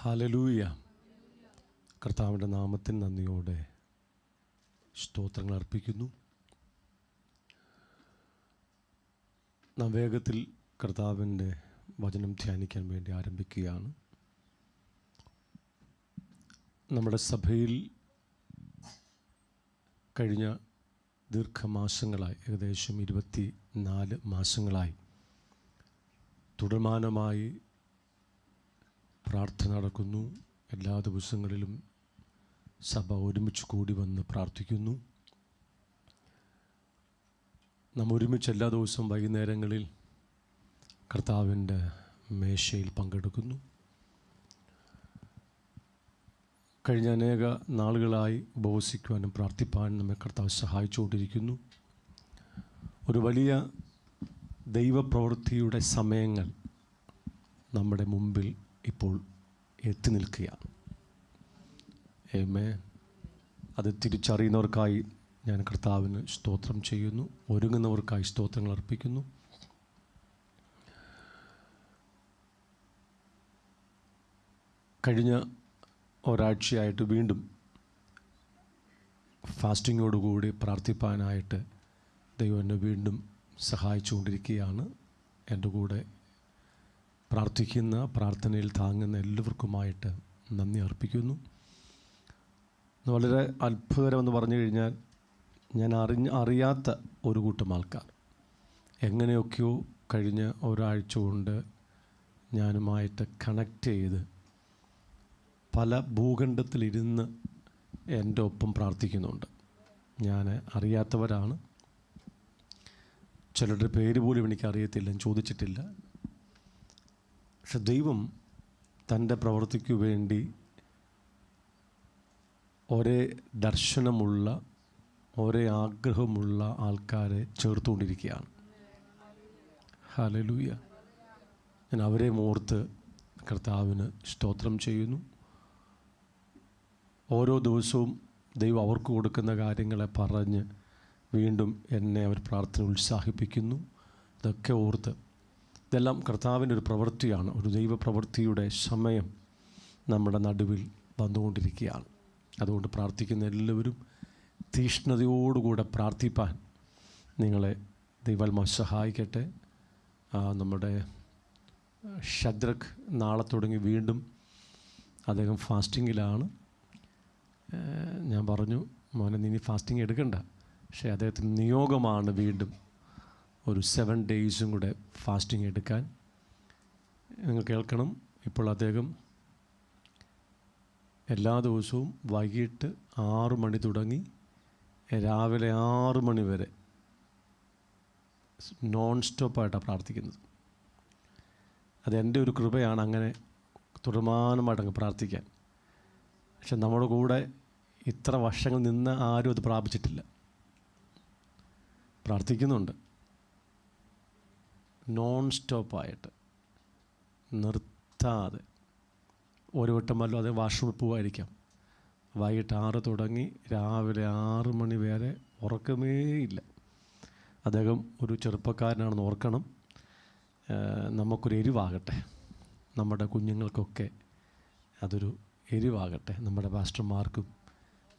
Hallelujah. കർത്താവിൻ്റെ നാമത്തിൽ നന്ദിയോടെ സ്തോത്രങ്ങൾ അർപ്പിക്കുന്നു. നാം വേഗത്തിൽ കർത്താവിൻ്റെ വചനം ധ്യാനിക്കാൻ വേണ്ടി ആരംഭിക്കുകയാണ്. നമ്മുടെ സഭയിൽ കഴിഞ്ഞ ദീർഘമാസങ്ങളായി, ഏകദേശം 24 മാസങ്ങളായി തുടർമാനമായി പ്രാർത്ഥന നടക്കുന്നു. എല്ലാ ദിവസങ്ങളിലും സഭ ഒരുമിച്ച് കൂടി വന്ന് പ്രാർത്ഥിക്കുന്നു. നാം ഒരുമിച്ച് എല്ലാ ദിവസവും വൈകുന്നേരങ്ങളിൽ കർത്താവിൻ്റെ മേശയിൽ പങ്കെടുക്കുന്നു. കഴിഞ്ഞ അനേക നാളുകളായി ഉപവസിക്കുവാനും പ്രാർത്ഥിപ്പാനും നമ്മെ കർത്താവ് സഹായിച്ചുകൊണ്ടിരിക്കുന്നു. ഒരു വലിയ ദൈവപ്രവൃത്തിയുടെ സമയങ്ങൾ നമ്മുടെ മുമ്പിൽ ഇപ്പോൾ എത്തി നിൽക്കുകയാണ്. ആമേൻ. അത് തിരിച്ചറിയുന്നവർക്കായി ഞാൻ കർത്താവിന് സ്തോത്രം ചെയ്യുന്നു. ഒരുങ്ങുന്നവർക്കായി സ്തോത്രങ്ങൾ അർപ്പിക്കുന്നു. കഴിഞ്ഞ ഒരാഴ്ചയായിട്ട് വീണ്ടും ഫാസ്റ്റിങ്ങോടുകൂടി പ്രാർത്ഥിപ്പാനായിട്ട് ദൈവം എന്നെ വീണ്ടും സഹായിച്ചുകൊണ്ടിരിക്കുകയാണ്. എൻ്റെ കൂടെ പ്രാർത്ഥിക്കുന്ന, പ്രാർത്ഥനയിൽ താങ്ങുന്ന എല്ലാവർക്കുമായിട്ട് നന്ദി അർപ്പിക്കുന്നു. വളരെ അത്ഭുതകരമെന്ന് പറഞ്ഞു കഴിഞ്ഞാൽ, ഞാൻ അറിയാത്ത ഒരു കൂട്ടം ആൾക്കാർ എങ്ങനെയൊക്കെയോ കഴിഞ്ഞ ഒരാഴ്ച കൊണ്ട് ഞാനുമായിട്ട് കണക്റ്റ് ചെയ്ത് പല ഭൂഖണ്ഡത്തിലിരുന്ന് എൻ്റെ ഒപ്പം പ്രാർത്ഥിക്കുന്നുണ്ട്. ഞാൻ അറിയാത്തവരാണ്. ചിലരുടെ പേര് പോലും എനിക്കറിയത്തില്ല, ചോദിച്ചിട്ടില്ല. പക്ഷെ ദൈവം തൻ്റെ പ്രവൃത്തിക്കു വേണ്ടി ഒരേ ദർശനമുള്ള, ഒരേ ആഗ്രഹമുള്ള ആൾക്കാരെ ചേർത്തുകൊണ്ടിരിക്കുകയാണ്. ഹല്ലേലൂയ. ഞാൻ അവരെ ഓർത്ത് കർത്താവിന് സ്തോത്രം ചെയ്യുന്നു. ഓരോ ദിവസവും ദൈവം അവർക്ക് കൊടുക്കുന്ന കാര്യങ്ങളെ പറഞ്ഞ് വീണ്ടും എന്നെ അവർ പ്രാർത്ഥന ഉത്സാഹിപ്പിക്കുന്നു. ഇതൊക്കെ ഓർത്ത്, ഇതെല്ലാം കർത്താവിൻ്റെ ഒരു പ്രവൃത്തിയാണ്. ഒരു ദൈവപ്രവൃത്തിയുടെ സമയം നമ്മുടെ നടുവിൽ വന്നുകൊണ്ടിരിക്കുകയാണ്. അതുകൊണ്ട് പ്രാർത്ഥിക്കുന്ന എല്ലാവരും തീഷ്ണതയോടുകൂടെ പ്രാർത്ഥിപ്പാൻ നിങ്ങളെ ദൈവാത്മാവ് സഹായിക്കട്ടെ. നമ്മുടെ ഷദ്രഖ് നാളെ തുടങ്ങി വീണ്ടും അദ്ദേഹം ഫാസ്റ്റിങ്ങിലാണ്. ഞാൻ പറഞ്ഞു, മോനെ നീ ഫാസ്റ്റിംഗ് എടുക്കണ്ട, പക്ഷേ അദ്ദേഹത്തിന് നിയോഗമാണ് വീണ്ടും ഒരു 7 ഡേയ്സും കൂടെ ഫാസ്റ്റിംഗ് എടുക്കാൻ. നിങ്ങൾ കേൾക്കണം, ഇപ്പോൾ അദ്ദേഹം എല്ലാ ദിവസവും വൈകിട്ട് 6 മണി തുടങ്ങി രാവിലെ 6 മണി വരെ നോൺ സ്റ്റോപ്പായിട്ടാണ് പ്രാർത്ഥിക്കുന്നത്. അതെൻ്റെ ഒരു കൃപയാണ് അങ്ങനെ തുടർമാനമായിട്ടങ്ങ് പ്രാർത്ഥിക്കാൻ. പക്ഷെ നമ്മുടെ കൂടെ ഇത്ര വർഷങ്ങൾ നിന്ന് ആരും അത് പ്രാപിച്ചിട്ടില്ല. പ്രാർത്ഥിക്കുന്നുണ്ട് നോൺ സ്റ്റോപ്പായിട്ട്, നിർത്താതെ. ഒരു വട്ടം വല്ലതും അത് വാഷ്റൂമിൽ പോകാതിരിക്കാം. വൈകിട്ട് 6 തുടങ്ങി രാവിലെ 6 മണി വരെ ഉറക്കമേ ഇല്ല. അദ്ദേഹം ഒരു ചെറുപ്പക്കാരനാണെന്ന് ഓർക്കണം. നമുക്കൊരു എരിവാകട്ടെ, നമ്മുടെ കുഞ്ഞുങ്ങൾക്കൊക്കെ അതൊരു എരിവാകട്ടെ, നമ്മുടെ പാസ്റ്റർമാർക്കും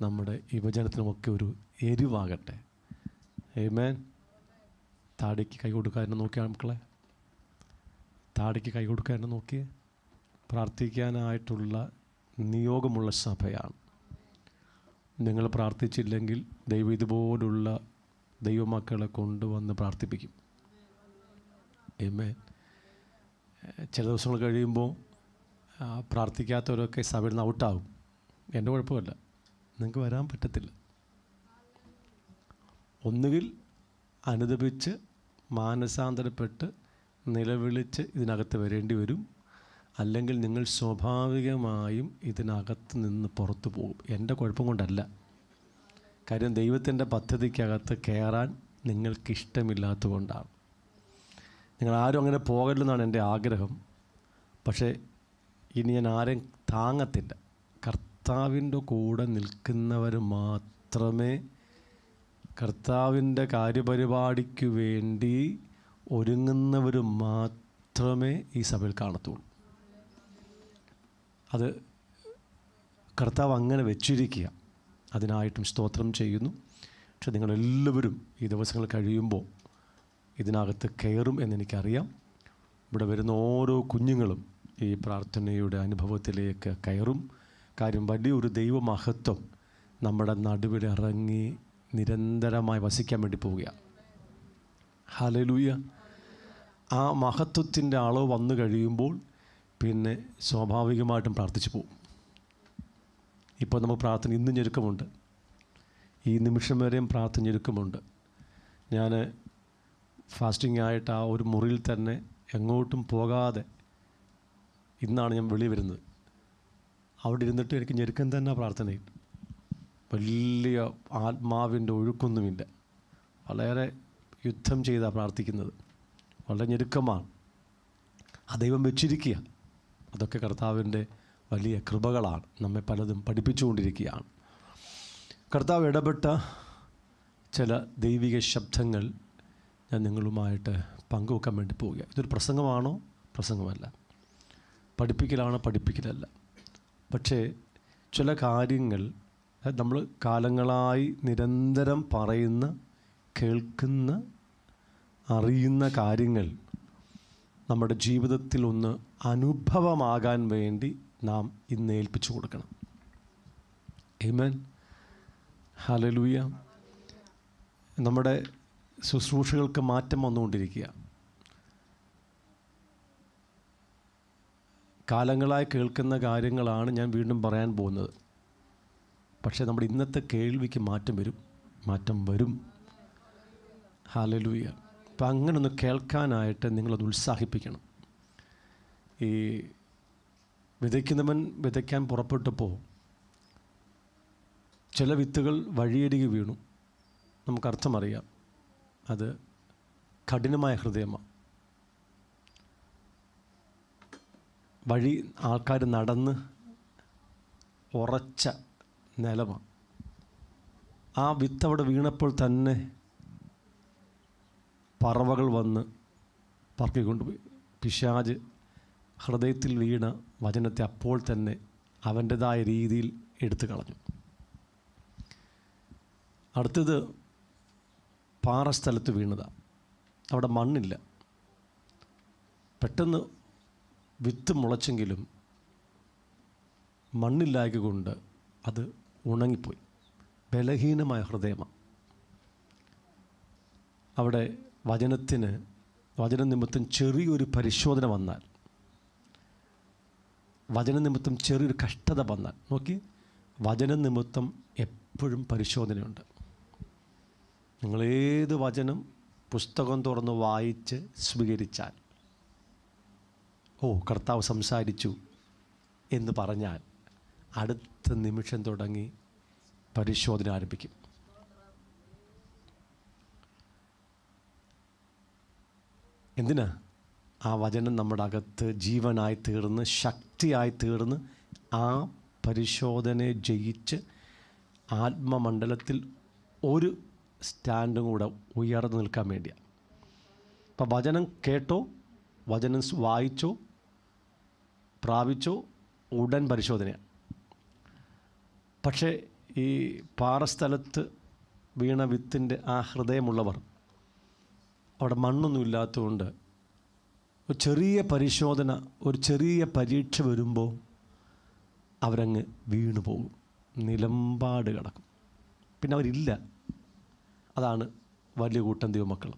നമ്മുടെ യുവജനത്തിനുമൊക്കെ ഒരു എരിവാകട്ടെ. ആമേൻ. താടിക്ക് കൈ കൊടുക്കാനും നോക്കിയാൽ മക്കളെ, താടിക്ക് കൈ കൊടുക്കാനും നോക്കിയേ. പ്രാർത്ഥിക്കാനായിട്ടുള്ള നിയോഗമുള്ള സഭയാണ്. നിങ്ങൾ പ്രാർത്ഥിച്ചില്ലെങ്കിൽ ദൈവം ഇതുപോലുള്ള ദൈവമക്കളെ കൊണ്ടുവന്ന് പ്രാർത്ഥിപ്പിക്കും. ആമേൻ. ചില ദിവസങ്ങൾ കഴിയുമ്പോൾ പ്രാർത്ഥിക്കാത്തവരൊക്കെ സഭയിൽ നിന്ന് ഔട്ടാകും. എൻ്റെ കുഴപ്പമല്ല, നിങ്ങൾക്ക് വരാൻ പറ്റത്തില്ല. ഒന്നുകിൽ അനുദപിച്ച് മാനസാന്തരപ്പെട്ട് നിലവിളിച്ച് ഇതിനകത്ത് വരേണ്ടി വരും, അല്ലെങ്കിൽ നിങ്ങൾ സ്വാഭാവികമായും ഇതിനകത്ത് നിന്ന് പുറത്തു പോകും. എൻ്റെ കുഴപ്പം കൊണ്ടല്ല. കാര്യം ദൈവത്തിൻ്റെ പദ്ധതിക്കകത്ത് കയറാൻ നിങ്ങൾക്കിഷ്ടമില്ലാത്തത് കൊണ്ടാണ്. നിങ്ങളാരും അങ്ങനെ പോകരുതെന്നാണ് എൻ്റെ ആഗ്രഹം. പക്ഷേ ഇനി ഞാൻ ആരെയും താങ്ങത്തില്ല. കർത്താവിൻ്റെ കൂടെ നിൽക്കുന്നവർ മാത്രമേ, കർത്താവിൻ്റെ കാര്യപരിപാടിക്ക് വേണ്ടി ഒരുങ്ങുന്നവർ മാത്രമേ ഈ സഭയിൽ കാണത്തുള്ളൂ. അത് കർത്താവ് അങ്ങനെ വെച്ചിരിക്കുക. അതിനായിട്ടും സ്തോത്രം ചെയ്യുന്നു. പക്ഷെ നിങ്ങളെല്ലാവരും ഈ ദിവസങ്ങൾ കഴിയുമ്പോൾ ഇതിനകത്ത് കയറും എന്നെനിക്കറിയാം. ഇവിടെ വരുന്ന ഓരോ കുഞ്ഞുങ്ങളും ഈ പ്രാർത്ഥനയുടെ അനുഭവത്തിലേക്ക് കയറും. കാര്യം വലിയൊരു ദൈവമഹത്വം നമ്മുടെ നടുവിൽ ഇറങ്ങി നിരന്തരമായി വസിക്കാൻ വേണ്ടി പോവുകയാണ്. ഹല്ലേലൂയ. ആ മഹത്വത്തിൻ്റെ അളവ് വന്നു കഴിയുമ്പോൾ പിന്നെ സ്വാഭാവികമായിട്ടും പ്രാർത്ഥിച്ചു പോകും. ഇപ്പോൾ നമുക്ക് പ്രാർത്ഥന ഇന്നും ഞെരുക്കമുണ്ട്, ഈ നിമിഷം വരെയും പ്രാർത്ഥന ഞെരുക്കമുണ്ട്. ഞാൻ ഫാസ്റ്റിംഗ് ആയിട്ട് ആ ഒരു മുറിയിൽ തന്നെ എങ്ങോട്ടും പോകാതെ ഇന്നാണ് ഞാൻ വെളി വരുന്നത്. അവിടെ ഇരുന്നിട്ട് എനിക്ക് ഞെരുക്കം തന്നെ പ്രാർത്ഥനയിൽ. വലിയ ആത്മാവിൻ്റെ ഒഴുക്കൊന്നുമില്ല. വളരെ യുദ്ധം ചെയ്താണ് പ്രാർത്ഥിക്കുന്നത്. വളരെ ഞെരുക്കമാണ്. ആ ദൈവം വെച്ചിരിക്കുക. അതൊക്കെ കർത്താവിൻ്റെ വലിയ കൃപകളാണ്. നമ്മെ പലതും പഠിപ്പിച്ചുകൊണ്ടിരിക്കുകയാണ്. കർത്താവ് ഇടപെട്ട ചില ദൈവിക ശബ്ദങ്ങൾ ഞാൻ നിങ്ങളുമായിട്ട് പങ്കുവെക്കാൻ വേണ്ടി പോവുക. ഇതൊരു പ്രസംഗമാണോ? പ്രസംഗമല്ല. പഠിപ്പിക്കലാണോ? പഠിപ്പിക്കലല്ല. പക്ഷേ ചില കാര്യങ്ങൾ നമ്മൾ കാലങ്ങളായി നിരന്തരം പറയുന്ന, കേൾക്കുന്ന, അറിയുന്ന കാര്യങ്ങൾ നമ്മുടെ ജീവിതത്തിൽ ഒന്ന് അനുഭവമാകാൻ വേണ്ടി നാം ഇന്ന് ഏൽപ്പിച്ചു കൊടുക്കണം. ആമേൻ. ഹല്ലേലൂയ. നമ്മുടെ ശുശ്രൂഷകൾക്ക് മാറ്റം വന്നുകൊണ്ടിരിക്കുക. കാലങ്ങളായി കേൾക്കുന്ന കാര്യങ്ങളാണ് ഞാൻ വീണ്ടും പറയാൻ പോകുന്നത്. പക്ഷേ നമ്മുടെ ഇന്നത്തെ കേൾവിക്ക് മാറ്റം വരും. ഹല്ലേലൂയ. അപ്പം അങ്ങനെ ഒന്ന് കേൾക്കാനായിട്ട് നിങ്ങളത് ഉത്സാഹിപ്പിക്കണം. ഈ വിതയ്ക്കുന്നവൻ വിതയ്ക്കാൻ പുറപ്പെട്ടപ്പോൾ ചില വിത്തുകൾ വഴിയരികെ വീണു. നമുക്കർത്ഥമറിയാം, അത് കഠിനമായ ഹൃദയമാണ്. വഴി ആൾക്കാർ നടന്ന് ഉറച്ച നിലമാണ്. ആ വിത്ത് അവിടെ വീണപ്പോൾ തന്നെ പറവകൾ വന്ന് പറക്കിക്കൊണ്ടുപോയി. പിശാച് ഹൃദയത്തിൽ വീണ വചനത്തെ അപ്പോൾ തന്നെ അവൻ്റെതായ രീതിയിൽ എടുത്തു കളഞ്ഞു. അടുത്തത് പാറസ്ഥലത്ത് വീണതാണ്. അവിടെ മണ്ണില്ല. പെട്ടെന്ന് വിത്ത് മുളച്ചെങ്കിലും മണ്ണില്ലായ്ക കൊണ്ട് അത് ഉണങ്ങിപ്പോയി. ബലഹീനമായ ഹൃദയമാണ്. അവിടെ വചന നിമിത്തം ചെറിയൊരു പരിശോധന വന്നാൽ, വചന നിമിത്തം ചെറിയൊരു കഷ്ടത വന്നാൽ, നോക്കി, വചന നിമിത്തം എപ്പോഴും പരിശോധനയുണ്ട്. നിങ്ങളേത് വചനം പുസ്തകം തുറന്ന് വായിച്ച് സ്വീകരിച്ചാൽ, ഓ കർത്താവ് സംസാരിച്ചു എന്ന് പറഞ്ഞാൽ, അടുത്ത നിമിഷം തുടങ്ങി പരിശോധന ആരംഭിക്കും. എന്തിനാ? ആ വചനം നമ്മുടെ അകത്ത് ജീവനായി തീർന്ന്, ശക്തിയായി തീർന്ന്, ആ പരിശോധനയെ ജയിച്ച് ആത്മമണ്ഡലത്തിൽ ഒരു സ്റ്റാൻഡും കൂടെ ഉയർന്നു നിൽക്കാൻ വേണ്ടിയാണ്. അപ്പം വചനം കേട്ടോ, വചനം വായിച്ചോ, പ്രാപിച്ചോ, ഉടൻ പരിശോധനയാണ്. പക്ഷേ ഈ പാറസ്ഥലത്ത് വീണ വിത്തിൻ്റെ ആ ഹൃദയമുള്ളവർ, അവിടെ മണ്ണൊന്നും ഇല്ലാത്തതുകൊണ്ട് ഒരു ചെറിയ പരിശോധന, ഒരു ചെറിയ പരീക്ഷ വരുമ്പോൾ അവരങ്ങ് വീണു പോകും, നിലമ്പാട് കിടക്കും. പിന്നെ അവരില്ല. അതാണ് വലിയ കൂട്ടം ദൈവമക്കൾ.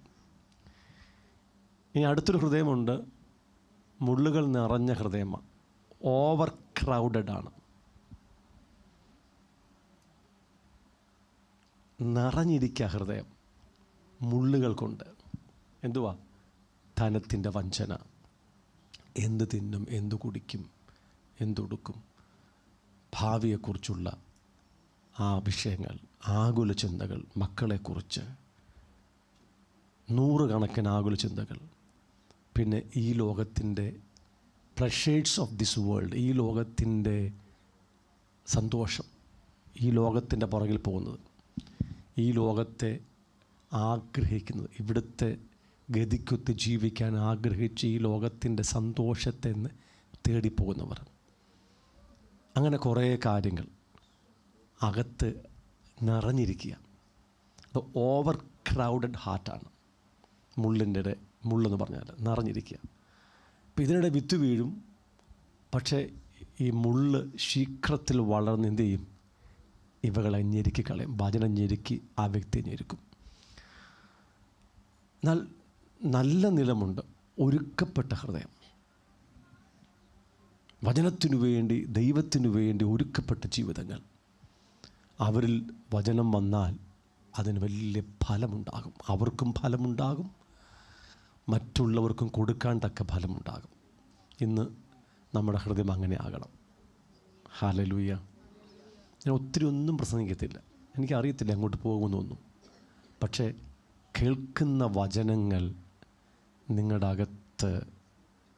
ഇനി അടുത്തൊരു ഹൃദയമുണ്ട്, മുള്ളുകൾ നിറഞ്ഞ ഹൃദയമാണ്. ഓവർ ക്രൗഡഡ് ആണ്, നിറഞ്ഞിരിക്കുക ഹൃദയം മുള്ളുകൾ കൊണ്ട്. എന്തുവാ? ധനത്തിൻ്റെ വഞ്ചന, എന്ത് തിന്നും, എന്തു കുടിക്കും, എന്തുടുക്കും, ഭാവിയെക്കുറിച്ചുള്ള ആ വിഷയങ്ങൾ, ആകുല ചിന്തകൾ, മക്കളെക്കുറിച്ച് നൂറുകണക്കിന് ആകുല ചിന്തകൾ. പിന്നെ ഈ ലോകത്തിൻ്റെ പ്ലഷേഴ്സ് ഓഫ് ദിസ് വേൾഡ്, ഈ ലോകത്തിൻ്റെ സന്തോഷം, ഈ ലോകത്തിൻ്റെ പുറകിൽ പോകുന്നത്, ഈ ലോകത്തെ ആഗ്രഹിക്കുന്നത്, ഇവിടുത്തെ ഗതിക്കൊത്ത് ജീവിക്കാൻ ആഗ്രഹിച്ച് ഈ ലോകത്തിൻ്റെ സന്തോഷത്തെ തേടിപ്പോകുന്നവർ. അങ്ങനെ കുറേ കാര്യങ്ങൾ അകത്ത് നിറഞ്ഞിരിക്കുക. അത് ഓവർ ക്രൗഡഡ് ഹാർട്ടാണ്. മുള്ളെന്ന് പറഞ്ഞാൽ നിറഞ്ഞിരിക്കുക. അപ്പം ഇതിനിടെ വിത്ത് വീഴും. പക്ഷേ ഈ മുള്ള് ശീഘ്രത്തിൽ വളർന്ന് എന്ത് ചെയ്യും? ഇവകളെ ഞെരുക്കി കളയും. വചനം ഞെരുക്കി ആ വ്യക്തിയെ ഞെരുക്കും. എന്നാൽ നല്ല നിലമുണ്ട്, ഒരുക്കപ്പെട്ട ഹൃദയം, വചനത്തിനു വേണ്ടി, ദൈവത്തിനു വേണ്ടി ഒരുക്കപ്പെട്ട ജീവിതങ്ങൾ. അവരിൽ വചനം വന്നാൽ അതിന് വലിയ ഫലമുണ്ടാകും. അവർക്കും ഫലമുണ്ടാകും, മറ്റുള്ളവർക്കും കൊടുക്കാൻ തക്ക ഫലമുണ്ടാകും. ഇന്ന് നമ്മുടെ ഹൃദയം അങ്ങനെ ആകണം. ഹല്ലേലൂയ. ഞാൻ ഒത്തിരി ഒന്നും പ്രസംഗിക്കത്തില്ല, എനിക്കറിയത്തില്ല അങ്ങോട്ട് പോകുമെന്നൊന്നും. പക്ഷേ കേൾക്കുന്ന വചനങ്ങൾ നിങ്ങളുടെ അകത്ത്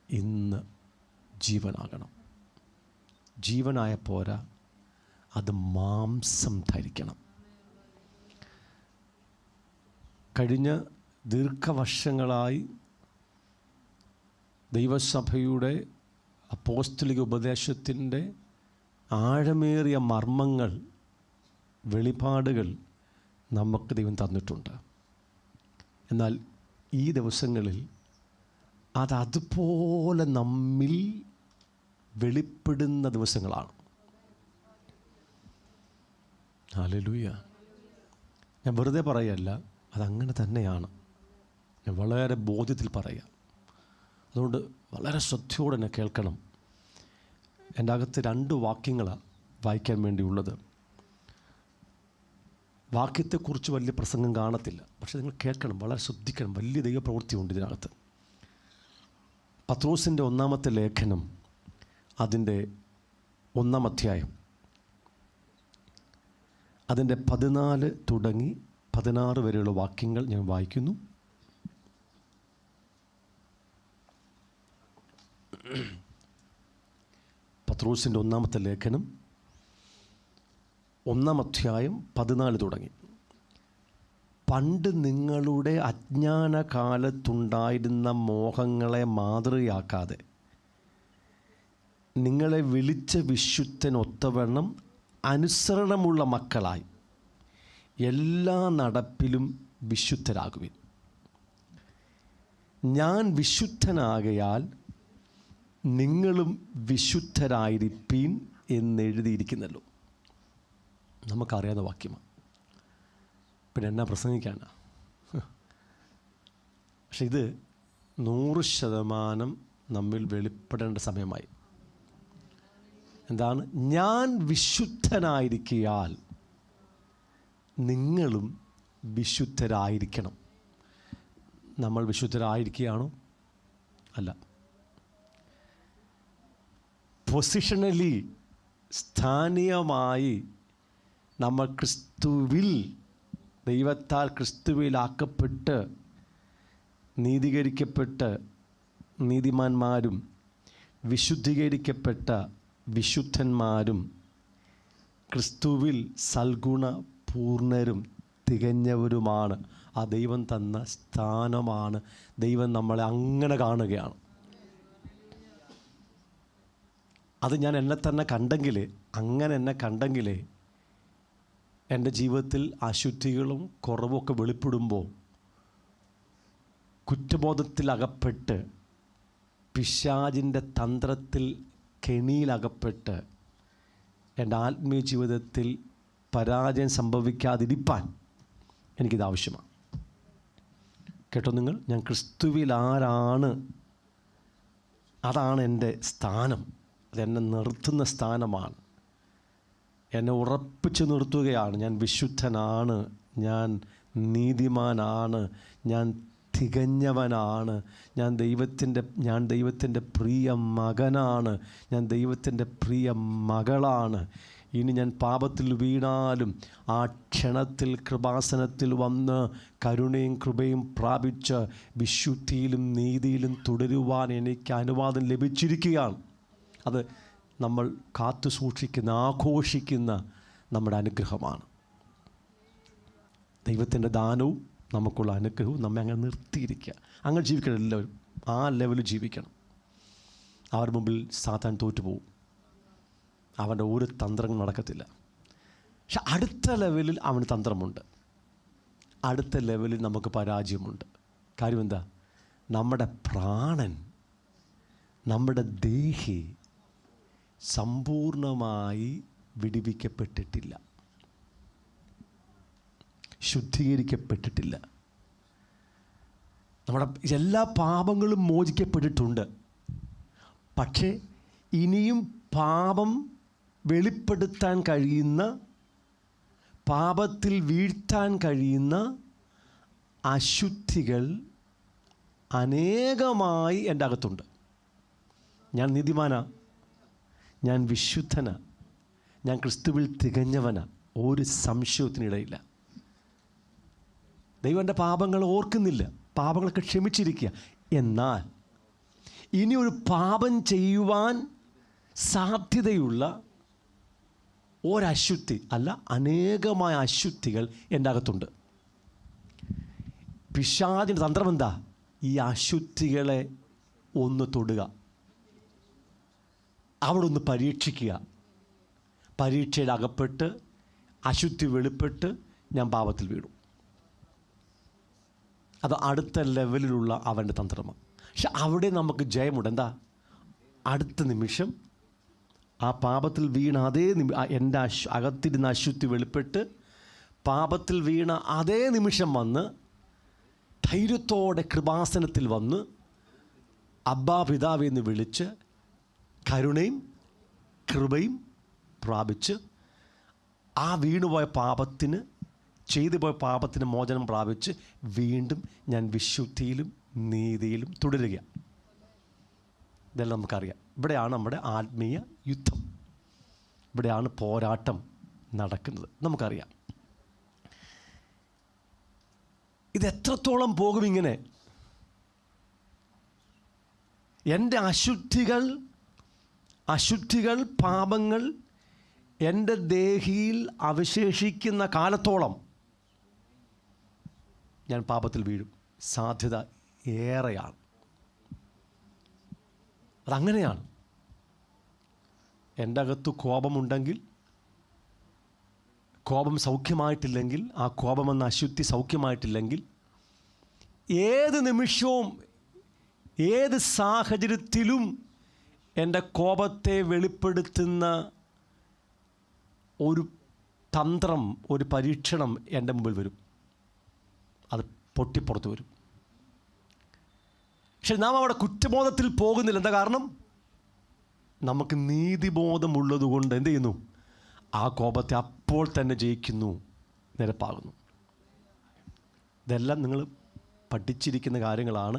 ഇന്ന് ജീവനാകണം. ജീവനായ പോരാ, അത് മാംസം ധരിക്കണം. കഴിഞ്ഞ ദീർഘവർഷങ്ങളായി ദൈവസഭയുടെ അപ്പോസ്തലിക ഉപദേശത്തിൻ്റെ ആഴമേറിയ മർമ്മങ്ങൾ, വെളിപാടുകൾ നമുക്ക് ദൈവം തന്നിട്ടുണ്ട്. എന്നാൽ ഈ ദിവസങ്ങളിൽ അതുപോലെ നമ്മിൽ വെളിപ്പെടുന്ന ദിവസങ്ങളാണ്. ഹല്ലേലൂയ. ഞാൻ വെറുതെ പറയല്ല, അതങ്ങനെ തന്നെയാണ്. ഞാൻ വളരെ ബോധ്യത്തിൽ പറയാം. അതുകൊണ്ട് വളരെ ശ്രദ്ധയോടെ എന്നെ കേൾക്കണം. എൻ്റെ അകത്ത് 2 വാക്യങ്ങളാണ് വായിക്കാൻ വേണ്ടിയുള്ളത്. വാക്യത്തെക്കുറിച്ച് വലിയ പ്രസംഗം കാണത്തില്ല, പക്ഷെ നിങ്ങൾ കേൾക്കണം, വളരെ ശ്രദ്ധിക്കണം. വലിയ ദൈവപ്രവൃത്തിയുണ്ട് ഇതിനകത്ത്. പത്രോസിൻ്റെ 1-ാമത്തെ ലേഖനം, അതിൻ്റെ 1-ാം അധ്യായം, അതിൻ്റെ 14 തുടങ്ങി 16 വരെയുള്ള വാക്യങ്ങൾ ഞാൻ വായിക്കുന്നു. പത്രോസിൻ്റെ 1-ാമത്തെ ലേഖനം 1-ാം അധ്യായം 14 തുടങ്ങി. പണ്ട് നിങ്ങളുടെ അജ്ഞാന കാലത്തുണ്ടായിരുന്ന മോഹങ്ങളെ മാതൃകയാക്കാതെ നിങ്ങളെ വിളിച്ച വിശുദ്ധനൊത്തവണ്ണം അനുസരണമുള്ള മക്കളായി എല്ലാ നടപ്പിലും വിശുദ്ധരാകുവിൻ. ഞാൻ വിശുദ്ധനാകയാൽ നിങ്ങളും വിശുദ്ധരായിരിപ്പീൻ എന്നെഴുതിയിരിക്കുന്നല്ലോ. നമുക്കറിയാവുന്ന വാക്യമാണ്, പിന്നെ എന്നാ പ്രസംഗിക്കാനാ? പക്ഷെ ഇത് 100% നമ്മിൽ വെളിപ്പെടേണ്ട സമയമായി. എന്താണ്? ഞാൻ വിശുദ്ധനായിരിക്കയാൽ നിങ്ങളും വിശുദ്ധരായിരിക്കണം. നമ്മൾ വിശുദ്ധരായിരിക്കുകയാണോ? അല്ല. പൊസിഷണലി, സ്ഥാനീയമായി നമ്മൾ ക്രിസ്തുവിൽ, ദൈവത്താൽ ക്രിസ്തുവിലാക്കപ്പെട്ട് നീതീകരിക്കപ്പെട്ട് നീതിമാന്മാരും വിശുദ്ധീകരിക്കപ്പെട്ട വിശുദ്ധന്മാരും ക്രിസ്തുവിൽ സൽഗുണ പൂർണ്ണരും തികഞ്ഞവരുമാണ്. ആ ദൈവം തന്ന സ്ഥാനമാണ്. ദൈവം നമ്മളെ അങ്ങനെ കാണുകയാണ്. അത് ഞാൻ എന്നെ തന്നെ കണ്ടെങ്കിൽ, അങ്ങനെ എന്നെ കണ്ടെങ്കിൽ എൻ്റെ ജീവിതത്തിൽ അശുദ്ധികളും കുറവുമൊക്കെ വെളിപ്പെടുമ്പോൾ കുറ്റബോധത്തിലകപ്പെട്ട് പിശാചിൻ്റെ തന്ത്രത്തിൽ കെണിയിലകപ്പെട്ട് എൻ്റെ ആത്മീയ ജീവിതത്തിൽ പരാജയം സംഭവിക്കാതിരിപ്പാൻ എനിക്കിത് ആവശ്യമാണ്. കേട്ടോ നിങ്ങൾ? ഞാൻ ക്രിസ്തുവിൽ ആരാണ്, അതാണ് എൻ്റെ സ്ഥാനം. അതെന്നെ നിർത്തുന്ന സ്ഥാനമാണ്, എന്നെ ഉറപ്പിച്ച് നിർത്തുകയാണ്. ഞാൻ വിശുദ്ധനാണ്, ഞാൻ നീതിമാനാണ്, ഞാൻ തികഞ്ഞവനാണ്, ഞാൻ ദൈവത്തിൻ്റെ പ്രിയ മകനാണ്, ഞാൻ ദൈവത്തിൻ്റെ പ്രിയ മകളാണ്. ഇനി ഞാൻ പാപത്തിൽ വീണാലും ആ ക്ഷണത്തിൽ കൃപാസനത്തിൽ വന്ന് കരുണയും കൃപയും പ്രാപിച്ച് വിശുദ്ധിയിലും നീതിയിലും തുടരുവാൻ എനിക്ക് അനുവാദം ലഭിച്ചിരിക്കുകയാണ്. അത് നമ്മൾ കാത്തു സൂക്ഷിക്കുന്ന, ആഘോഷിക്കുന്ന നമ്മുടെ അനുഗ്രഹമാണ്. ദൈവത്തിൻ്റെ ദാനവും നമുക്കുള്ള അനുഗ്രഹവും നമ്മെ അങ്ങനെ നിർത്തിയിരിക്കുക. അങ്ങനെ ജീവിക്കണം. എല്ലാവരും ആ ലെവലിൽ ജീവിക്കണം. അവരുടെ മുമ്പിൽ സാത്താൻ തോറ്റുപോകും. അവൻ്റെ ഒരു തന്ത്രങ്ങളും നടക്കത്തില്ല. പക്ഷെ അടുത്ത ലെവലിൽ അവന് തന്ത്രമുണ്ട്, അടുത്ത ലെവലിൽ നമുക്ക് പരാജയമുണ്ട്. കാര്യം എന്താ? നമ്മുടെ പ്രാണൻ, നമ്മുടെ ദേഹി സമ്പൂർണമായി വിടുവിക്കപ്പെട്ടിട്ടില്ല, ശുദ്ധീകരിക്കപ്പെട്ടിട്ടില്ല. നമ്മുടെ എല്ലാ പാപങ്ങളും മോചിക്കപ്പെട്ടിട്ടുണ്ട്. പക്ഷേ ഇനിയും പാപം വെളിപ്പെടുത്താൻ കഴിയുന്ന, പാപത്തിൽ വീഴ്ത്താൻ കഴിയുന്ന അശുദ്ധികൾ അനേകമായി എൻ്റെ അകത്തുണ്ട്. ഞാൻ നീതിമാനാ, ഞാൻ വിശുദ്ധനാ, ഞാൻ ക്രിസ്തുവിൽ തികഞ്ഞവനാ, ഒരു സംശയത്തിനിടയില്ല. ദൈവം എൻ്റെ പാപങ്ങൾ ഓർക്കുന്നില്ല, പാപങ്ങളൊക്കെ ക്ഷമിച്ചിരിക്കുക. എന്നാൽ ഇനി ഒരു പാപം ചെയ്യുവാൻ സാധ്യതയുള്ള ഒരശുദ്ധി അല്ല, അനേകമായ അശുദ്ധികൾ എൻ്റെ അകത്തുണ്ട്. പിശാചിൻ്റെ തന്ത്രം എന്താ? ഈ അശുദ്ധികളെ ഒന്ന് തൊടുക, അവിടെ ഒന്ന് പരീക്ഷിക്കുക. പരീക്ഷയിൽ അകപ്പെട്ട് അശുദ്ധി വെളിപ്പെട്ട് ഞാൻ പാപത്തിൽ വീണു. അത് അടുത്ത ലെവലിലുള്ള അവൻ്റെ തന്ത്രമാണ്. പക്ഷെ അവിടെ നമുക്ക് ജയമുണ്ട്. എന്താ? അടുത്ത നിമിഷം ആ പാപത്തിൽ വീണ അതേ എൻ്റെ അകത്തിരുന്ന അശുദ്ധി വെളിപ്പെട്ട് പാപത്തിൽ വീണ അതേ നിമിഷം വന്ന് ധൈര്യത്തോടെ കൃപാസനത്തിൽ വന്ന് അബ്ബാ പിതാവേ എന്ന് വിളിച്ച് കരുണയും കൃപയും പ്രാപിച്ച് ആ വീണുപോയ പാപത്തിന്, ചെയ്തു പോയ പാപത്തിന് മോചനം പ്രാപിച്ച് വീണ്ടും ഞാൻ വിശുദ്ധിയിലും നീതിയിലും തുടരുക. ഇതെല്ലാം നമുക്കറിയാം. ഇവിടെയാണ് നമ്മുടെ ആത്മീയ യുദ്ധം, ഇവിടെയാണ് പോരാട്ടം നടക്കുന്നത്. നമുക്കറിയാം. ഇത് എത്രത്തോളം പോകും ഇങ്ങനെ? എൻ്റെ അശുദ്ധികൾ പാപങ്ങൾ എൻ്റെ ദേഹിയിൽ അവശേഷിക്കുന്ന കാലത്തോളം ഞാൻ പാപത്തിൽ വീഴും. സാധ്യത ഏറെയാണ്. അതങ്ങനെയാണ്. എൻ്റെ അകത്ത് കോപമുണ്ടെങ്കിൽ, കോപം സൗഖ്യമായിട്ടില്ലെങ്കിൽ, ആ കോപമെന്ന അശുദ്ധി സൗഖ്യമായിട്ടില്ലെങ്കിൽ, ഏത് നിമിഷവും ഏത് സാഹചര്യത്തിലും എൻ്റെ കോപത്തെ വെളിപ്പെടുത്തുന്ന ഒരു തന്ത്രം, ഒരു പരീക്ഷണം എൻ്റെ മുമ്പിൽ വരും. അത് പൊട്ടിപ്പുറത്ത് വരും. പക്ഷെ നാം അവിടെ കുറ്റബോധത്തിൽ പോകുന്നില്ല. എന്താ കാരണം? നമുക്ക് നീതിബോധമുള്ളത് കൊണ്ട് എന്ത് ചെയ്യുന്നു? ആ കോപത്തെ അപ്പോൾ തന്നെ ജയിക്കുന്നു, നിരപ്പാകുന്നു. ഇതെല്ലാം നിങ്ങൾ പഠിച്ചിരിക്കുന്ന കാര്യങ്ങളാണ്,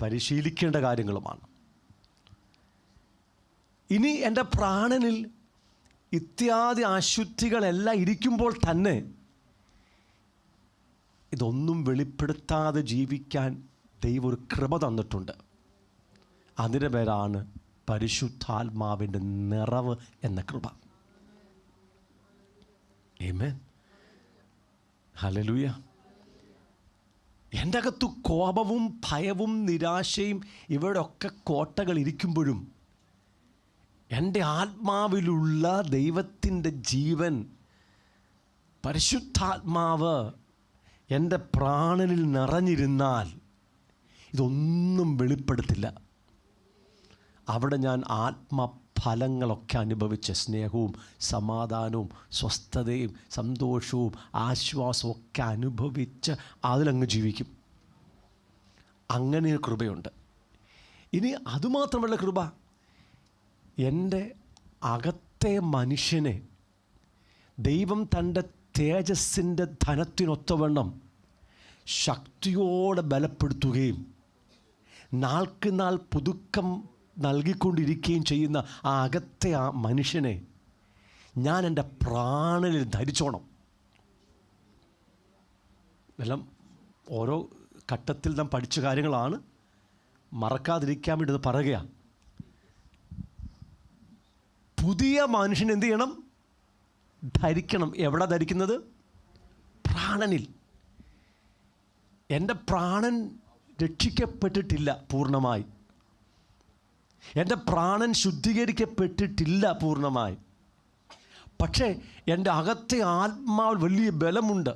പരിശീലിക്കേണ്ട കാര്യങ്ങളുമാണ്. ഇനി എൻ്റെ പ്രാണനിൽ ഇത്യാദി അശുദ്ധികളെല്ലാം ഇരിക്കുമ്പോൾ തന്നെ ഇതൊന്നും വെളിപ്പെടുത്താതെ ജീവിക്കാൻ ദൈവം ഒരു കൃപ തന്നിട്ടുണ്ട്. അതിൻ്റെ പേരാണ് പരിശുദ്ധാത്മാവിൻ്റെ നിറവ് എന്ന കൃപ. ആമേൻ, ഹല്ലേലൂയ. എൻ്റെ അകത്ത് കോപവും ഭയവും നിരാശയും ഇവയുടെയൊക്കെ കോട്ടകൾ ഇരിക്കുമ്പോഴും എൻ്റെ ആത്മാവിലുള്ള ദൈവത്തിൻ്റെ ജീവൻ, പരിശുദ്ധാത്മാവ് എൻ്റെ പ്രാണനിൽ നിറഞ്ഞിരുന്നാൽ ഇതൊന്നും വെളിപ്പെടുത്തില്ല. അവിടെ ഞാൻ ആത്മഫലങ്ങളൊക്കെ അനുഭവിച്ച് സ്നേഹവും സമാധാനവും സ്വസ്ഥതയും സന്തോഷവും ആശ്വാസവും ഒക്കെ അനുഭവിച്ച് അതിലങ്ങ് ജീവിക്കും. അങ്ങനെ ഒരു കൃപയുണ്ട്. ഇനി അതുമാത്രമല്ല കൃപ, എൻ്റെ അകത്തെ മനുഷ്യനെ ദൈവം തൻ്റെ തേജസ്സിൻ്റെ ധനത്തിനൊത്തവണ്ണം ശക്തിയോടെ ബലപ്പെടുത്തുകയും നാൾക്ക് നാൾ പുതുക്കം നൽകിക്കൊണ്ടിരിക്കുകയും ചെയ്യുന്ന ആ അകത്തെ ആ മനുഷ്യനെ ഞാൻ എൻ്റെ പ്രാണനിൽ ധരിച്ചോണം. എല്ലാം ഓരോ ഘട്ടത്തിൽ നാം പഠിച്ച കാര്യങ്ങളാണ്, മറക്കാതിരിക്കാൻ വേണ്ടി ഇത് പറയുകയാണ്. പുതിയ മനുഷ്യൻ എന്ത് ചെയ്യണം? ധരിക്കണം. എവിടെ ധരിക്കുന്നത്? പ്രാണനിൽ. എൻ്റെ പ്രാണൻ രക്ഷിക്കപ്പെട്ടിട്ടില്ല പൂർണ്ണമായി. എൻ്റെ പ്രാണൻ ശുദ്ധീകരിക്കപ്പെട്ടിട്ടില്ല പൂർണ്ണമായി. പക്ഷേ എൻ്റെ അകത്തെ ആത്മാവിൽ വലിയ ബലമുണ്ട്,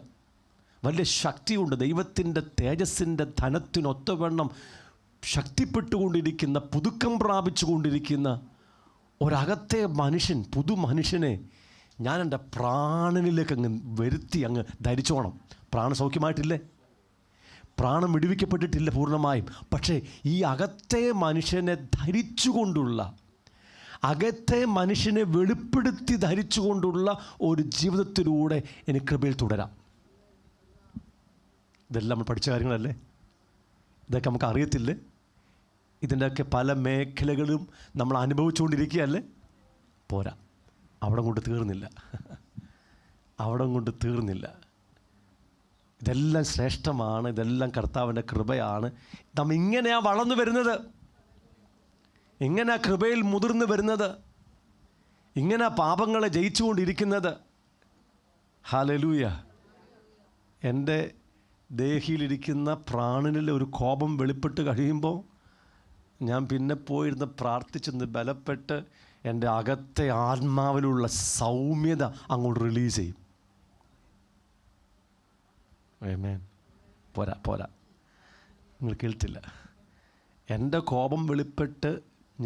വലിയ ശക്തിയുണ്ട്. ദൈവത്തിൻ്റെ തേജസ്സിൻ്റെ ധനത്തിനൊത്തവണ്ണം ശക്തിപ്പെട്ടുകൊണ്ടിരിക്കുന്ന, പുതുക്കം പ്രാപിച്ചുകൊണ്ടിരിക്കുന്ന ഒരകത്തെ മനുഷ്യൻ, പുതു മനുഷ്യനെ ഞാൻ എൻ്റെ പ്രാണനിലേക്ക് അങ്ങ് വരുത്തി അങ്ങ് ധരിച്ചോണം. പ്രാണ സൗഖ്യമായിട്ടില്ലേ? പ്രാണം വിടുവിക്കപ്പെട്ടിട്ടില്ല പൂർണ്ണമായും. പക്ഷേ ഈ അകത്തെ മനുഷ്യനെ ധരിച്ചുകൊണ്ടുള്ള, അകത്തെ മനുഷ്യനെ വെളിപ്പെടുത്തി ധരിച്ചുകൊണ്ടുള്ള ഒരു ജീവിതത്തിലൂടെ എനിക്ക് കൃപയിൽ തുടരാം. ഇതെല്ലാം നമ്മൾ പഠിച്ച കാര്യങ്ങളല്ലേ? ഇതൊക്കെ നമുക്ക് അറിയത്തില്ലേ? ഇതിൻ്റെയൊക്കെ പല മേഖലകളും നമ്മൾ അനുഭവിച്ചുകൊണ്ടിരിക്കുകയല്ലേ? പോരാ, അവിടെ കൊണ്ട് തീർന്നില്ല, അവിടെ കൊണ്ട് തീർന്നില്ല. ഇതെല്ലാം ശ്രേഷ്ഠമാണ്, ഇതെല്ലാം കർത്താവിൻ്റെ കൃപയാണ്. നാം ഇങ്ങനെയാണ് വളർന്നു വരുന്നത്, ഇങ്ങനെ കൃപയിൽ മുതിർന്നു വരുന്നത്, ഇങ്ങനെ പാപങ്ങളെ ജയിച്ചുകൊണ്ടിരിക്കുന്നത്. ഹല്ലേലൂയ. എൻ്റെ ദേഹിയിലിരിക്കുന്ന പ്രാണനിൽ ഒരു കോപം വെളിപ്പെട്ട് കഴിയുമ്പോൾ ഞാൻ പിന്നെ പോയിരുന്ന് പ്രാർത്ഥിച്ചെന്ന് ബലപ്പെട്ട് എൻ്റെ അകത്തെ ആത്മാവിലുള്ള സൗമ്യത അങ്ങോട്ട് റിലീസ് ചെയ്യും. ആമേൻ. പോരാ, നിങ്ങൾ കേൾത്തില്ല. എൻ്റെ കോപം വെളിപ്പെട്ട്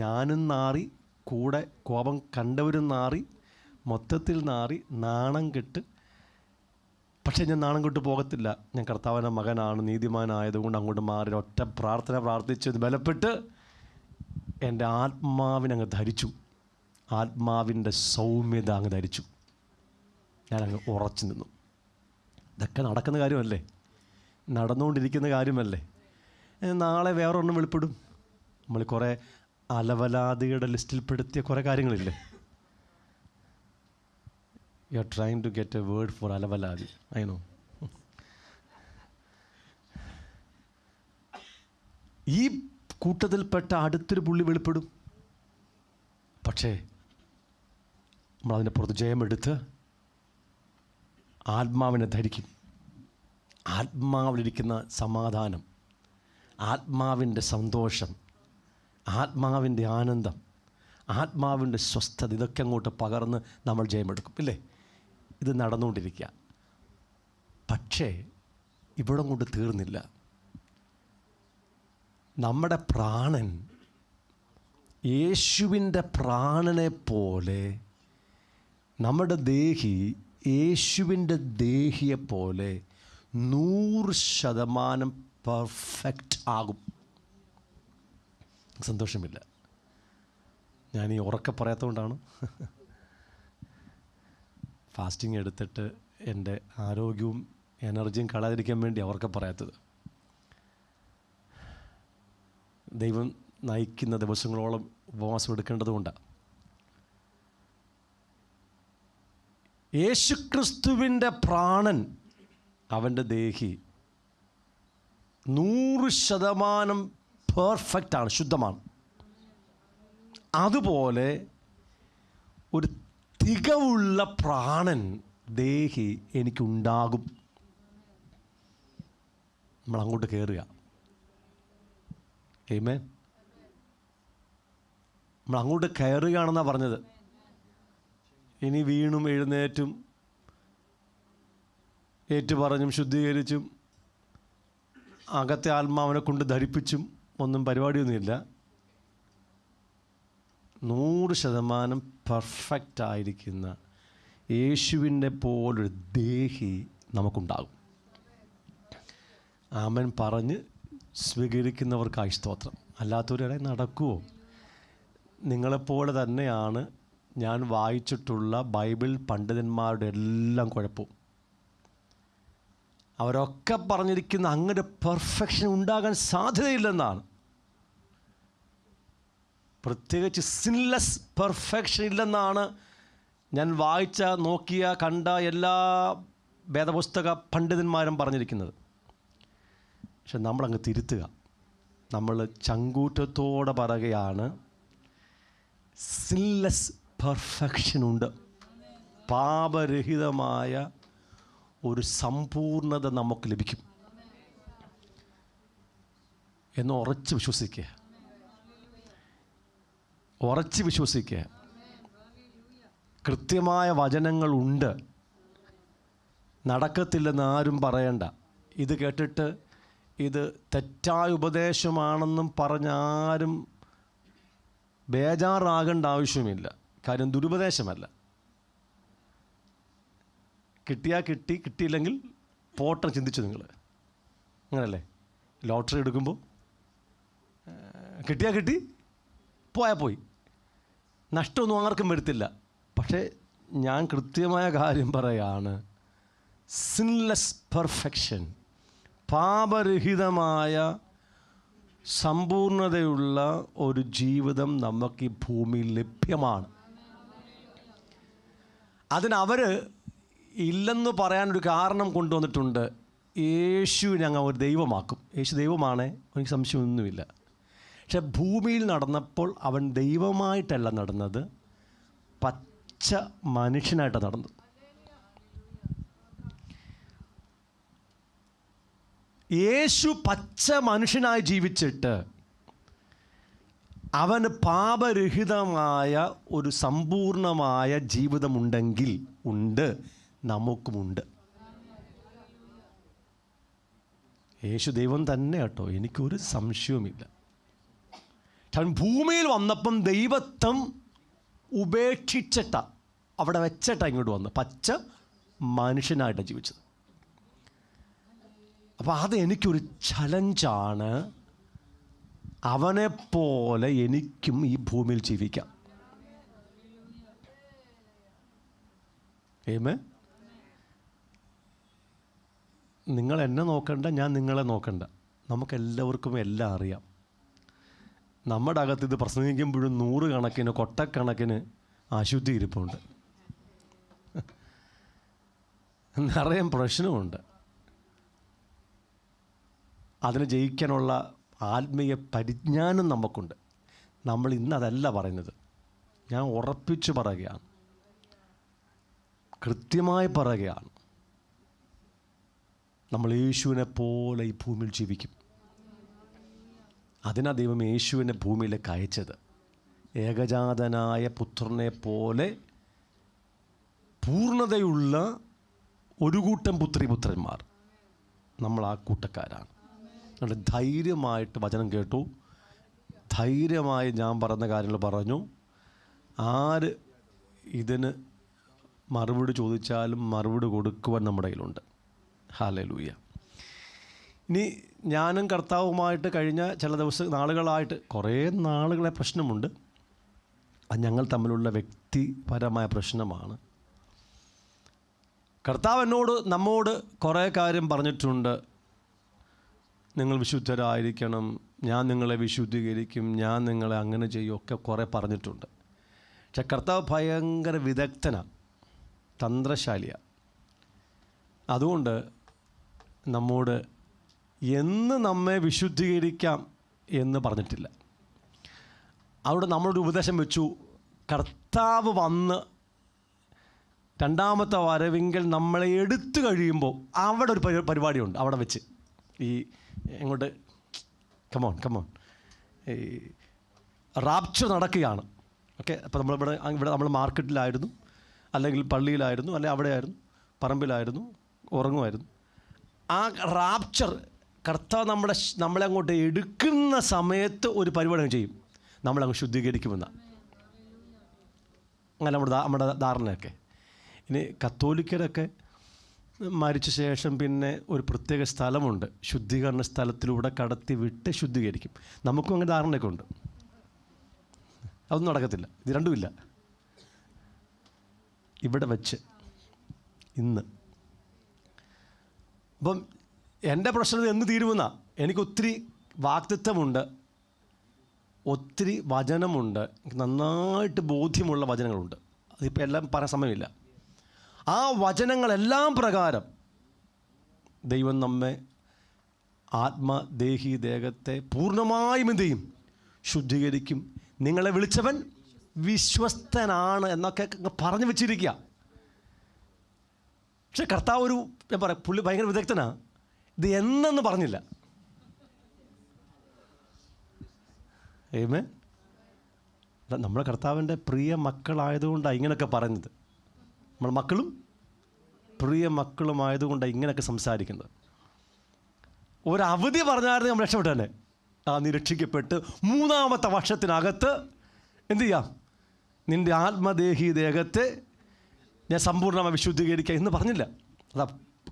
ഞാനും നാറി, കൂടെ കോപം കണ്ടവരും നാറി, മൊത്തത്തിൽ നാറി, നാണം കെട്ട്. പക്ഷേ ഞാൻ നാണം കെട്ട് പോകത്തില്ല. ഞാൻ കർത്താവിൻ്റെ മകനാണ്, നീതിമാനായതുകൊണ്ട് അങ്ങോട്ട് മാറി ഒറ്റ പ്രാർത്ഥന പ്രാർത്ഥിച്ച് ബലപ്പെട്ട് എൻ്റെ ആത്മാവിനങ്ങ് ധരിച്ചു. ആത്മാവിൻ്റെ സൗമ്യത അങ്ങ് ധരിച്ചു. ഞാനങ്ങ് ഉറച്ചു നിന്നു. ഇതൊക്കെ നടക്കുന്ന കാര്യമല്ലേ? നടന്നുകൊണ്ടിരിക്കുന്ന കാര്യമല്ലേ? നാളെ വേറൊരെണ്ണം വെളിപ്പെടും. നമ്മൾ കുറേ അലവലാദികളുടെ ലിസ്റ്റിൽപ്പെടുത്തിയ കുറേ കാര്യങ്ങളില്ലേ? You are trying to get a word for അലവലാദി. I know. ഈ കൂട്ടത്തിൽപ്പെട്ട അടുത്തൊരു പുള്ളി വെളിപ്പെടും. പക്ഷേ നമ്മളതിൻ്റെ പുറത്ത് ജയമെടുത്ത് ആത്മാവിനെ ധരിക്കും. ആത്മാവിലിരിക്കുന്ന സമാധാനം, ആത്മാവിൻ്റെ സന്തോഷം, ആത്മാവിൻ്റെ ആനന്ദം, ആത്മാവിൻ്റെ സ്വസ്ഥത, ഇതൊക്കെ അങ്ങോട്ട് പകർന്ന് നമ്മൾ ജയമെടുക്കും. ഇല്ലേ? ഇത് നടന്നുകൊണ്ടിരിക്കുക. പക്ഷേ ഇവിടെ കൊണ്ട് തീർന്നില്ല. നമ്മുടെ പ്രാണൻ യേശുവിൻ്റെ പ്രാണനെ പോലെ, നമ്മുടെ ദേഹി യേശുവിൻ്റെ ദേഹിയെപ്പോലെ 100% പെർഫെക്റ്റ് ആകും. സന്തോഷമില്ല. ഞാൻ ഈ ഉറക്കെ പറയാത്തതുകൊണ്ടാണ് ഫാസ്റ്റിംഗ് എടുത്തിട്ട് എൻ്റെ ആരോഗ്യവും എനർജിയും കളയാതിരിക്കാൻ വേണ്ടി ഉറക്കെ പറയാത്തത്. ദൈവം നയിക്കുന്ന ദിവസങ്ങളോളം ഉപവാസം എടുക്കേണ്ടതുകൊണ്ടാണ്. യേശുക്രിസ്തുവിൻ്റെ പ്രാണൻ, അവൻ്റെ ദേഹി 100% പെർഫെക്റ്റാണ്, ശുദ്ധമാണ്. അതുപോലെ ഒരു തികവുള്ള പ്രാണൻ, ദേഹി എനിക്കുണ്ടാകും. നമ്മളങ്ങോട്ട് കയറുക. ആമേൻ. നമ്മളങ്ങോട്ട് കയറുകയാണെന്നാണ് പറഞ്ഞത്. ഇനി വീണും എഴുന്നേറ്റും ഏറ്റുപറഞ്ഞും ശുദ്ധീകരിച്ചും അകത്തെ ആത്മാവിനെ കൊണ്ട് ധരിപ്പിച്ചും ഒന്നും പരിപാടിയൊന്നുമില്ല. 100% പെർഫെക്റ്റ് ആയിരിക്കുന്ന യേശുവിൻ്റെ പോലൊരു ദേഹി നമുക്കുണ്ടാകും. ആമേൻ പറഞ്ഞ് സ്വീകരിക്കുന്നവർക്കായി സ്തോത്രം. അല്ലാത്തവരെ നടക്കുമോ? നിങ്ങളെപ്പോലെ തന്നെയാണ് ഞാൻ വായിച്ചിട്ടുള്ള ബൈബിൾ പണ്ഡിതന്മാരുടെ എല്ലാം കുഴപ്പവും. അവരൊക്കെ പറഞ്ഞിരിക്കുന്ന അങ്ങനെ പെർഫെക്ഷൻ ഉണ്ടാകാൻ സാധ്യതയില്ലെന്നാണ്. പ്രത്യേകിച്ച് സിൻലെസ് പെർഫെക്ഷൻ ഇല്ലെന്നാണ് ഞാൻ വായിച്ച, നോക്കിയ, കണ്ട എല്ലാ വേദപുസ്തക പണ്ഡിതന്മാരും പറഞ്ഞിരിക്കുന്നത്. പക്ഷെ നമ്മളങ്ങ് തിരുത്തുക. നമ്മൾ ചങ്കൂറ്റത്തോടെ പറയുകയാണ്, സിൻലെസ് പെർഫെക്ഷനുണ്ട്. പാപരഹിതമായ ഒരു സമ്പൂർണത നമുക്ക് ലഭിക്കും എന്ന് ഉറച്ച് വിശ്വസിക്കുക. ഉറച്ച് വിശ്വസിക്കുക. കൃത്യമായ വചനങ്ങളുണ്ട്, നടക്കത്തില്ലെന്ന് ആരും പറയണ്ട. ഇത് കേട്ടിട്ട് ഇത് തെറ്റായ ഉപദേശമാണെന്നും പറഞ്ഞാരും ബേജാറാകേണ്ട ആവശ്യമില്ല. കാര്യം ദുരുപദേശമല്ല. കിട്ടിയാൽ കിട്ടി, കിട്ടിയില്ലെങ്കിൽ പോട്ടം ചിന്തിച്ചു നിങ്ങൾ. അങ്ങനല്ലേ ലോട്ടറി എടുക്കുമ്പോൾ കിട്ടിയാൽ കിട്ടി, പോയാൽ പോയി, നഷ്ടമൊന്നും ആർക്കും വരുത്തില്ല. പക്ഷേ ഞാൻ കൃത്യമായ കാര്യം പറയാണ്, സിൻലെസ് പെർഫെക്ഷൻ, പാപരഹിതമായ സമ്പൂർണതയുള്ള ഒരു ജീവിതം നമുക്ക് ഈ ഭൂമിയിൽ ലഭ്യമാണ്. അതിനവർ ഇല്ലെന്ന് പറയാനൊരു കാരണം കൊണ്ടുവന്നിട്ടുണ്ട്. യേശുവിനെ അങ്ങ് ഒരു ദൈവമാക്കും. യേശു ദൈവമാണേ, എനിക്ക് സംശയമൊന്നുമില്ല. പക്ഷെ ഭൂമിയിൽ നടന്നപ്പോൾ അവൻ ദൈവമായിട്ടല്ല നടന്നത്, പച്ച മനുഷ്യനായിട്ടാണ് നടന്നത്. യേശു പച്ച മനുഷ്യനായി ജീവിച്ചിട്ട് അവന് പാപരഹിതമായ ഒരു സമ്പൂർണമായ ജീവിതമുണ്ടെങ്കിൽ ഉണ്ട്, നമുക്കുമുണ്ട്. യേശു ദൈവം തന്നെ കേട്ടോ, എനിക്കൊരു സംശയവുമില്ല. അവൻ ഭൂമിയിൽ വന്നപ്പം ദൈവത്വം ഉപേക്ഷിച്ചിട്ടാണ്, അവിടെ വെച്ചിട്ടാണ് ഇങ്ങോട്ട് വന്ന് പച്ച മനുഷ്യനായിട്ടാണ് ജീവിച്ചത്. അപ്പോൾ അത് എനിക്കൊരു ചലഞ്ചാണ്. അവനെപ്പോലെ എനിക്കും ഈ ഭൂമിയിൽ ജീവിക്കാം. ഏമേ, നിങ്ങൾ എന്നെ നോക്കണ്ട, ഞാൻ നിങ്ങളെ നോക്കണ്ട. നമുക്കെല്ലാവർക്കും എല്ലാം അറിയാം. നമ്മുടെ അകത്ത് ഇത് പ്രസംഗിക്കുമ്പോഴും 100 കണക്കിന് കൊട്ടക്കണക്കിന് അശുദ്ധി ഇരിപ്പുണ്ട്, നിറയെ പ്രശ്നമുണ്ട്. അതിന് ജയിക്കാനുള്ള ആത്മീയ പരിജ്ഞാനം നമുക്കുണ്ട്. നമ്മൾ ഇന്ന് അതല്ല പറയുന്നത്. ഞാൻ ഉറപ്പിച്ചു പറയുകയാണ്, കൃത്യമായി പറയുകയാണ്, നമ്മൾ യേശുവിനെ പോലെ ഈ ഭൂമിയിൽ ജീവിക്കും. അതിനാ ദൈവം യേശുവിനെ ഭൂമിയിലേക്ക് അയച്ചത്. ഏകജാതനായ പുത്രനെ പോലെ പൂർണ്ണതയുള്ള ഒരു കൂട്ടം പുത്രിപുത്രന്മാർ, നമ്മൾ ആ കൂട്ടക്കാരാണ്. അതുകൊണ്ട് ധൈര്യമായിട്ട് വചനം കേട്ടു, ധൈര്യമായി ഞാൻ പറഞ്ഞ കാര്യങ്ങൾ പറഞ്ഞു. ആര് ഇതിന് മറുപടി ചോദിച്ചാലും മറുപടി കൊടുക്കുവാൻ നമ്മുടെ കയ്യിലുണ്ട്. ഹല്ലേലൂയ. ഇനി ഞാനും കർത്താവുമായിട്ട് കഴിഞ്ഞ ചില നാളുകളായിട്ട് കുറേ നാളുകളെ പ്രശ്നമുണ്ട്. അത് ഞങ്ങൾ തമ്മിലുള്ള വ്യക്തിപരമായ പ്രശ്നമാണ്. കർത്താവ് നമ്മോട് കുറേ കാര്യം പറഞ്ഞിട്ടുണ്ട്. നിങ്ങൾ വിശുദ്ധരായിരിക്കണം, ഞാൻ നിങ്ങളെ വിശുദ്ധീകരിക്കും, ഞാൻ നിങ്ങളെ അങ്ങനെ ചെയ്യും, ഒക്കെ കുറേ പറഞ്ഞിട്ടുണ്ട്. പക്ഷെ കർത്താവ് ഭയങ്കര വിദഗ്ധനാണ്, തന്ത്രശാലിയാണ്. അതുകൊണ്ട് നമ്മോട് എന്ന് നമ്മെ വിശുദ്ധീകരിക്കാം എന്ന് പറഞ്ഞിട്ടില്ല. അവിടെ നമ്മളൊരു ഉപദേശം വെച്ചു, കർത്താവ് വന്ന് രണ്ടാമത്തെ വരവിങ്കൽ നമ്മളെ എടുത്തു കഴിയുമ്പോൾ അവിടെ ഒരു പരിപാടിയുണ്ട്. അവിടെ വെച്ച് ഈ എങ്ങോട്ട് കമോൺ ഈ റാപ്ചർ നടക്കുകയാണ്. ഓക്കെ, അപ്പോൾ ഇവിടെ നമ്മൾ മാർക്കറ്റിലായിരുന്നു, അല്ലെങ്കിൽ പള്ളിയിലായിരുന്നു, അല്ലെങ്കിൽ അവിടെയായിരുന്നു, പറമ്പിലായിരുന്നു, ഉറങ്ങുമായിരുന്നു. ആ റാപ്ചർ കർത്താവ് നമ്മളെ അങ്ങോട്ട് എടുക്കുന്ന സമയത്ത് ഒരു പരിപാടി ചെയ്യും, നമ്മളങ്ങ് ശുദ്ധീകരിക്കുമെന്നാണ്. അങ്ങനെ നമ്മുടെ ധാരണയൊക്കെ. ഇനി കത്തോലിക്കരൊക്കെ മരിച്ച ശേഷം പിന്നെ ഒരു പ്രത്യേക സ്ഥലമുണ്ട്, ശുദ്ധീകരണ സ്ഥലത്തിലൂടെ കടത്തി വിട്ട് ശുദ്ധീകരിക്കും. നമുക്കും അങ്ങനെ ധാരണയൊക്കെ ഉണ്ട്. അതൊന്നും നടക്കത്തില്ല, ഇത് രണ്ടുമില്ല. ഇവിടെ വെച്ച് ഇന്ന് അപ്പം എൻ്റെ പ്രശ്നം എന്ന് തീരുമെന്നാ. എനിക്ക് ഒത്തിരി വാക്തത്വമുണ്ട്, ഒത്തിരി വചനമുണ്ട്, നന്നായിട്ട് ബോധ്യമുള്ള വചനങ്ങളുണ്ട്. അതിപ്പോൾ എല്ലാം പറയാൻ സമയമില്ല. ആ വചനങ്ങളെല്ലാം പ്രകാരം ദൈവം നമ്മെ ആത്മദേഹി ദേഹത്തെ പൂർണ്ണമായും എന്ത് ചെയ്യും? ശുദ്ധീകരിക്കും. നിങ്ങളെ വിളിച്ചവൻ വിശ്വസ്തനാണ് എന്നൊക്കെ പറഞ്ഞു വെച്ചിരിക്കുക. പക്ഷെ കർത്താവ് ഞാൻ പറയാം, പുള്ളി ഭയങ്കര വിദഗ്ധനാണ്. ഇത് എന്നെന്ന് പറഞ്ഞില്ല. ആമേൻ. നമ്മുടെ കർത്താവിൻ്റെ പ്രിയ മക്കളായതുകൊണ്ടാണ് ഇങ്ങനെയൊക്കെ പറയുന്നത്. നമ്മൾ മക്കളും പ്രിയ മക്കളുമായതുകൊണ്ടാണ് ഇങ്ങനെയൊക്കെ സംസാരിക്കുന്നത്. ഒരവധി പറഞ്ഞായിരുന്നു നമ്മൾ രക്ഷപ്പെട്ടല്ലേ. നീ രക്ഷിക്കപ്പെട്ട് 3-ാമത്തെ വർഷത്തിനകത്ത് എന്തു ചെയ്യാം, നിൻ്റെ ആത്മദേഹി ദേഹത്തെ ഞാൻ സമ്പൂർണ്ണമായി വിശുദ്ധീകരിക്കുക എന്ന് പറഞ്ഞില്ല. അതാ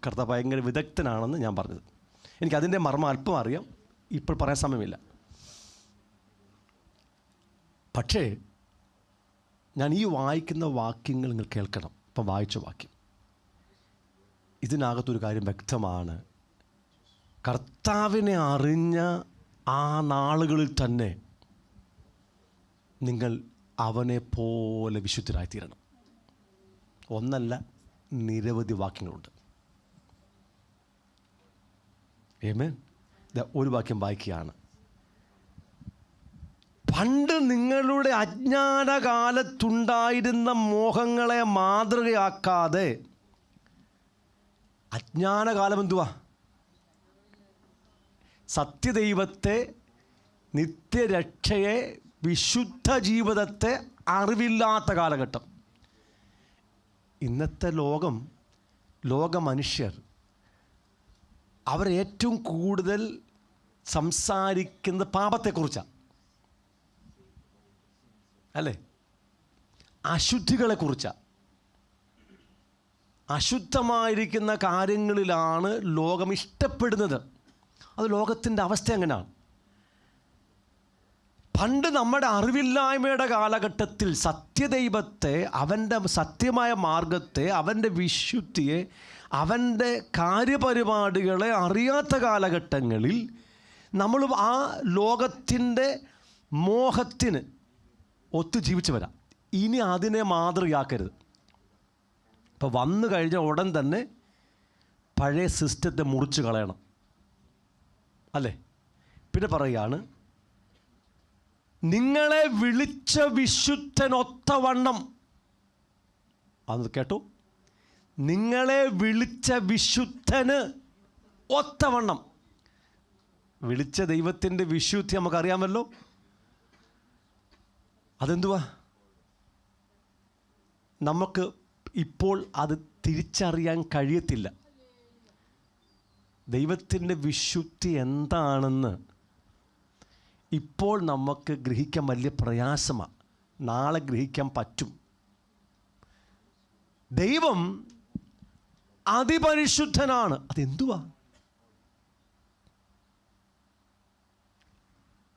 കർത്താവ് ഭയങ്കര വിദഗ്ധനാണെന്ന് ഞാൻ പറഞ്ഞത്. എനിക്കതിൻ്റെ മർമ്മം അല്പം അറിയാം, ഇപ്പോൾ പറയാൻ സമയമില്ല. പക്ഷേ ഞാൻ ഈ വായിക്കുന്ന വാക്യങ്ങൾ നിങ്ങൾ കേൾക്കണം. ഇപ്പം വായിച്ച വാക്യം ഇതിനകത്തൊരു കാര്യം വ്യക്തമാണ്. കർത്താവിനെ അറിഞ്ഞ ആ നാളുകളിൽ തന്നെ നിങ്ങൾ അവനെ പോലെ വിശുദ്ധരായിത്തീരണം. ഒന്നല്ല, നിരവധി വാക്യങ്ങളുണ്ട്. ആമേൻ. ഒരു വാക്യം വായിക്കുകയാണ്. പണ്ട് നിങ്ങളുടെ അജ്ഞാനകാലത്തുണ്ടായിരുന്ന മോഹങ്ങളെ മാതൃകയാക്കാതെ. അജ്ഞാനകാലം എന്തുവാ? സത്യദൈവത്തെ, നിത്യരക്ഷയെ, വിശുദ്ധ ജീവിതത്തെ അറിവില്ലാത്ത കാലഘട്ടം. ഇന്നത്തെ ലോക മനുഷ്യർ അവരേറ്റവും കൂടുതൽ സംസാരിക്കുന്നത് പാപത്തെക്കുറിച്ചാണ് അല്ലേ? അശുദ്ധികളെക്കുറിച്ചാണ്. അശുദ്ധമായിരിക്കുന്ന കാര്യങ്ങളിലാണ് ലോകം ഇഷ്ടപ്പെടുന്നത്. അത് ലോകത്തിൻ്റെ അവസ്ഥ എങ്ങനെയാണ്? പണ്ട് നമ്മുടെ അറിവില്ലായ്മയുടെ കാലഘട്ടത്തിൽ സത്യദൈവത്തെ, അവൻ്റെ സത്യമായ മാർഗത്തെ, അവൻ്റെ വിശുദ്ധിയെ, അവൻ്റെ കാര്യപരിപാടികളെ അറിയാത്ത കാലഘട്ടങ്ങളിൽ നമ്മൾ ആ ലോകത്തിൻ്റെ മോഹത്തിന് ഒത്തു ജീവിച്ചു വരാം. ഇനി അതിനെ മാതൃകയാക്കരുത്. ഇപ്പോൾ വന്നു കഴിഞ്ഞ ഉടൻ തന്നെ പഴയ സിസ്റ്റത്തെ മുറിച്ച് കളയണം അല്ലേ? പിന്നെ പറയുകയാണ്, നിങ്ങളെ വിളിച്ച വിശുദ്ധനൊത്തവണ്ണം. അത് കേട്ടോ, നിങ്ങളെ വിളിച്ച വിശുദ്ധന് ഒത്തവണ്ണം. വിളിച്ച ദൈവത്തിൻ്റെ വിശുദ്ധി നമുക്കറിയാമല്ലോ. അതെന്തുവാ? നമുക്ക് ഇപ്പോൾ അത് തിരിച്ചറിയാൻ കഴിയത്തില്ല. ദൈവത്തിൻ്റെ വിശുദ്ധി എന്താണെന്ന് ഇപ്പോൾ നമുക്ക് ഗ്രഹിക്കാൻ വലിയ പ്രയാസമാണ്. നാളെ ഗ്രഹിക്കാൻ പറ്റും. ദൈവം അതിപരിശുദ്ധനാണ്. അതെന്തുവാ?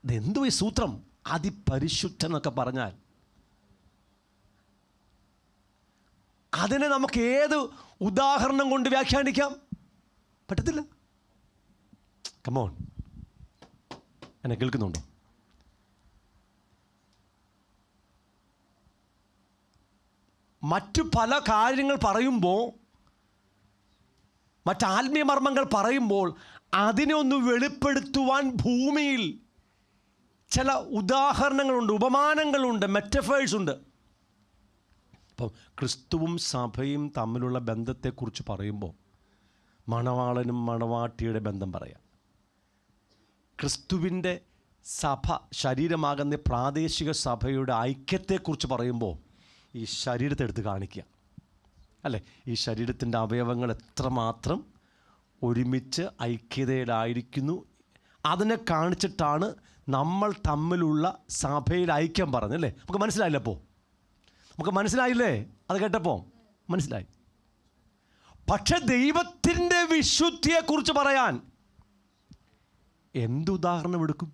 അതെന്തുവാ ഈ സൂത്രം? അതിപരിശുദ്ധൻ എന്നൊക്കെ പറഞ്ഞാൽ അതിനെ നമുക്ക് ഏത് ഉദാഹരണം കൊണ്ട് വ്യാഖ്യാനിക്കാം? പറ്റത്തില്ല. കമോൺ, എന്നെ കേൾക്കുന്നുണ്ടോ? മറ്റു പല കാര്യങ്ങൾ പറയുമ്പോൾ, മറ്റാത്മീയ മർമ്മങ്ങൾ പറയുമ്പോൾ അതിനെ ഒന്ന് വെളിപ്പെടുത്തുവാൻ ഭൂമിയിൽ ചില ഉദാഹരണങ്ങളുണ്ട്, ഉപമാനങ്ങളുണ്ട്, മെറ്റഫേഴ്സ് ഉണ്ട്. അപ്പം ക്രിസ്തുവും സഭയും തമ്മിലുള്ള ബന്ധത്തെക്കുറിച്ച് പറയുമ്പോൾ മണവാളനും മണവാട്ടിയുടെ ബന്ധം പറയാം. ക്രിസ്തുവിൻ്റെ സഭ, ശരീരമാകുന്ന പ്രാദേശിക സഭയുടെ ഐക്യത്തെക്കുറിച്ച് പറയുമ്പോൾ ഈ ശരീരത്തെ എടുത്ത് കാണിക്കുക അല്ലേ? ഈ ശരീരത്തിൻ്റെ അവയവങ്ങൾ എത്രമാത്രം ഒരുമിച്ച് ഐക്യതയിലായിരിക്കുന്നു അതിനെ കാണിച്ചിട്ടാണ് നമ്മൾ തമ്മിലുള്ള സഭയിൽ ഐക്യം പറഞ്ഞല്ലേ? നമുക്ക് മനസ്സിലായില്ല. അപ്പോൾ നമുക്ക് മനസ്സിലായില്ലേ? അത് കേട്ടപ്പോൾ മനസ്സിലായി. പക്ഷെ ദൈവത്തിൻ്റെ വിശുദ്ധിയെക്കുറിച്ച് പറയാൻ എന്തുദാഹരണം എടുക്കും?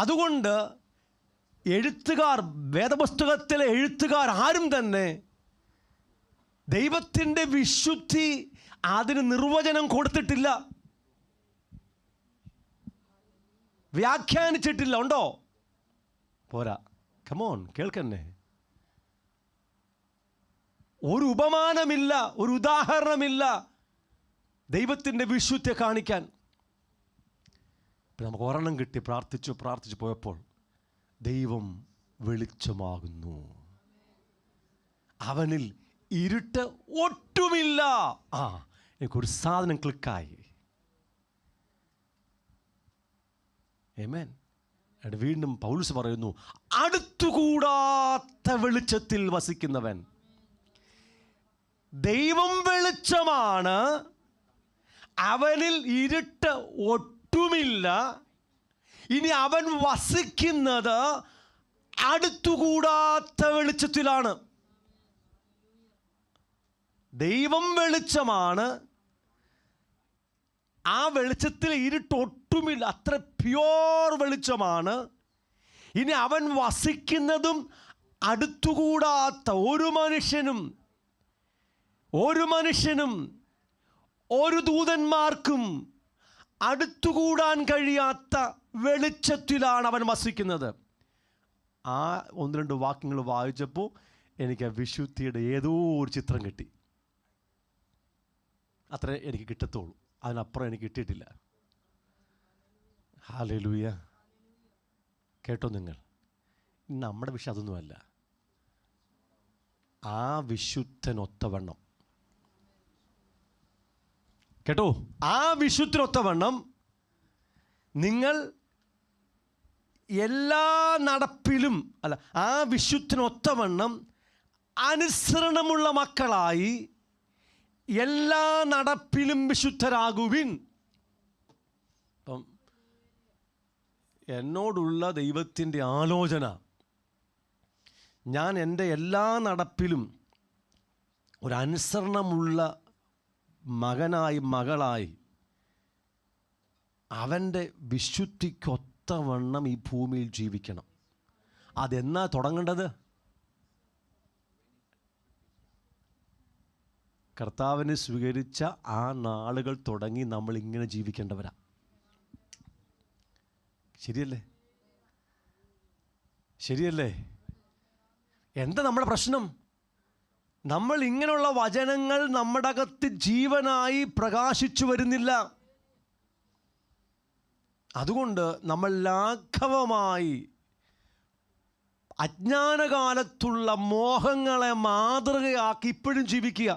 അതുകൊണ്ട് എഴുത്തുകാർ, വേദപുസ്തകത്തിലെ എഴുത്തുകാർ ആരും തന്നെ ദൈവത്തിൻ്റെ വിശുദ്ധി അതിന് നിർവചനം കൊടുത്തിട്ടില്ല, വ്യാഖ്യാനിച്ചിട്ടില്ല. ഉണ്ടോ? പോരാ. കമോൺ, കേൾക്കന്നെ. ഒരു ഉപമാനമില്ല, ഒരു ഉദാഹരണമില്ല ദൈവത്തിൻ്റെ വിശുദ്ധിയെ കാണിക്കാൻ. നമുക്ക് ഒരെണ്ണം കിട്ടി. പ്രാർത്ഥിച്ചു പോയപ്പോൾ ദൈവം വെളിച്ചമാകുന്നു, അവനിൽ ഇരുട്ട് ഒട്ടുമില്ല. എനിക്കൊരു സാധനം ക്ലിക്കായി. ആമേൻ. വീണ്ടും പൗലോസ് പറയുന്നു, അടുത്തുകൂടാത്ത വെളിച്ചത്തിൽ വസിക്കുന്നവൻ. ദൈവം വെളിച്ചമാണ്, അവനിൽ ഇരുട്ട് ഒട്ടുമില്ല. ഇനി അവൻ വസിക്കുന്നത് അടുത്തുകൂടാത്ത വെളിച്ചത്തിലാണ്. ദൈവം വെളിച്ചമാണ്, ആ വെളിച്ചത്തിൽ ഇരുട്ടൊട്ടുമില്ല, അത്ര പ്യോർ വെളിച്ചമാണ്. ഇനി അവൻ വസിക്കുന്നതും അടുത്തുകൂടാത്ത ഒരു മനുഷ്യനും ഒരു ദൂതന്മാർക്കും അടുത്തുകൂടാൻ കഴിയാത്ത വെളിച്ചത്തിലാണ് അവൻ വസിക്കുന്നത്. ആ 1-2 വാക്യങ്ങൾ വായിച്ചപ്പോൾ എനിക്ക് വിശുദ്ധിയുടെ ഏതോ ഒരു ചിത്രം കിട്ടി. അത്രേ എനിക്ക് കിട്ടത്തുള്ളൂ, അതിനപ്പുറം എനിക്ക് കിട്ടിയിട്ടില്ല. ഹല്ലേലൂയ. കേട്ടോ നിങ്ങൾ, നമ്മുടെ വിഷയം അതൊന്നുമല്ല. ആ വിശുദ്ധനൊത്തവണ്ണം, കേട്ടോ, ആ വിശുദ്ധനൊത്തവണ്ണം നിങ്ങൾ എല്ലാ നടപ്പിലും അല്ല, ആ വിശുദ്ധനൊത്തവണ്ണം അനുസരണമുള്ള മക്കളായി എല്ലാ നടപ്പിലും വിശുദ്ധരാകുവിൻ. അപ്പം എന്നോടുള്ള ദൈവത്തിൻ്റെ ആലോചന, ഞാൻ എൻ്റെ എല്ലാ നടപ്പിലും ഒരനുസരണമുള്ള മകനായി മകളായി അവൻ്റെ വിശുദ്ധിക്കൊത്തവണ്ണം ഈ ഭൂമിയിൽ ജീവിക്കണം. അതെന്നാ തുടങ്ങേണ്ടത്? കർത്താവിനെ സ്വീകരിച്ച ആ നാളുകൾ തുടങ്ങി നമ്മൾ ഇങ്ങനെ ജീവിക്കേണ്ടവരാ. ശരിയല്ലേ? എന്താ നമ്മുടെ പ്രശ്നം? നമ്മൾ ഇങ്ങനെയുള്ള വചനങ്ങൾ നമ്മുടെ അകത്ത് ജീവനായി പ്രകാശിച്ചു വരുന്നില്ല. അതുകൊണ്ട് നമ്മൾ ലാഘവമായി അജ്ഞാനകാലത്തുള്ള മോഹങ്ങളെ മാതൃകയാക്കി ഇപ്പോഴും ജീവിക്കുക.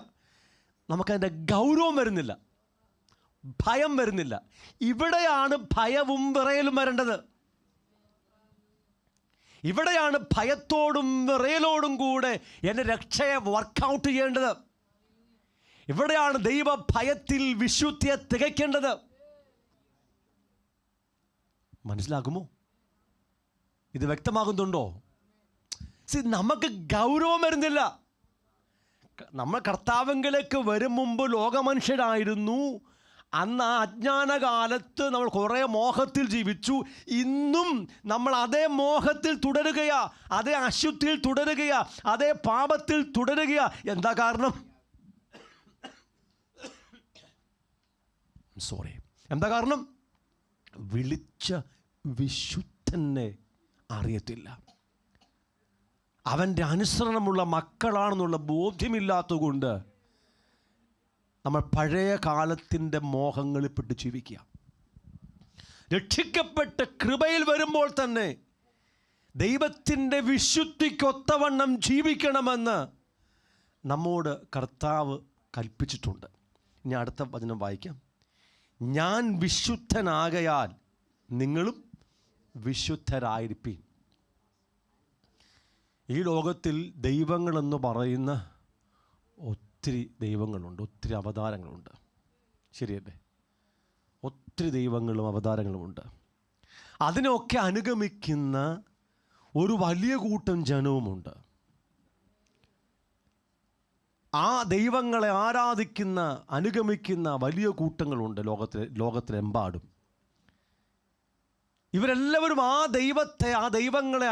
നമുക്കതിൻ്റെ ഗൗരവം വരുന്നില്ല, ഭയം വരുന്നില്ല. ഇവിടെയാണ് ഭയവും വിറയലും വരേണ്ടത്. ഇവിടെയാണ് ഭയത്തോടും വിറയലോടും കൂടെ എൻ്റെ രക്ഷയെ വർക്കൗട്ട് ചെയ്യേണ്ടത്. ഇവിടെയാണ് ദൈവ ഭയത്തിൽ വിശുദ്ധിയെ തികയ്ക്കേണ്ടത്. മനസ്സിലാകുമോ? ഇത് വ്യക്തമാകുന്നുണ്ടോ? നമുക്ക് ഗൗരവം വരുന്നില്ല. നമ്മൾ കർത്താവിലേക്ക് വരും മുമ്പ് ലോകമനുഷ്യരായിരുന്നു. അന്ന് ആ അജ്ഞാനകാലത്ത് നമ്മൾ കുറേ മോഹത്തിൽ ജീവിച്ചു. ഇന്നും നമ്മൾ അതേ മോഹത്തിൽ തുടരുകയാ, അതേ അശുദ്ധിയിൽ തുടരുകയാ, അതേ പാപത്തിൽ തുടരുകയാ. എന്താ കാരണം? എന്താ കാരണം? വിളിച്ച വിശുദ്ധനെ അറിയത്തില്ല. അവൻ്റെ അനുസരണമുള്ള മക്കളാണെന്നുള്ള ബോധ്യമില്ലാത്തതുകൊണ്ട് നമ്മൾ പഴയ കാലത്തിൻ്റെ മോഹങ്ങളിൽപ്പെട്ട് ജീവിക്കുക. രക്ഷിക്കപ്പെട്ട് കൃപയിൽ വരുമ്പോൾ തന്നെ ദൈവത്തിൻ്റെ വിശുദ്ധിക്കൊത്തവണ്ണം ജീവിക്കണമെന്ന് നമ്മോട് കർത്താവ് കൽപ്പിച്ചിട്ടുണ്ട്. ഇനി അടുത്ത വചനം വായിക്കാം. ഞാൻ വിശുദ്ധനാകയാൽ നിങ്ങളും വിശുദ്ധരായിരിപ്പീൻ. ഈ ലോകത്തിൽ ദൈവങ്ങളെന്ന് പറയുന്ന ഒത്തിരി ദൈവങ്ങളുണ്ട്, ഒത്തിരി അവതാരങ്ങളുണ്ട്. ശരിയല്ലേ? ഒത്തിരി ദൈവങ്ങളും അവതാരങ്ങളുമുണ്ട്. അതിനൊക്കെ അനുഗമിക്കുന്ന ഒരു വലിയ കൂട്ടം ജനവുമുണ്ട്. ആ ദൈവങ്ങളെ ആരാധിക്കുന്ന, അനുഗമിക്കുന്ന വലിയ കൂട്ടങ്ങളുണ്ട് ലോകത്തിലെമ്പാടും. ഇവരെല്ലാവരും ആ ദൈവങ്ങളെ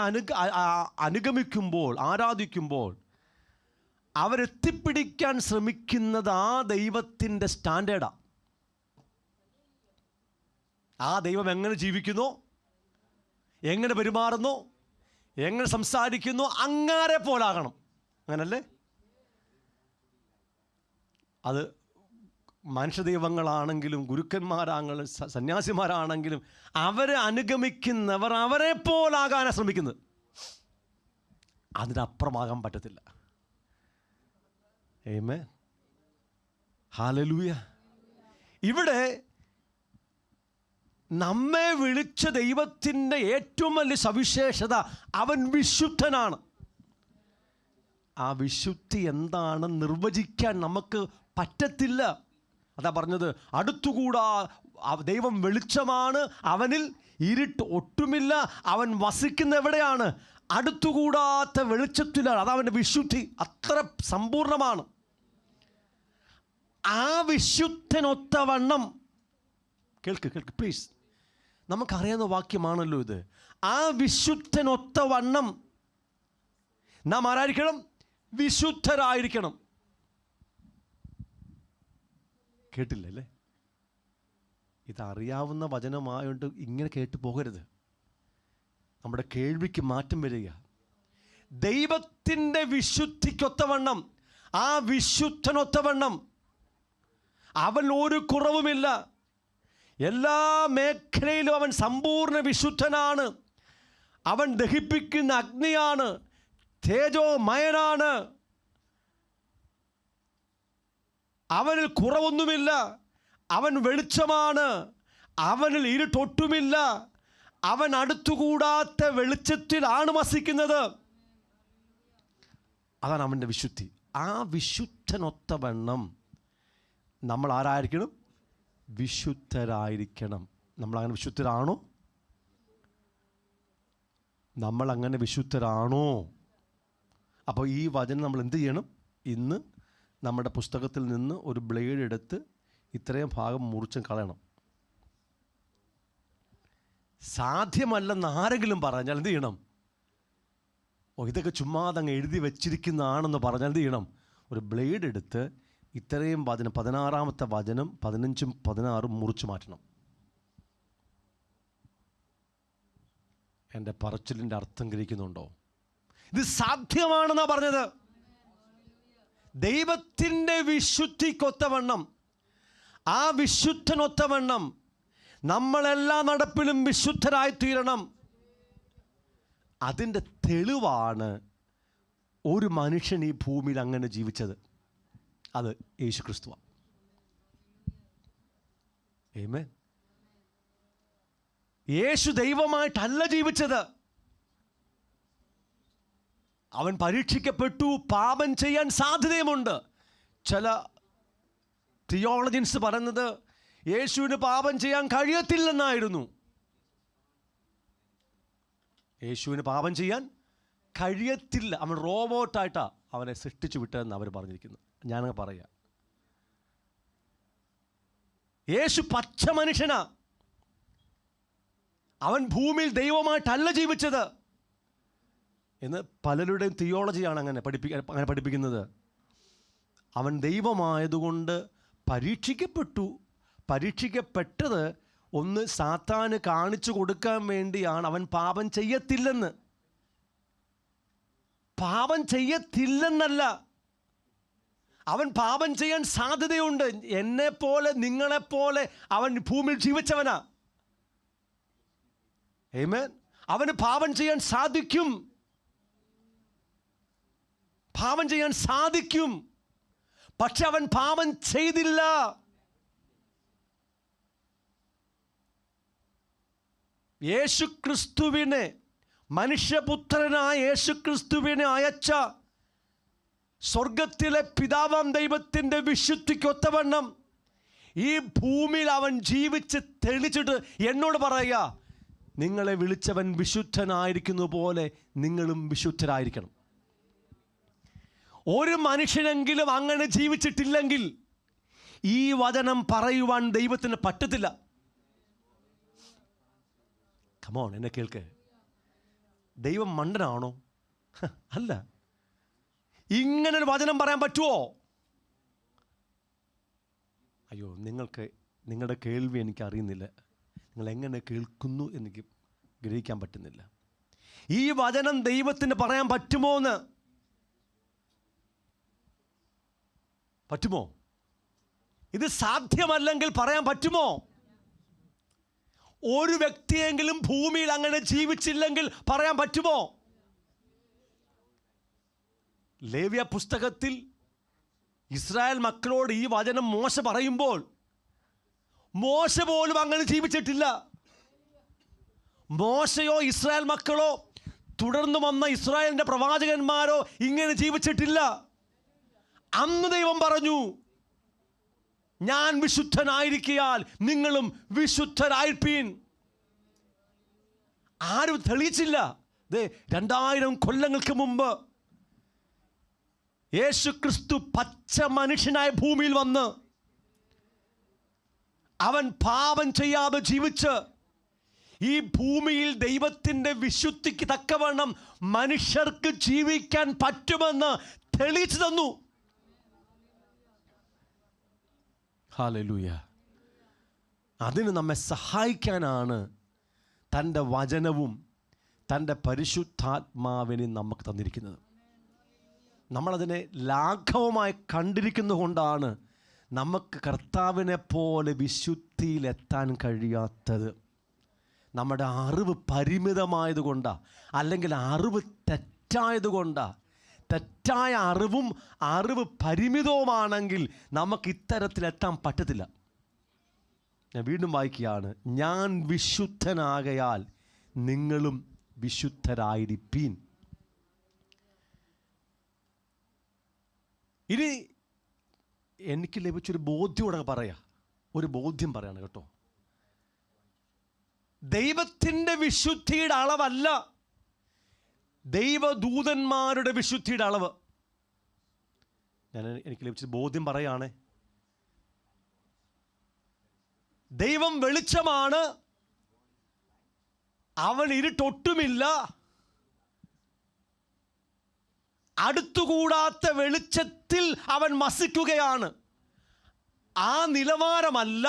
അനുഗമിക്കുമ്പോൾ, ആരാധിക്കുമ്പോൾ അവരെത്തിപ്പിടിക്കാൻ ശ്രമിക്കുന്നത് ആ ദൈവത്തിൻ്റെ സ്റ്റാൻഡേർഡാണ്. ആ ദൈവം എങ്ങനെ ജീവിക്കുന്നു, എങ്ങനെ പെരുമാറുന്നു, എങ്ങനെ സംസാരിക്കുന്നു, അങ്ങനെ പോലാകണം. അങ്ങനല്ലേ? അത് മനുഷ്യദൈവങ്ങളാണെങ്കിലും ഗുരുക്കന്മാരാണെങ്കിലും സന്യാസിമാരാണെങ്കിലും അവരെ അനുഗമിക്കുന്നവർ അവരെ പോലാകാനാണ് ശ്രമിക്കുന്നത്. അതിനപ്പുറമാകാൻ പറ്റത്തില്ല. ആമേൻ, ഹല്ലേലൂയ. ഇവിടെ നമ്മെ വിളിച്ച ദൈവത്തിൻ്റെ ഏറ്റവും വലിയ സവിശേഷത അവൻ വിശുദ്ധനാണ്. ആ വിശുദ്ധി എന്താണെന്ന് നിർവചിക്കാൻ നമുക്ക് പറ്റത്തില്ല. അതാ പറഞ്ഞത്, അടുത്തുകൂടാ, ദൈവം വെളിച്ചമാണ്, അവനിൽ ഇരുട്ട് ഒട്ടുമില്ല. അവൻ വസിക്കുന്ന എവിടെയാണ്? അടുത്തുകൂടാത്ത വെളിച്ചത്തിലാണ്. അതവൻ്റെ വിശുദ്ധി അത്ര സമ്പൂർണമാണ്. ആ വിശുദ്ധനൊത്തവണ്ണം, കേൾക്ക് പ്ലീസ്, നമുക്കറിയാവുന്ന വാക്യമാണല്ലോ ഇത്. ആ വിശുദ്ധനൊത്തവണ്ണം നാം ആരായിരിക്കണം? വിശുദ്ധരായിരിക്കണം. കേട്ടില്ലല്ലേ? ഇതറിയാവുന്ന വചനമായോണ്ട് ഇങ്ങനെ കേട്ടു പോകരുത്. നമ്മുടെ കേൾവിക്ക് മാറ്റം വരിക. ദൈവത്തിൻ്റെ വിശുദ്ധിക്കൊത്തവണ്ണം, ആ വിശുദ്ധനൊത്തവണ്ണം അവൻ ഒരു കുറവുമില്ല. എല്ലാ മേഖലയിലും അവൻ സമ്പൂർണ്ണ വിശുദ്ധനാണ്. അവൻ ദഹിപ്പിക്കുന്ന അഗ്നിയാണ്, തേജോമയനാണ്. അവനിൽ കുറവൊന്നുമില്ല. അവൻ വെളിച്ചമാണ്, അവനിൽ ഇരുട്ടൊട്ടുമില്ല. അവൻ അടുത്തുകൂടാത്ത വെളിച്ചത്തിലാണ് വസിക്കുന്നത്. അതാണ് അവൻ്റെ വിശുദ്ധി. ആ വിശുദ്ധനൊത്തവണ്ണം നമ്മൾ ആരായിരിക്കണം? വിശുദ്ധരായിരിക്കണം. നമ്മളങ്ങനെ വിശുദ്ധരാണോ? നമ്മളങ്ങനെ വിശുദ്ധരാണോ? അപ്പോൾ ഈ വചനം നമ്മൾ എന്ത് ചെയ്യണം? ഇന്ന് നമ്മുടെ പുസ്തകത്തിൽ നിന്ന് ഒരു ബ്ലേഡ് എടുത്ത് ഇത്രയും ഭാഗം മുറിച്ചും കളയണം. സാധ്യമല്ലെന്ന് ആരെങ്കിലും പറഞ്ഞാൽ എന്ത് ചെയ്യണം? ഇതൊക്കെ ചുമ്മാതങ്ങ് എഴുതി വച്ചിരിക്കുന്നതാണെന്ന് പറഞ്ഞാൽ എന്ത് ചെയ്യണം? ഒരു ബ്ലേഡ് എടുത്ത് ഇത്രയും വചനം, 16-ാമത്തെ വചനം 15ഉം 16ഉം മുറിച്ച് മാറ്റണം. എൻ്റെ പറച്ചിലിൻ്റെ അർത്ഥം ഗ്രഹിക്കുന്നുണ്ടോ? ഇത് സാധ്യമാണെന്നാണ് പറഞ്ഞത്. ദൈവത്തിൻ്റെ വിശുദ്ധിക്കൊത്തവണ്ണം, ആ വിശുദ്ധനൊത്തവണ്ണം നമ്മളെല്ലാ നടപ്പിലും വിശുദ്ധരായിത്തീരണം. അതിൻ്റെ തെളിവാണ് ഒരു മനുഷ്യൻ ഈ ഭൂമിയിൽ അങ്ങനെ ജീവിച്ചത്. അത് യേശു ക്രിസ്തുവാണ്. ആമേൻ. യേശു ദൈവമായിട്ടല്ല ജീവിച്ചത്. അവൻ പരീക്ഷിക്കപ്പെട്ടു. പാപം ചെയ്യാൻ സാധ്യതയുമുണ്ട്. ചില തിയോളജിൻസ് പറയുന്നത് യേശുവിന് പാപം ചെയ്യാൻ കഴിയത്തില്ലെന്നായിരുന്നു. യേശുവിന് പാപം ചെയ്യാൻ കഴിയത്തില്ല. അവൻ റോബോട്ടായിട്ടാണ് അവനെ സൃഷ്ടിച്ചു വിട്ടതെന്ന് അവർ പറഞ്ഞിരിക്കുന്നു. ഞാനങ്ങ് പറയാം, യേശു പച്ച മനുഷ്യനാ. അവൻ ഭൂമിയിൽ ദൈവമായിട്ടല്ല ജീവിച്ചത് എന്ന് പലരുടെയും തിയോളജിയാണ് അങ്ങനെ പഠിപ്പിക്കുന്നത്. അവൻ ദൈവമായതുകൊണ്ട് പരീക്ഷിക്കപ്പെട്ടു. പരീക്ഷിക്കപ്പെട്ടത് ഒന്ന് സാത്താന് കാണിച്ചു കൊടുക്കാൻ വേണ്ടിയാണ്. അവൻ പാപം ചെയ്യത്തില്ലെന്ന്. പാപം ചെയ്യത്തില്ലെന്നല്ല, അവൻ പാപം ചെയ്യാൻ സാധ്യതയുണ്ട്. എന്നെപ്പോലെ നിങ്ങളെപ്പോലെ അവൻ ഭൂമിയിൽ ജീവിച്ചവനാ. ആമേൻ. അവന് പാപം ചെയ്യാൻ സാധിക്കും. പാപം ചെയ്യാൻ സാധിക്കും. പക്ഷെ അവൻ പാപം ചെയ്തില്ല. യേശുക്രിസ്തുവിനെ, മനുഷ്യപുത്രനായ യേശുക്രിസ്തുവിനെ അയച്ച സ്വർഗത്തിലെ പിതാവാം ദൈവത്തിൻ്റെ വിശുദ്ധിക്കൊത്തവണ്ണം ഈ ഭൂമിയിൽ അവൻ ജീവിച്ച് തെളിച്ചിട്ട് എന്നോട് പറയുക, നിങ്ങളെ വിളിച്ചവൻ വിശുദ്ധനായിരിക്കുന്ന പോലെ നിങ്ങളും വിശുദ്ധരായിരിക്കണം. ഒരു മനുഷ്യനെങ്കിലും അങ്ങനെ ജീവിച്ചിട്ടില്ലെങ്കിൽ ഈ വചനം പറയുവാൻ ദൈവത്തിന് പറ്റത്തില്ല. കമോൺ, എന്നെ കേൾക്ക്. ദൈവം മണ്ടനാണോ? അല്ല. ഇങ്ങനൊരു വചനം പറയാൻ പറ്റുമോ? അയ്യോ, നിങ്ങളുടെ കേൾവി എനിക്ക് അറിയുന്നില്ല. നിങ്ങൾ എങ്ങനെ കേൾക്കുന്നു എനിക്ക് ഗ്രഹിക്കാൻ പറ്റുന്നില്ല. ഈ വചനം ദൈവത്തിന് പറയാൻ പറ്റുമോ എന്ന്? പറ്റുമോ? ഇത് സാധ്യമല്ലെങ്കിൽ പറയാൻ പറ്റുമോ? ഒരു വ്യക്തിയെങ്കിലും ഭൂമിയിൽ അങ്ങനെ ജീവിച്ചില്ലെങ്കിൽ പറയാൻ പറ്റുമോ? ലേവ്യ പുസ്തകത്തിൽ ഇസ്രായേൽ മക്കളോട് ഈ വചനം മോശ പറയുമ്പോൾ മോശ പോലും അങ്ങനെ ജീവിച്ചിട്ടില്ല. മോശയോ ഇസ്രായേൽ മക്കളോ തുടർന്ന് വന്ന ഇസ്രായേലിൻ്റെ പ്രവാചകന്മാരോ ഇങ്ങനെ ജീവിച്ചിട്ടില്ല. അന്ന് ദൈവം പറഞ്ഞു, ഞാൻ വിശുദ്ധനായിരിക്കയാൽ നിങ്ങളും വിശുദ്ധരായിരിപ്പീൻ. ആരും തെളിയിച്ചില്ല. 2000 കൊല്ലങ്ങൾക്ക് മുമ്പ് യേശു ക്രിസ്തു പച്ച മനുഷ്യനായ ഭൂമിയിൽ വന്ന് അവൻ പാപം ചെയ്യാതെ ജീവിച്ച് ഈ ഭൂമിയിൽ ദൈവത്തിൻ്റെ വിശുദ്ധിക്ക് തക്കവണ്ണം മനുഷ്യർക്ക് ജീവിക്കാൻ പറ്റുമെന്ന് തെളിയിച്ചു തന്നു. ഹല്ലേലൂയ. അതിന് നമ്മെ സഹായിക്കാനാണ് തൻ്റെ വചനവും തൻ്റെ പരിശുദ്ധാത്മാവിനെ നമുക്ക് തന്നിരിക്കുന്നത്. നമ്മളതിനെ ലാഘവമായി കണ്ടിരിക്കുന്നതുകൊണ്ടാണ് നമുക്ക് കർത്താവിനെ പോലെ വിശുദ്ധിയിലെത്താൻ കഴിയാത്തത്. നമ്മുടെ അറിവ് പരിമിതമായതുകൊണ്ടാണ്, അല്ലെങ്കിൽ അറിവ് തെറ്റായതുകൊണ്ടാണ്. തെറ്റായ അറിവും അറിവ് പരിമിതവുമാണെങ്കിൽ നമുക്ക് ഇത്തരത്തിലെത്താൻ പറ്റത്തില്ല. ഞാൻ വീണ്ടും വായിക്കുകയാണ്, ഞാൻ വിശുദ്ധനാകയാൽ നിങ്ങളും വിശുദ്ധരായിരിപ്പീൻ. ഇനി എനിക്ക് ലഭിച്ചൊരു ബോധ്യോടെ പറയാം, ഒരു ബോധ്യം പറയാണ് കേട്ടോ. ദൈവത്തിൻ്റെ വിശുദ്ധിയുടെ അളവല്ല ദൈവദൂതന്മാരുടെ വിശുദ്ധിയുടെ അളവ്. എനിക്ക് ലഭിച്ച ബോധ്യം പറയുകയാണേ. ദൈവം വെളിച്ചമാണ്, അവൻ ഇരുട്ടൊട്ടുമില്ല. അടുത്തുകൂടാത്ത വെളിച്ചത്തിൽ അവൻ വസിക്കുകയാണ്. ആ നിലവാരമല്ല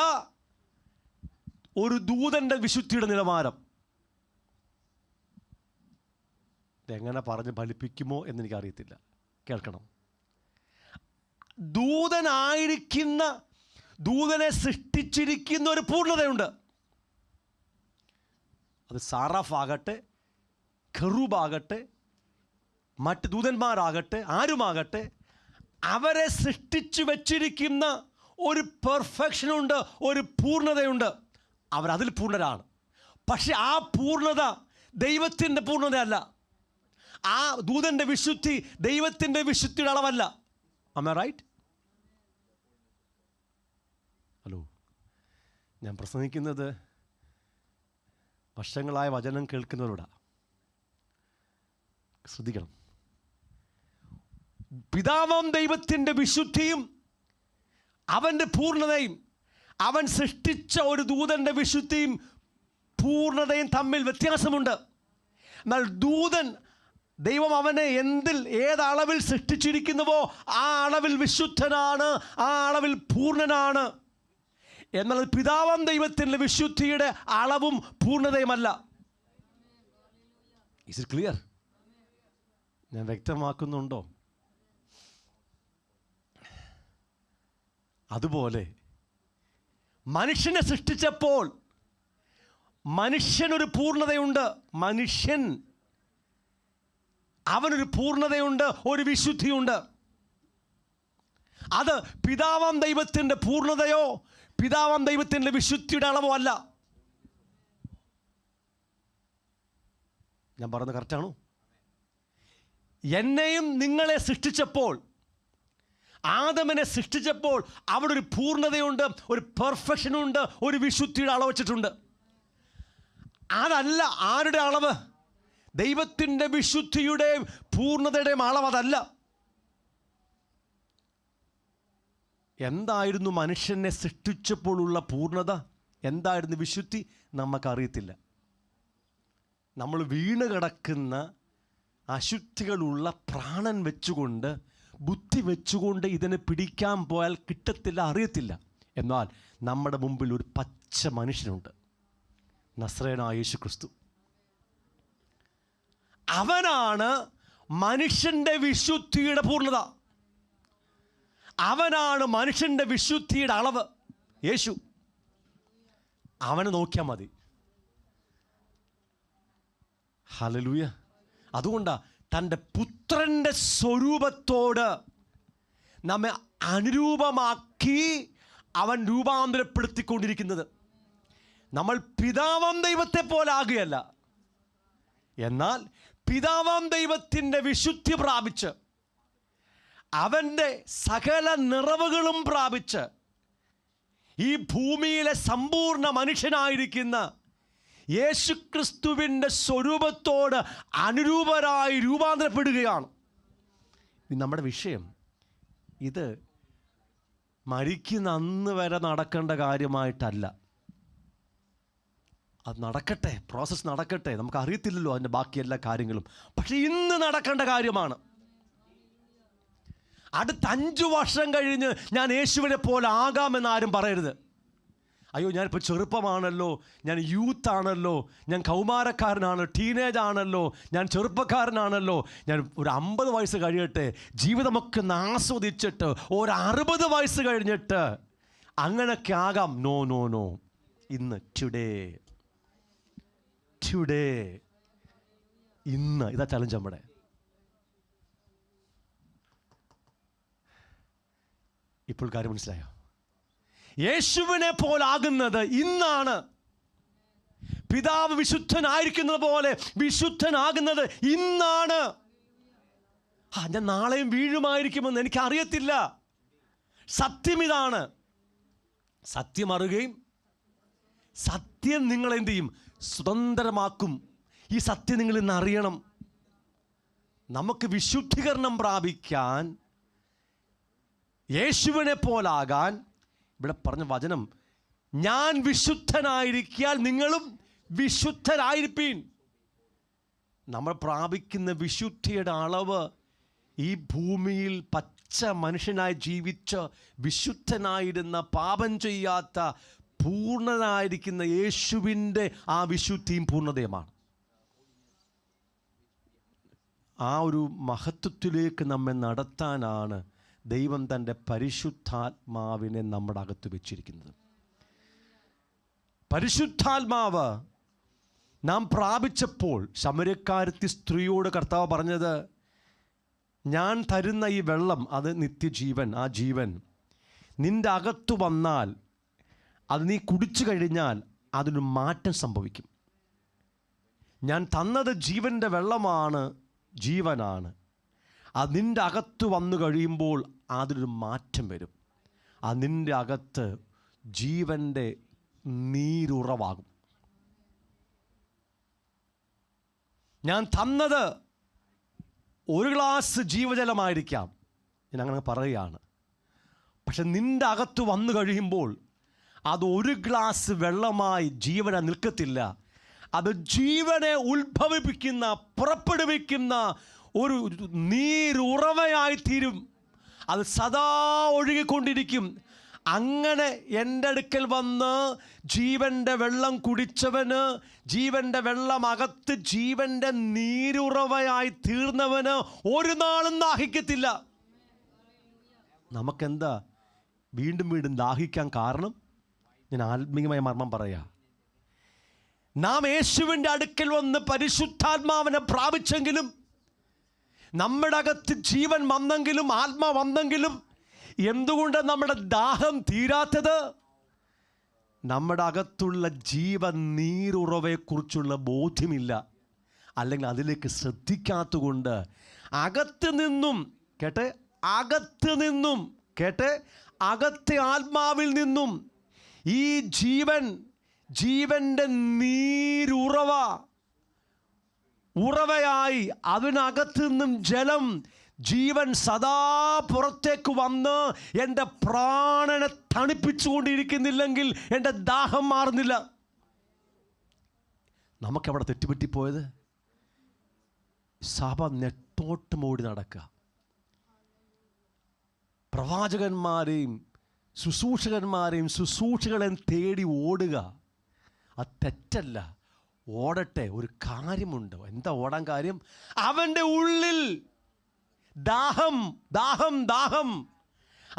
ഒരു ദൂതൻ്റെ വിശുദ്ധിയുടെ നിലവാരം. ഇതെങ്ങനെ പറഞ്ഞ് ഫലിപ്പിക്കുമോ എന്നെനിക്കറിയത്തില്ല. കേൾക്കണം. ദൂതനെ സൃഷ്ടിച്ചിരിക്കുന്ന ഒരു പൂർണ്ണതയുണ്ട്. അത് സാറാഫാകട്ടെ, ഖറൂബാകട്ടെ, മറ്റ് ദൂതന്മാരാകട്ടെ, ആരുമാകട്ടെ, അവരെ സൃഷ്ടിച്ചു വച്ചിരിക്കുന്ന ഒരു പെർഫെക്ഷനുണ്ട്, ഒരു പൂർണ്ണതയുണ്ട്. അവരതിൽ പൂർണ്ണരാണ്. പക്ഷെ ആ പൂർണ്ണത ദൈവത്തിൻ്റെ പൂർണ്ണതയല്ല. ആ ദൂതൻ്റെ വിശുദ്ധി ദൈവത്തിൻ്റെ വിശുദ്ധിയുടെ അളവല്ല. Am I right? ഹലോ, ഞാൻ പ്രസംഗിക്കുന്നത് വർഷങ്ങളായ വചനം കേൾക്കുന്നവരോടാണ്. ശ്രദ്ധിക്കണം. പിതാവാം ദൈവത്തിൻ്റെ വിശുദ്ധിയും അവൻ്റെ പൂർണ്ണതയും, അവൻ സൃഷ്ടിച്ച ഒരു ദൂതൻ്റെ വിശുദ്ധിയും പൂർണ്ണതയും തമ്മിൽ വ്യത്യാസമുണ്ട്. എന്നാൽ ദൂതൻ, ദൈവം അവനെ ഏതളവിൽ സൃഷ്ടിച്ചിരിക്കുന്നുവോ ആ അളവിൽ വിശുദ്ധനാണ്, ആ അളവിൽ പൂർണ്ണനാണ്. എന്നാൽ പിതാവാം ദൈവത്തിൻ്റെ വിശുദ്ധിയുടെ അളവും പൂർണ്ണതയുമല്ല. Is it clear? ഞാൻ വ്യക്തമാക്കുന്നുണ്ടോ? അതുപോലെ മനുഷ്യനെ സൃഷ്ടിച്ചപ്പോൾ മനുഷ്യനൊരു പൂർണ്ണതയുണ്ട്. അവനൊരു പൂർണ്ണതയുണ്ട്, ഒരു വിശുദ്ധിയുണ്ട്. അത് പിതാവാം ദൈവത്തിൻ്റെ പൂർണ്ണതയോ പിതാവാം ദൈവത്തിൻ്റെ വിശുദ്ധിയുടെ അളവോ അല്ല. ഞാൻ പറയുന്നത് കറക്റ്റാണോ? എന്നെയും നിങ്ങളെ സൃഷ്ടിച്ചപ്പോൾ, ആദമിനെ സൃഷ്ടിച്ചപ്പോൾ അവിടെ ഒരു പൂർണ്ണതയുണ്ട്, ഒരു പെർഫെക്ഷനുണ്ട്, ഒരു വിശുദ്ധിയുടെ അളവ് വെച്ചിട്ടുണ്ട്. അതല്ല ആരുടെ അളവ്? ദൈവത്തിൻ്റെ വിശുദ്ധിയുടെയും പൂർണ്ണതയുടെയും അളവ് അതല്ല. എന്തായിരുന്നു മനുഷ്യനെ സൃഷ്ടിച്ചപ്പോഴുള്ള പൂർണ്ണത? എന്തായിരുന്നു വിശുദ്ധി? നമുക്കറിയത്തില്ല. നമ്മൾ വീണ് കിടക്കുന്ന അശുദ്ധികളുള്ള പ്രാണൻ വെച്ചുകൊണ്ട്, ബുദ്ധി വെച്ചുകൊണ്ട് ഇതിനെ പിടിക്കാൻ പോയാൽ കിട്ടത്തില്ല, അറിയത്തില്ല. എന്നാൽ നമ്മുടെ മുമ്പിൽ ഒരു പച്ച മനുഷ്യനുണ്ട്, നസ്രയനായ യേശു ക്രിസ്തു. അവനാണ് മനുഷ്യൻ്റെ വിശുദ്ധിയുടെ പൂർണ്ണത. അവനാണ് മനുഷ്യൻ്റെ വിശുദ്ധിയുടെ അളവ്. യേശു. അവനെ നോക്കിയാൽ മതി. ഹല്ലേലൂയ. അതുകൊണ്ടാണ് തൻ്റെ പുത്രൻ്റെ സ്വരൂപത്തോട് നമ്മെ അനുരൂപമാക്കി അവൻ രൂപാന്തരപ്പെടുത്തിക്കൊണ്ടിരിക്കുന്നത്. നമ്മൾ പിതാവാം ദൈവത്തെ പോലെ ആകുകയല്ല, എന്നാൽ പിതാവാം ദൈവത്തിൻ്റെ വിശുദ്ധി പ്രാപിച്ച് അവൻ്റെ സകല നിറവുകളും പ്രാപിച്ച് ഈ ഭൂമിയിലെ സമ്പൂർണ്ണ മനുഷ്യനായിരിക്കുന്ന യേശുക്രിസ്തുവിൻ്റെ സ്വരൂപത്തോട് അനുരൂപരായി രൂപാന്തരപ്പെടുകയാണ്. നമ്മുടെ വിഷയം ഇത് മരിക്കുന്ന അന്ന് വരെ നടക്കേണ്ട കാര്യമായിട്ടല്ല. അത് നടക്കട്ടെ, പ്രോസസ്സ് നടക്കട്ടെ, നമുക്ക് അറിയത്തില്ലല്ലോ അതിൻ്റെ ബാക്കി എല്ലാ കാര്യങ്ങളും. പക്ഷെ ഇന്ന് നടക്കേണ്ട കാര്യമാണ്. അടുത്ത 5 വർഷം കഴിഞ്ഞ് ഞാൻ യേശുവിനെ പോലെ ആകാമെന്ന് ആരും പറയരുത്. അയ്യോ, ഞാനിപ്പോൾ ചെറുപ്പമാണല്ലോ, ഞാൻ യൂത്ത് ആണല്ലോ, ഞാൻ കൗമാരക്കാരനാണ്, ടീനേജ് ആണല്ലോ, ഞാൻ ചെറുപ്പക്കാരനാണല്ലോ, ഞാൻ ഒരു 50 വയസ്സ് കഴിയട്ടെ, ജീവിതമൊക്കെ ഒന്ന് ആസ്വദിച്ചിട്ട് ഒരു 60 വയസ്സ് കഴിഞ്ഞിട്ട് അങ്ങനെയൊക്കെ ആകാം. No no no. ഇന്ന് ടുഡേ ഇന്ന് ഇതാ ചലഞ്ച് നമ്മുടെ. ഇപ്പോൾ കാര്യം മനസ്സിലായോ? യേശുവിനെ പോലാകുന്നത് ഇന്നാണ്. പിതാവ് വിശുദ്ധനായിരിക്കുന്നത് പോലെ വിശുദ്ധനാകുന്നത് ഇന്നാണ്. ഞാൻ നാളെയും വീഴുമായിരിക്കുമെന്ന് എനിക്കറിയത്തില്ല. സത്യം ഇതാണ്. സത്യം അറിയുകയും സത്യം നിങ്ങളെന്ത് ചെയ്യും? സ്വതന്ത്രമാക്കും. ഈ സത്യം നിങ്ങൾ ഇന്ന് അറിയണം. നമുക്ക് വിശുദ്ധീകരണം പ്രാപിക്കാൻ, യേശുവിനെ പോലാകാൻ ഇവിടെ പറഞ്ഞ വചനം, ഞാൻ വിശുദ്ധനായിരിക്കാൻ നിങ്ങളും വിശുദ്ധരായിരിപ്പീൻ. നമ്മൾ പ്രാപിക്കുന്ന വിശുദ്ധിയുടെ അളവ് ഈ ഭൂമിയിൽ പച്ച മനുഷ്യനായി ജീവിച്ച് വിശുദ്ധനായിരുന്ന, പാപം ചെയ്യാത്ത, പൂർണ്ണനായിരിക്കുന്ന യേശുവിൻ്റെ ആ വിശുദ്ധിയും പൂർണ്ണതയുമാണ്. ആ ഒരു മഹത്വത്തിലേക്ക് നമ്മെ നടത്താനാണ് ദൈവം തൻ്റെ പരിശുദ്ധാത്മാവിനെ നമ്മുടെ അകത്ത് വെച്ചിരിക്കുന്നത്. പരിശുദ്ധാത്മാവ് നാം പ്രാപിച്ചപ്പോൾ ശമര്യക്കാരത്തി സ്ത്രീയോട് കർത്താവ് പറഞ്ഞത്, ഞാൻ തരുന്ന ഈ വെള്ളം അത് നിത്യജീവൻ, ആ ജീവൻ നിൻ്റെ അകത്ത് വന്നാൽ, അത് നീ കുടിച്ചു കഴിഞ്ഞാൽ അതിന് മാറ്റം സംഭവിക്കും. ഞാൻ തന്നത് ജീവൻ്റെ വെള്ളമാണ്, ജീവനാണ്. അത് നിൻ്റെ അകത്ത് വന്നു കഴിയുമ്പോൾ അതിനൊരു മാറ്റം വരും. അത് നിൻ്റെ അകത്ത് ജീവൻ്റെ നീരുറവാകും. ഞാൻ തന്നത് ഒരു ഗ്ലാസ് ജീവജലമായിരിക്കാം, ഞാൻ അങ്ങനെ പറയുകയാണ്. പക്ഷെ നിൻ്റെ അകത്ത് വന്നു കഴിയുമ്പോൾ അത് ഒരു ഗ്ലാസ് വെള്ളമായി ജീവനെ നിൽക്കത്തില്ല. അത് ജീവനെ ഉത്ഭവിപ്പിക്കുന്ന, പുറപ്പെടുവിക്കുന്ന ഒരു നീരുറവയായി തീരും. അത് സദാ ഒഴുകിക്കൊണ്ടിരിക്കും. അങ്ങനെ എൻ്റെ അടുക്കൽ വന്ന് ജീവൻ്റെ വെള്ളം കുടിച്ചവന്, ജീവൻ്റെ വെള്ളം അകത്ത് ജീവൻ്റെ നീരുറവയായി തീർന്നവന് ഒരു നാളും ദാഹിക്കത്തില്ല. നമുക്കെന്താ വീണ്ടും വീണ്ടും ദാഹിക്കാൻ കാരണം? ഞാൻ ആത്മീയമായ മർമ്മം പറയാം. നാം യേശുവിൻ്റെ അടുക്കൽ വന്ന് പരിശുദ്ധാത്മാവിനെ പ്രാപിച്ചെങ്കിലും, നമ്മുടെ അകത്ത് ജീവൻ വന്നെങ്കിലും, ആത്മാ വന്നെങ്കിലും, എന്തുകൊണ്ട് നമ്മുടെ ദാഹം തീരാത്തത്? നമ്മുടെ അകത്തുള്ള ജീവൻ നീരുറവയെക്കുറിച്ചുള്ള ബോധ്യമില്ല, അല്ലെങ്കിൽ അതിലേക്ക് ശ്രദ്ധിക്കാത്തതുകൊണ്ട് അകത്ത് നിന്നും കേട്ടെ, അകത്തെ ആത്മാവിൽ നിന്നും ഈ ജീവൻ്റെ ഉറവയായി അതിനകത്ത് നിന്നും ജലം, ജീവൻ സദാ പുറത്തേക്ക് വന്ന് എൻ്റെ പ്രാണനെ തണുപ്പിച്ചുകൊണ്ടിരിക്കുന്നില്ലെങ്കിൽ എൻ്റെ ദാഹം മാറുന്നില്ല. നമുക്കവിടെ തെറ്റുപറ്റിപ്പോയത്, സഭ നെട്ടോട്ട് മൂടി നടക്കുക, പ്രവാചകന്മാരെയും ശുശ്രൂഷകളെയും തേടി ഓടുക. അത് തെറ്റല്ല, ഓടട്ടെ. ഒരു കാര്യമുണ്ട്. എന്താ ഓടാൻ കാര്യം? അവൻ്റെ ഉള്ളിൽ ദാഹം.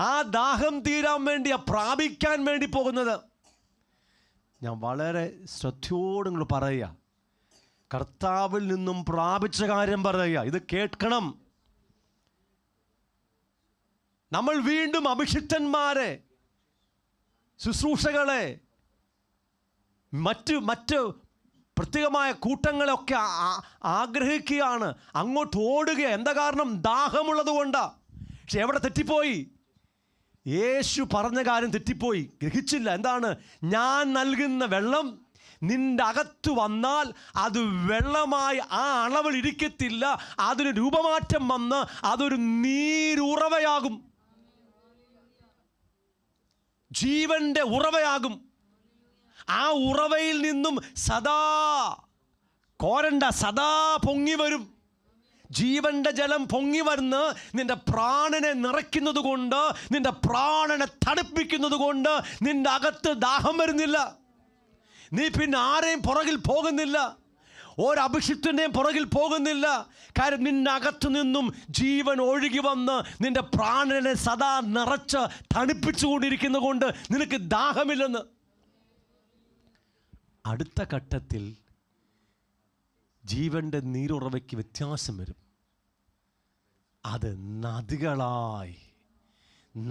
ആ ദാഹം തീരാൻ വേണ്ടിയാ, പ്രാപിക്കാൻ വേണ്ടി പോകുന്നത്. ഞാൻ വളരെ ശ്രദ്ധയോട് നിങ്ങൾ പറയുക, കർത്താവിൽ നിന്നും പ്രാപിച്ച കാര്യം പറയുക. ഇത് കേൾക്കണം. നമ്മൾ വീണ്ടും അഭിഷിക്തന്മാരെ, ശുശ്രൂഷകളെ, മറ്റ് പ്രത്യേകമായ കൂട്ടങ്ങളൊക്കെ ആഗ്രഹിക്കുകയാണ്, അങ്ങോട്ട് ഓടുക. എന്താ കാരണം? ദാഹമുള്ളത് കൊണ്ടാണ്. പക്ഷെ എവിടെ തെറ്റിപ്പോയി? യേശു പറഞ്ഞ കാര്യം തെറ്റിപ്പോയി, ഗ്രഹിച്ചില്ല. എന്താണ്? ഞാൻ നൽകുന്ന വെള്ളം നിന്റെ അകത്ത് വന്നാൽ അത് വെള്ളമായി ആ അളവിൽ ഇരിക്കത്തില്ല, അതിന് രൂപമാറ്റം വന്ന് അതൊരു നീരുറവയാകും, ജീവന്റെ ഉറവയാകും. ആ ഉറവയിൽ നിന്നും സദാ കോരണ്ട, സദാ പൊങ്ങി വരും. ജീവന്റെ ജലം പൊങ്ങി വരുന്ന നിന്റെ പ്രാണനെ നിറയ്ക്കുന്നത് കൊണ്ട്, നിന്റെ പ്രാണനെ തണുപ്പിക്കുന്നത് കൊണ്ട് നിന്റെ അകത്ത് ദാഹം വരുന്നില്ല. നീ പിന്നെ ആരെയും പുറകിൽ പോകുന്നില്ല, ഒരഭിഷിക്തൻ്റെയും പുറകിൽ പോകുന്നില്ല. കാര്യം നിന്റെ അകത്തു നിന്നും ജീവൻ ഒഴുകി വന്ന് നിന്റെ പ്രാണനെ സദാ നിറച്ച് തണുപ്പിച്ചുകൊണ്ടിരിക്കുന്നത് കൊണ്ട് നിനക്ക് ദാഹമില്ലെന്ന്. അടുത്ത ഘട്ടത്തിൽ ജീവന്റെ നീരുറവയ്ക്ക് വ്യത്യാസം വരും. അത്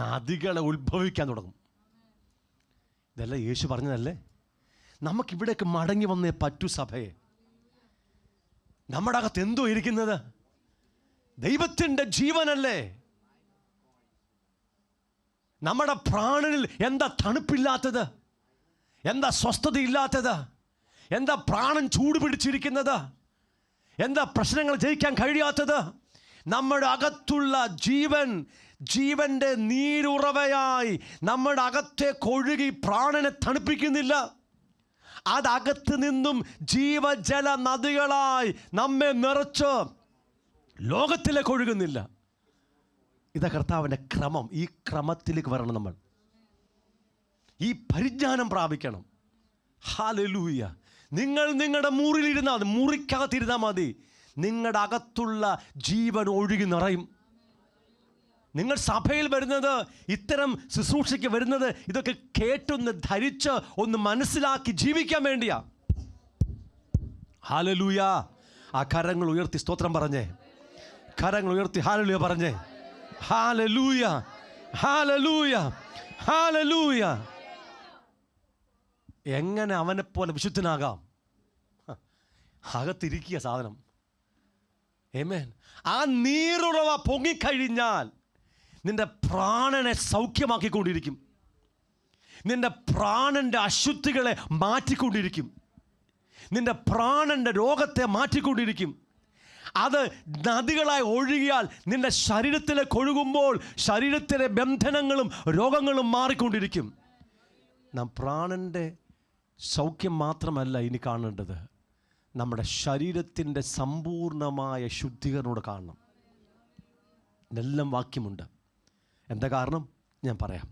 നദികളെ ഉത്ഭവിക്കാൻ തുടങ്ങും. ഇതല്ല യേശു പറഞ്ഞതല്ലേ? നമുക്കിവിടേക്ക് മടങ്ങി വന്നേ പറ്റൂ സഭയെ. നമ്മുടെ അകത്ത് എന്തോ ഇരിക്കുന്നത്? ദൈവത്തിൻ്റെ ജീവനല്ലേ? നമ്മുടെ പ്രാണനിൽ എന്താ തണുപ്പില്ലാത്തത്? എന്താ സ്വസ്ഥതയില്ലാത്തത്? എന്താ പ്രാണൻ ചൂട് പിടിച്ചിരിക്കുന്നത്? എന്താ പ്രശ്നങ്ങൾ ജയിക്കാൻ കഴിയാത്തത്? നമ്മുടെ അകത്തുള്ള ജീവന്റെ നീരുറവയായി നമ്മുടെ അകത്തേക്ക് ഒഴുകി പ്രാണനെ തണുപ്പിക്കുന്നില്ല. അതകത്ത് നിന്നും ജീവജല നദികളായി നമ്മെ നിറച്ച് ലോകത്തിലേക്ക് ഒഴുകുന്നില്ല. ഇതാ കർത്താവിൻ്റെ ക്രമം. ഈ ക്രമത്തിലേക്ക് വരണം. നമ്മൾ ഈ പരിജ്ഞാനം പ്രാപിക്കണം. ഹല്ലേലൂയ. നിങ്ങൾ നിങ്ങളുടെ മുറിയിലിരുന്നാൽ മതി, മുറിക്കകത്തിരുന്നാൽ മതി, നിങ്ങളുടെ അകത്തുള്ള ജീവൻ ഒഴുകി നിറയും. നിങ്ങൾ സഭയിൽ വരുന്നത്, ഇത്തരം ശുശ്രൂഷയ്ക്ക് വരുന്നത്, ഇതൊക്കെ കേട്ടൊന്ന് ധരിച്ച് ഒന്ന് മനസ്സിലാക്കി ജീവിക്കാൻ വേണ്ടിയാ. ഹല്ലേലൂയ. ആ കരങ്ങൾ ഉയർത്തി സ്തോത്രം പറഞ്ഞേ. കരങ്ങൾ ഉയർത്തി ഹല്ലേലൂയ പറഞ്ഞേ. Hallelujah, hallelujah, hallelujah. എങ്ങനെ അവനെപ്പോലെ വിശുദ്ധനാകാം? അകത്തിരിക്കുക സാധനം. ആമേൻ. ആ നീരുറവ പൊങ്ങിക്കഴിഞ്ഞാൽ നിന്റെ പ്രാണനെ സൗഖ്യമാക്കിക്കൊണ്ടിരിക്കും. നിന്റെ പ്രാണന്റെ അശുദ്ധികളെ മാറ്റിക്കൊണ്ടിരിക്കും. നിന്റെ പ്രാണന്റെ രോഗത്തെ മാറ്റിക്കൊണ്ടിരിക്കും. അത് നദികളായി ഒഴുകിയാൽ നിന്റെ ശരീരത്തിലേക്ക് ഒഴുകുമ്പോൾ ശരീരത്തിലെ ബന്ധനങ്ങളും രോഗങ്ങളും മാറിക്കൊണ്ടിരിക്കും. നാം പ്രാണന്റെ സൗഖ്യം മാത്രമല്ല ഇനി കാണേണ്ടത്, നമ്മുടെ ശരീരത്തിൻ്റെ സമ്പൂർണമായ ശുദ്ധീകരണോട് കാണണം. ഇതെല്ലാം വാക്യമുണ്ട്. എന്താ കാരണം? ഞാൻ പറയാം.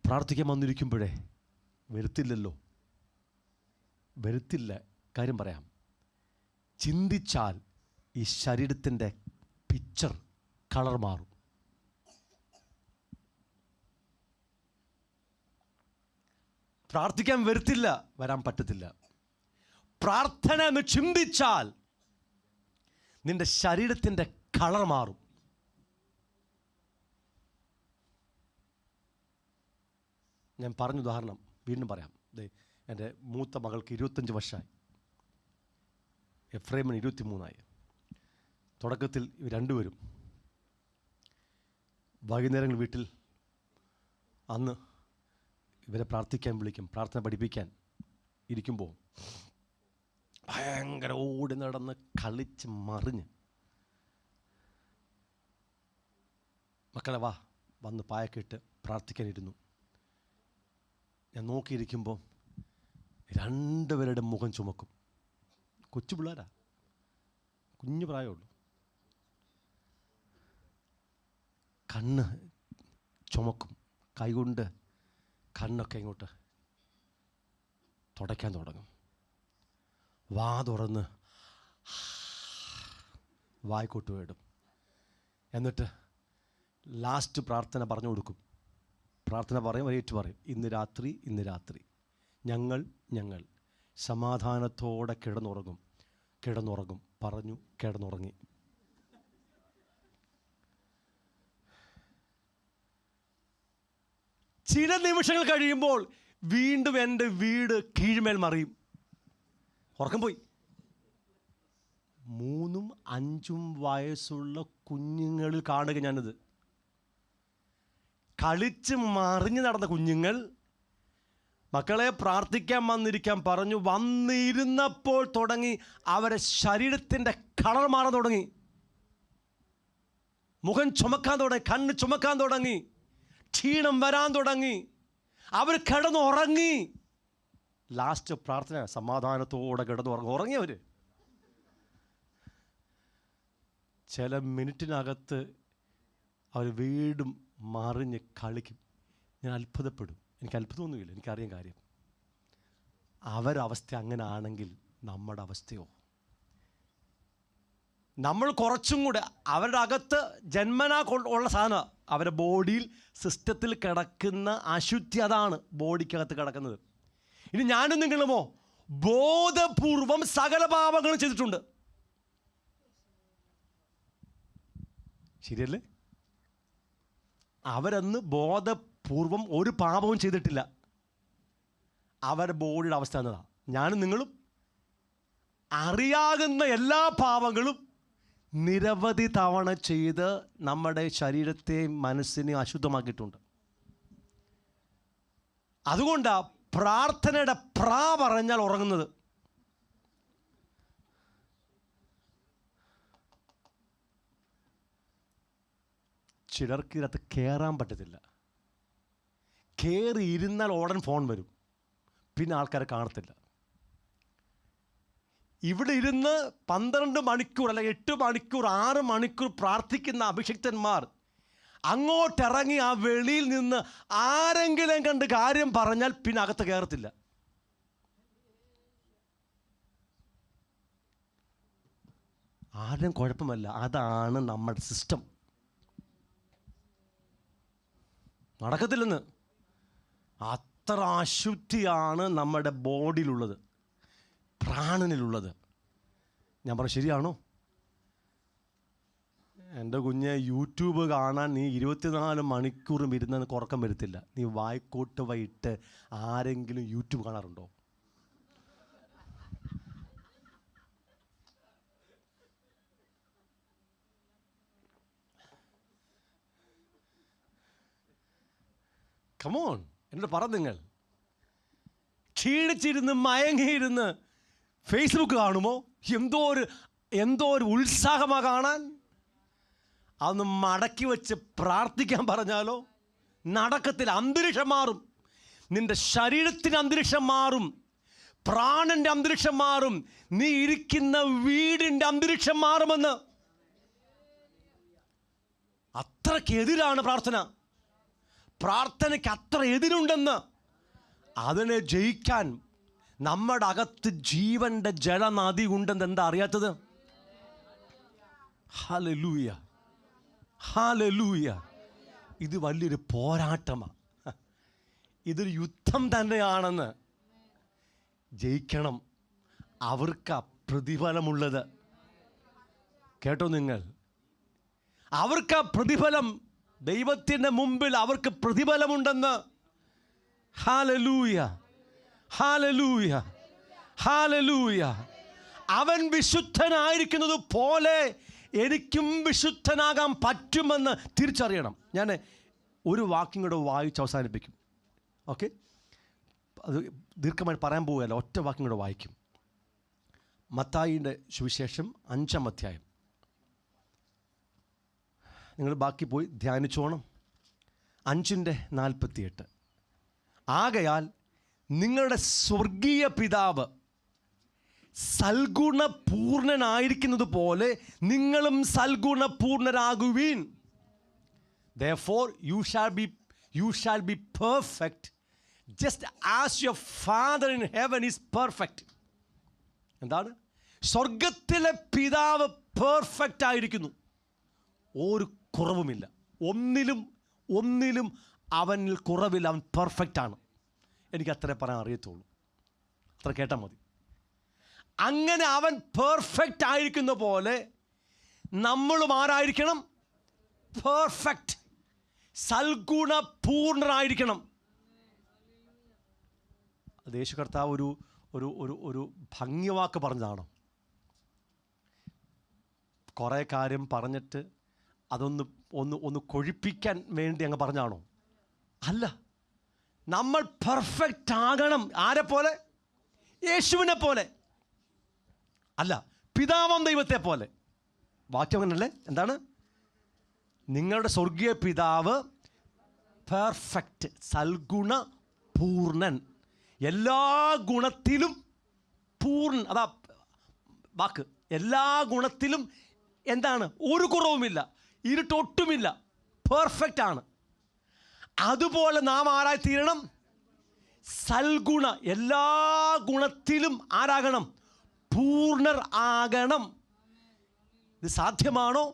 പ്രാർത്ഥിക്കാൻ വന്നിരിക്കുമ്പോഴേ വരുത്തില്ല. കാര്യം പറയാം. ചിന്തിച്ചാൽ ഈ ശരീരത്തിൻ്റെ പിക്ചർ കളർ മാറും. പ്രാർത്ഥിക്കാൻ വരാൻ പറ്റത്തില്ല. പ്രാർത്ഥന എന്ന് ചിന്തിച്ചാൽ നിന്റെ ശരീരത്തിൻ്റെ കളർ മാറും. ഞാൻ പറഞ്ഞ ഉദാഹരണം വീണ്ടും പറയാം. എൻ്റെ മൂത്ത മകൾക്ക് 25 വർഷമായി, എഫ്രൈമിന് 23 തുടക്കത്തിൽ ഇവർ രണ്ടുപേരും വൈകുന്നേരങ്ങൾ വീട്ടിൽ അന്ന് ഇവരെ പ്രാർത്ഥിക്കാൻ വിളിക്കും. പ്രാർത്ഥന പഠിപ്പിക്കാൻ ഇരിക്കുമ്പോൾ ഭയങ്കര ഓടി നടന്ന് കളിച്ച് മറിഞ്ഞ്, മക്കളെ വന്ന് പായൊക്കെ ഇട്ട് പ്രാർത്ഥിക്കാനിരുന്നു. ഞാൻ നോക്കിയിരിക്കുമ്പോൾ രണ്ടുപേരുടെ മുഖം ചുമക്കും. കൊച്ചു പിള്ളേരാ, കുഞ്ഞു പ്രായമുള്ളൂ. കണ്ണ് ചുമക്കും. കൈകൊണ്ട് കണ്ണൊക്കെ ഇങ്ങോട്ട് തുടയ്ക്കാൻ തുടങ്ങും. വാ തുറന്ന് വായ്ക്കോട്ട് വേടും. എന്നിട്ട് ലാസ്റ്റ് പ്രാർത്ഥന പറഞ്ഞു കൊടുക്കും. പ്രാർത്ഥന പറയും, ഏറ്റു പറയും, ഇന്ന് രാത്രി ഞങ്ങൾ സമാധാനത്തോടെ കിടന്നുറങ്ങും പറഞ്ഞു. കിടന്നുറങ്ങി. ചില നിമിഷങ്ങൾ കഴിയുമ്പോൾ വീണ്ടും എൻ്റെ വീട് കീഴ്മേൽ മറിയും. ഉറക്കം പോയി. 3 5 വയസ്സുള്ള കുഞ്ഞുങ്ങളിൽ കാണുക ഞാനിത്. കളിച്ച് മറിഞ്ഞ് നടന്ന കുഞ്ഞുങ്ങൾ മക്കളെ പ്രാർത്ഥിക്കാൻ വന്നിരിക്കാൻ പറഞ്ഞു. വന്നിരുന്നപ്പോൾ തുടങ്ങി അവരെ ശരീരത്തിൻ്റെ കളർ മാറാൻ തുടങ്ങി, മുഖം ചുമക്കാൻ തുടങ്ങി, കണ്ണ് ചുമക്കാൻ തുടങ്ങി, ക്ഷീണം വരാൻ തുടങ്ങി. അവർ കിടന്നുറങ്ങി. ലാസ്റ്റ് പ്രാർത്ഥന, സമാധാനത്തോടെ ഉറങ്ങിയവർ. ചില മിനിറ്റിനകത്ത് അവർ വീണ്ടും മറിഞ്ഞ് കളിക്കും. ഞാൻ അത്ഭുതപ്പെടും. എനിക്ക് അത്ഭുതമൊന്നുമില്ല, എനിക്കറിയാം കാര്യം. അവരവസ്ഥ അങ്ങനെ ആണെങ്കിൽ നമ്മുടെ അവസ്ഥയോ? നമ്മൾ കുറച്ചും കൂടെ അവരുടെ അകത്ത് ജന്മനാ ഉള്ള സാധനം, അവരുടെ ബോഡിയിൽ സിസ്റ്റത്തിൽ കിടക്കുന്ന അശുദ്ധി, അതാണ് ബോഡിക്കകത്ത് കിടക്കുന്നത്. ഇനി ഞാനും നിങ്ങളുമോ ബോധപൂർവം സകല പാപങ്ങളും ചെയ്തിട്ടുണ്ട്, ശരിയല്ലേ? അവരന്ന് ബോധപൂർവം ഒരു പാപവും ചെയ്തിട്ടില്ല. അവരുടെ ബോഡിയുടെ അവസ്ഥ എന്നതാണ്. ഞാനും നിങ്ങളും അറിയാകുന്ന എല്ലാ പാപങ്ങളും നിരവധി തവണ ചെയ്ത് നമ്മുടെ ശരീരത്തെയും മനസ്സിനെയും അശുദ്ധമാക്കിയിട്ടുണ്ട്. അതുകൊണ്ടാണ് പ്രാർത്ഥനയുടെ പ്രാ പറഞ്ഞാൽ ഉറങ്ങുന്നത്. ചിലർക്ക് ഇതിനകത്ത് കയറാൻ പറ്റത്തില്ല. കയറി ഇരുന്നാൽ ഉടൻ ഫോൺ വരും, പിന്നെ ആൾക്കാരെ കാണത്തില്ല. ഇവിടെ ഇരുന്ന് 12 മണിക്കൂർ അല്ലെങ്കിൽ 8 മണിക്കൂർ 6 മണിക്കൂർ പ്രാർത്ഥിക്കുന്ന അഭിഷിക്തന്മാർ അങ്ങോട്ടിറങ്ങി ആ വെളിയിൽ നിന്ന് ആരെങ്കിലും കണ്ട് കാര്യം പറഞ്ഞാൽ പിന്നെ അകത്ത് കയറത്തില്ല. ആരും കുഴപ്പമല്ല, അതാണ് നമ്മുടെ സിസ്റ്റം. നടക്കത്തില്ലെന്ന്. അത്ര അശുദ്ധിയാണ് നമ്മുടെ ബോഡിയിലുള്ളത്, പ്രാണനിലുള്ളത്. ഞാൻ പറഞ്ഞു ശരിയാണോ? എൻ്റെ കുഞ്ഞെ, യൂട്യൂബ് കാണാൻ നീ 24 മണിക്കൂറും ഇരുന്ന് ഉറക്കം വരത്തില്ല. നീ വായിക്കോട്ട് വൈകിട്ട് ആരെങ്കിലും യൂട്യൂബ് കാണാറുണ്ടോ? കമോൺ, എന്നോട് പറ. നിങ്ങൾ ക്ഷീണിച്ചിരുന്ന് മയങ്ങിയിരുന്ന് ഫേസ്ബുക്ക് കാണുമോ? എന്തോ ഒരു ഉത്സാഹമാണ് കാണാൻ. അതൊന്ന് മടക്കി വെച്ച് പ്രാർത്ഥിക്കാൻ പറഞ്ഞാലോ നടക്കത്തില്ല. അന്തരീക്ഷം മാറും, നിന്റെ ശരീരത്തിൻ്റെ അന്തരീക്ഷം മാറും, പ്രാണൻ്റെ അന്തരീക്ഷം മാറും, നീ ഇരിക്കുന്ന വീടിൻ്റെ അന്തരീക്ഷം മാറുമെന്ന്. അത്രയ്ക്കെതിരാണ് പ്രാർത്ഥന. പ്രാർത്ഥനയ്ക്ക് അത്ര എതിരുണ്ടെന്ന്. അതിനെ ജയിക്കാൻ നമ്മുടെ അകത്ത് ജീവന്റെ ജലനദി ഉണ്ടെന്ന് എന്താ അറിയാത്തത്? Hallelujah, hallelujah. ഇത് വലിയൊരു പോരാട്ടമാണ്, ഇതൊരു യുദ്ധം തന്നെയാണെന്ന്. ജയിക്കണം. അവർക്ക് പ്രതിഫലമുള്ളത് കേട്ടോ നിങ്ങൾ. അവർക്ക് പ്രതിഫലം, ദൈവത്തിൻ്റെ മുമ്പിൽ അവർക്ക് പ്രതിഫലമുണ്ടെന്ന്. Hallelujah, hallelujah, hallelujah. അവൻ വിശുദ്ധനായിരിക്കുന്നത് പോലെ എനിക്കും വിശുദ്ധനാകാൻ പറ്റുമെന്ന് തിരിച്ചറിയണം. ഞാൻ ഒരു വാക്യം കൂടെ വായിച്ച് അവസാനിപ്പിക്കും. ഓക്കെ, അത് ദീർഘമായി പറയാൻ പോവുകയല്ല, ഒറ്റ വാക്യം കൂടെ വായിക്കും. മത്തായിയുടെ സുവിശേഷം 5-ാം അധ്യായം. നിങ്ങൾ ബാക്കി പോയി ധ്യാനിച്ചോണം. 5:48. ആകയാൽ നിങ്ങളുടെ സ്വർഗീയ പിതാവ് സൽഗുണപൂർണനായിരിക്കുന്നത് പോലെ നിങ്ങളും സൽഗുണപൂർണരാകുവീൻ. Therefore you shall be perfect just as your Father in heaven is perfect. എന്താണ്? സ്വർഗത്തിലെ പിതാവ് പെർഫെക്റ്റ് ആയിരിക്കുന്നു, ഒരു കുറവുമില്ല. ഒന്നിലും അവനിൽ കുറവില്ല. അവൻ പെർഫെക്റ്റ് ആണ്. എനിക്ക് അത്രേ പറയാൻ അറിയത്തുള്ളൂ, അത്ര കേട്ടാൽ മതി. അങ്ങനെ അവൻ പെർഫെക്റ്റ് ആയിരിക്കുന്ന പോലെ നമ്മളും ആരായിരിക്കണം? പെർഫെക്റ്റ്, സൽഗുണപൂർണരായിരിക്കണം. അത് യേശു കർത്താവ് ഒരു ഒരു ഒരു ഒരു ഭംഗിവാക്ക് പറഞ്ഞതാണോ? കുറേ കാര്യം പറഞ്ഞിട്ട് അതൊന്ന് ഒന്ന് ഒന്ന് കൊഴിപ്പിക്കാൻ വേണ്ടി അങ്ങ് പറഞ്ഞാണോ? അല്ല. നമ്മൾ പെർഫെക്റ്റ് ആകണം. ആരെ പോലെ? യേശുവിനെ പോലെ. അല്ല, പിതാവാം ദൈവത്തെ പോലെ. വാക്യം അങ്ങനല്ലേ? എന്താണ്? നിങ്ങളുടെ സ്വർഗീയ പിതാവ് പെർഫെക്റ്റ്, സൽഗുണ പൂർണ്ണൻ, എല്ലാ ഗുണത്തിലും പൂർണ്ണൻ. അതാ വാക്ക്. എല്ലാ ഗുണത്തിലും എന്താണ്? ഒരു കുറവുമില്ല, ഇരുട്ടൊട്ടുമില്ല, പെർഫെക്റ്റ് ആണ്. അതുപോലെ നാം ആരായി തീരണം? സൽഗുണ, എല്ലാ ഗുണത്തിലും ആരാകണം? പൂർണ്ണർ ആകണം. ഇത് സാധ്യമാണോ?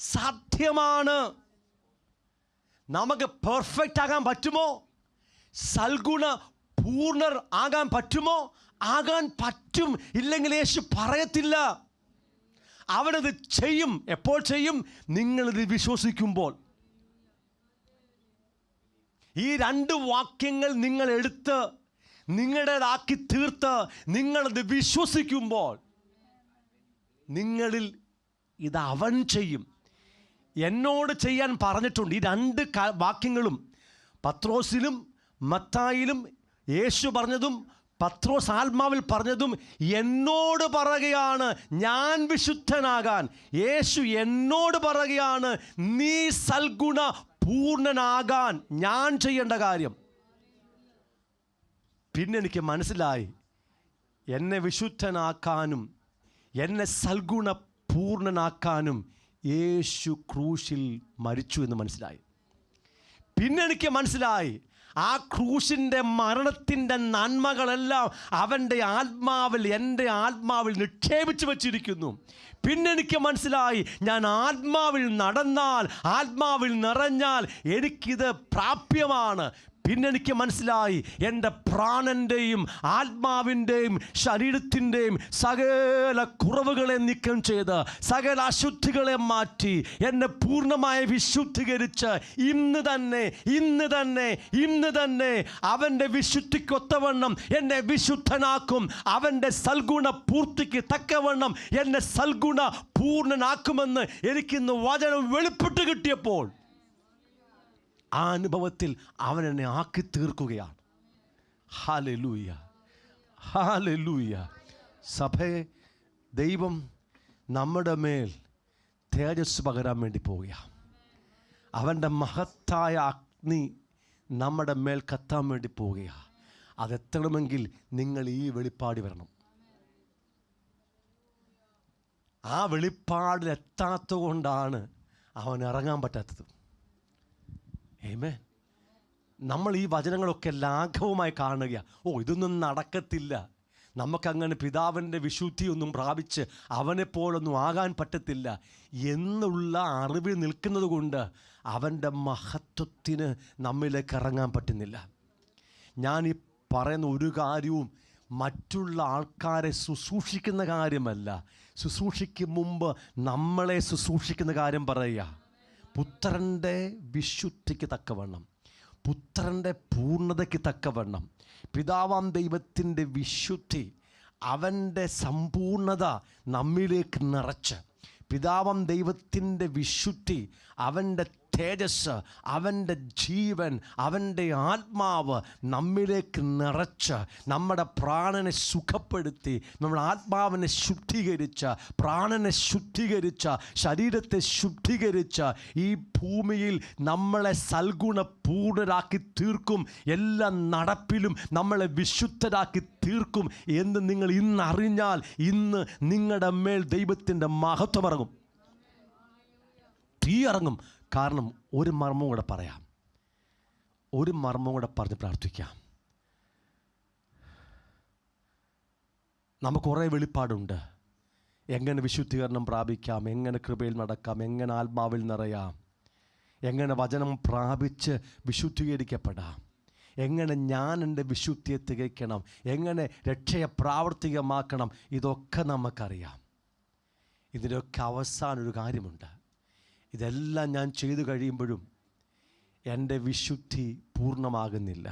സാധ്യമാണ്. നമുക്ക് പെർഫെക്റ്റ് ആകാൻ പറ്റുമോ? സൽഗുണ പൂർണ്ണർ ആകാൻ പറ്റുമോ? ആകാൻ പറ്റും. ഇല്ലെങ്കിൽ യേശു പറയത്തില്ല. അവനത് ചെയ്യും. എപ്പോൾ ചെയ്യും? നിങ്ങളിത് വിശ്വസിക്കുമ്പോൾ. ഈ 2 വാക്യങ്ങൾ നിങ്ങൾ എടുത്ത് നിങ്ങളുടേതാക്കി തീർത്ത് നിങ്ങളത് വിശ്വസിക്കുമ്പോൾ നിങ്ങളിൽ ഇത് അവൻ ചെയ്യും. എന്നോട് ചെയ്യാൻ പറഞ്ഞിട്ടുണ്ട്. ഈ 2 വാക്യങ്ങളും പത്രോസിലും മത്തായിലും യേശു പറഞ്ഞതും പത്രോസ് ആത്മാവിൽ പറഞ്ഞതും എന്നോട് പറയുകയാണ് ഞാൻ വിശുദ്ധനാകാൻ. യേശു എന്നോട് പറയുകയാണ് നീ സൽഗുണ പൂർണ്ണനാകാൻ ഞാൻ ചെയ്യേണ്ട കാര്യം. പിന്നെ എനിക്ക് മനസ്സിലായി, എന്നെ വിശുദ്ധനാക്കാനും എന്നെ സൽഗുണ പൂർണ്ണനാക്കാനും യേശു ക്രൂശിൽ മരിച്ചു എന്ന് മനസ്സിലായി. പിന്നെ എനിക്ക് മനസ്സിലായി, ആ ക്രൂശിൻ്റെ മരണത്തിൻ്റെ നന്മകളെല്ലാം അവൻ്റെ ആത്മാവിൽ, എൻ്റെ ആത്മാവിൽ നിക്ഷേപിച്ച് വച്ചിരിക്കുന്നു. പിന്നെ എനിക്ക് മനസ്സിലായി, ഞാൻ ആത്മാവിൽ നടന്നാൽ, ആത്മാവിൽ നിറഞ്ഞാൽ എനിക്കിത് പ്രാപ്യമാണ്. പിന്നെ എനിക്ക് മനസ്സിലായി, എൻ്റെ പ്രാണൻ്റെയും ആത്മാവിൻ്റെയും ശരീരത്തിൻ്റെയും സകല കുറവുകളെ നീക്കം ചെയ്ത് സകല അശുദ്ധികളെ മാറ്റി എന്നെ പൂർണ്ണമായി വിശുദ്ധീകരിച്ച് ഇന്ന് തന്നെ അവൻ്റെ വിശുദ്ധിക്കൊത്തവണ്ണം എന്നെ വിശുദ്ധനാക്കും. അവൻ്റെ സൽഗുണ പൂർത്തിക്ക് തക്കവണ്ണം എന്നെ സൽഗുണ പൂർണ്ണനാക്കുമെന്ന് എനിക്കിന്ന് വചനം വെളിപ്പെട്ട് കിട്ടിയപ്പോൾ ആ അനുഭവത്തിൽ അവൻ എന്നെ ആക്കി തീർക്കുകയാണ്. Hallelujah, hallelujah. സഭയെ, ദൈവം നമ്മുടെ മേൽ തേജസ് പകരാൻ വേണ്ടി പോവുകയാണ്. അവൻ്റെ മഹത്തായ അഗ്നി നമ്മുടെ മേൽ കത്താൻ വേണ്ടി പോവുകയാണ്. അതെത്തണമെങ്കിൽ നിങ്ങൾ ഈ വെളിപ്പാട് വരണം. ആ വെളിപ്പാടിലെത്താത്തത് കൊണ്ടാണ് അവൻ ഇറങ്ങാൻ പറ്റാത്തത്. ആമേൻ. നമ്മൾ ഈ വചനങ്ങളൊക്കെ ലാഘവമായി കാണുക. ഇതൊന്നും നടക്കത്തില്ല, നമുക്കങ്ങനെ പിതാവിൻ്റെ വിശുദ്ധിയൊന്നും പ്രാപിച്ച് അവനെപ്പോലൊന്നും ആകാൻ പറ്റത്തില്ല എന്നുള്ള അറിവിൽ നിൽക്കുന്നത് കൊണ്ട് അവൻ്റെ മഹത്വത്തിന് നമ്മിലേക്ക് ഇറങ്ങാൻ പറ്റുന്നില്ല. ഞാൻ ഈ പറയുന്ന ഒരു കാര്യവും മറ്റുള്ള ആൾക്കാരെ ശുശ്രൂഷിക്കുന്ന കാര്യമല്ല, ശുശ്രൂഷയ്ക്ക് മുമ്പ് നമ്മളെ ശുശ്രൂഷിക്കുന്ന കാര്യം പറയുക. പുത്രൻ്റെ വിശുദ്ധിക്ക് തക്കവണ്ണം, പുത്രൻ്റെ പൂർണ്ണതയ്ക്ക് തക്കവണ്ണം പിതാവാം ദൈവത്തിൻ്റെ വിശുദ്ധി, അവൻ്റെ സമ്പൂർണത നമ്മിലേക്ക് നിറച്ച്, പിതാവാം ദൈവത്തിൻ്റെ വിശുദ്ധി, അവൻ്റെ തേജസ്, അവൻ്റെ ജീവൻ, അവൻ്റെ ആത്മാവ് നമ്മിലേക്ക് നിറച്ച് നമ്മുടെ പ്രാണനെ സുഖപ്പെടുത്തി, നമ്മുടെ ആത്മാവിനെ ശുദ്ധീകരിച്ച, പ്രാണനെ ശുദ്ധീകരിച്ച, ശരീരത്തെ ശുദ്ധീകരിച്ച ഈ ഭൂമിയിൽ നമ്മളെ സൽഗുണ പൂർണ്ണരാക്കി തീർക്കും. എല്ലാ നടപ്പിലും നമ്മളെ വിശുദ്ധരാക്കി തീർക്കും എന്ന് നിങ്ങൾ ഇന്നറിഞ്ഞാൽ ഇന്ന് നിങ്ങളുടെ മേൽ ദൈവത്തിൻ്റെ മഹത്വം ഇറങ്ങും, തീ ഇറങ്ങും. കാരണം ഒരു മർമ്മം കൂടെ പറയാം, ഒരു മർമ്മം കൂടെ പറഞ്ഞ് പ്രാർത്ഥിക്കാം. നമുക്ക് കുറേ വെളിപ്പാടുണ്ട്. എങ്ങനെ വിശുദ്ധീകരണം പ്രാപിക്കാം, എങ്ങനെ കൃപയിൽ നടക്കാം, എങ്ങനെ ആത്മാവിൽ നിറയാം, എങ്ങനെ വചനം പ്രാപിച്ച് വിശുദ്ധീകരിക്കപ്പെടാം, എങ്ങനെ ഞാൻ എൻ്റെ വിശുദ്ധിയെ തികയ്ക്കണം, എങ്ങനെ രക്ഷയെ പ്രാവർത്തികമാക്കണം, ഇതൊക്കെ നമുക്കറിയാം. ഇതിൻ്റെയൊക്കെ അവസാനം ഒരു കാര്യമുണ്ട്. ഇതെല്ലാം ഞാൻ ചെയ്തു കഴിയുമ്പോഴും എൻ്റെ വിശുദ്ധി പൂർണ്ണമാകുന്നില്ല,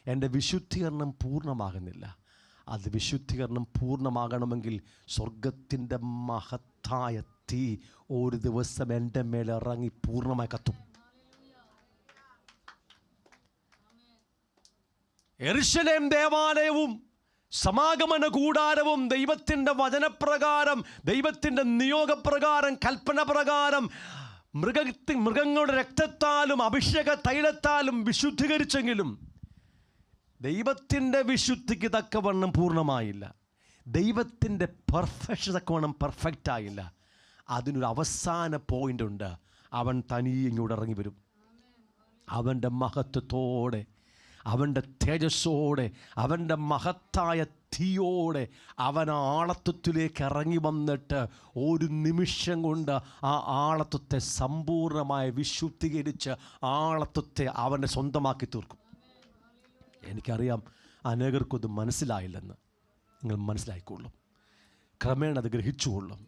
എൻ്റെ വിശുദ്ധീകരണം പൂർണ്ണമാകുന്നില്ല. അത് വിശുദ്ധീകരണം പൂർണ്ണമാകണമെങ്കിൽ സ്വർഗത്തിൻ്റെ മഹത്തായ തീ ഒരു ദിവസം എൻ്റെ മേലിറങ്ങി പൂർണ്ണമായി കത്തും. യെരൂശലേം ദേവാലയവും സമാഗമന കൂടാരവും ദൈവത്തിൻ്റെ വചനപ്രകാരം, ദൈവത്തിൻ്റെ നിയോഗപ്രകാരം, കൽപ്പന പ്രകാരം മൃഗങ്ങളുടെ രക്തത്താലും അഭിഷേക തൈലത്താലും വിശുദ്ധീകരിച്ചെങ്കിലും ദൈവത്തിൻ്റെ വിശുദ്ധിക്ക് തക്കവണ്ണം പൂർണ്ണമായില്ല. ദൈവത്തിൻ്റെ പെർഫെക്ഷൻ തക്കവണ്ണം പെർഫെക്റ്റ് ആയില്ല. അതിനൊരു അവസാന പോയിൻ്റ് ഉണ്ട്. അവൻ തനിയെ ഇങ്ങോട്ട് ഇറങ്ങി വരും. അവൻ്റെ മഹത്വത്തോടെ, അവൻ്റെ തേജസ്സോടെ, അവൻ്റെ മഹത്തായ തീയോടെ അവൻ ആളത്വത്തിലേക്ക് ഇറങ്ങി വന്നിട്ട് ഒരു നിമിഷം കൊണ്ട് ആ ആളത്വത്തെ സമ്പൂർണ്ണമായി വിശുദ്ധീകരിച്ച് ആളത്വത്തെ അവൻ്റെ സ്വന്തമാക്കി തീർക്കും. എനിക്കറിയാം അനേകർക്കൊത് മനസ്സിലായില്ലെന്ന്. നിങ്ങൾ മനസ്സിലായിക്കൊള്ളും, ക്രമേണ അത് ഗ്രഹിച്ചുകൊള്ളും.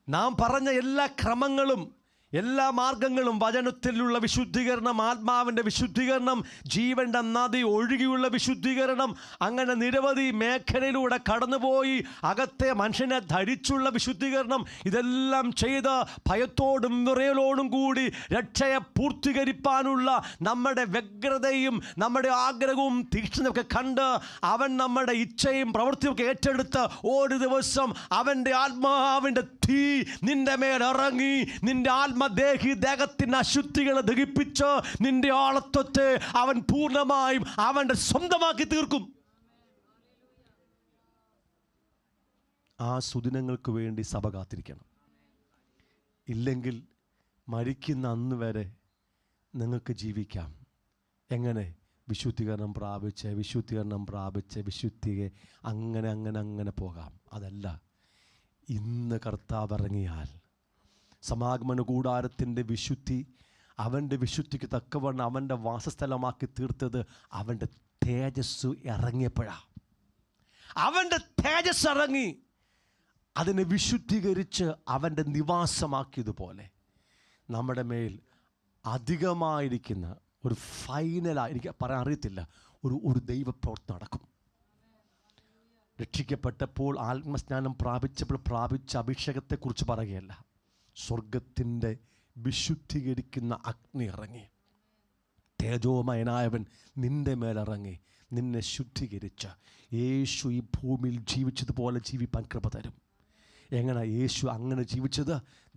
നാം പറഞ്ഞ എല്ലാ ക്രമങ്ങളും, എല്ലാ മാർഗങ്ങളും, വചനത്തിലുള്ള വിശുദ്ധീകരണം, ആത്മാവിൻ്റെ വിശുദ്ധീകരണം, ജീവൻ്റെ നദി ഒഴുകിയുള്ള വിശുദ്ധീകരണം, അങ്ങനെ നിരവധി മേഖലയിലൂടെ കടന്നുപോയി അകത്തെ മനുഷ്യനെ ധരിച്ചുള്ള വിശുദ്ധീകരണം, ഇതെല്ലാം ചെയ്ത് ഭയത്തോടും വിറയലോടും കൂടി രക്ഷയെ പൂർത്തീകരിപ്പാനുള്ള നമ്മുടെ വ്യഗ്രതയും നമ്മുടെ ആഗ്രഹവും തീക്ഷ്ണതയൊക്കെ കണ്ട് അവൻ നമ്മുടെ ഇച്ഛയും പ്രവൃത്തിയൊക്കെ ഏറ്റെടുത്ത് ഒരു ദിവസം അവൻ്റെ ആത്മാവിൻ്റെ തീ നിന്റെ മേലിറങ്ങി നിന്റെ ആത്മദേഹി ദേഹത്തിൻ്റെ അശുദ്ധികളെ ദഹിപ്പിച്ച് നിന്റെ ആളത്വത്തെ അവൻ പൂർണ്ണമായും അവൻ്റെ സ്വന്തമാക്കി തീർക്കും. ആ സുദിനങ്ങൾക്ക് വേണ്ടി സഭ കാത്തിരിക്കണം. ഇല്ലെങ്കിൽ മരിക്കുന്ന അന്ന് വരെ നിങ്ങൾക്ക് ജീവിക്കാം. എങ്ങനെ? വിശുദ്ധീകരണം പ്രാപിച്ച് വിശുദ്ധിയെ അങ്ങനെ പോകാം. അതല്ല, ഇന്ന് കർത്താവ് ഇറങ്ങിയാൽ സമാഗമന കൂടാരത്തിൻ്റെ വിശുദ്ധി, അവൻ്റെ വിശുദ്ധിക്ക് തക്കവണ്ണം അവൻ്റെ വാസസ്ഥലമാക്കി തീർത്തത് അവൻ്റെ തേജസ് ഇറങ്ങിയപ്പോഴാണ്. അവൻ്റെ തേജസ് ഇറങ്ങി അതിനെ വിശുദ്ധീകരിച്ച് അവൻ്റെ നിവാസമാക്കിയതുപോലെ നമ്മുടെ മേൽ അധികമായിരിക്കുന്ന ഒരു ഫൈനലായി, എനിക്ക് പറയാൻ അറിയത്തില്ല, ഒരു ദൈവപ്രവർത്തനം നടക്കും. രക്ഷിക്കപ്പെട്ടപ്പോൾ ആത്മസ്നാനം പ്രാപിച്ചപ്പോൾ പ്രാപിച്ച അഭിഷേകത്തെക്കുറിച്ച് പറയുകയല്ല, സ്വർഗത്തിൻ്റെ വിശുദ്ധീകരിക്കുന്ന അഗ്നി ഇറങ്ങി, തേജോമയനായവൻ നിൻ്റെ മേലിറങ്ങി നിന്നെ ശുദ്ധീകരിച്ച് യേശു ഈ ഭൂമിയിൽ ജീവിച്ചതുപോലെ ജീവിപ്പാൻ കൃപ തരും. എങ്ങനെ യേശു അങ്ങനെ ജീവിച്ചത്?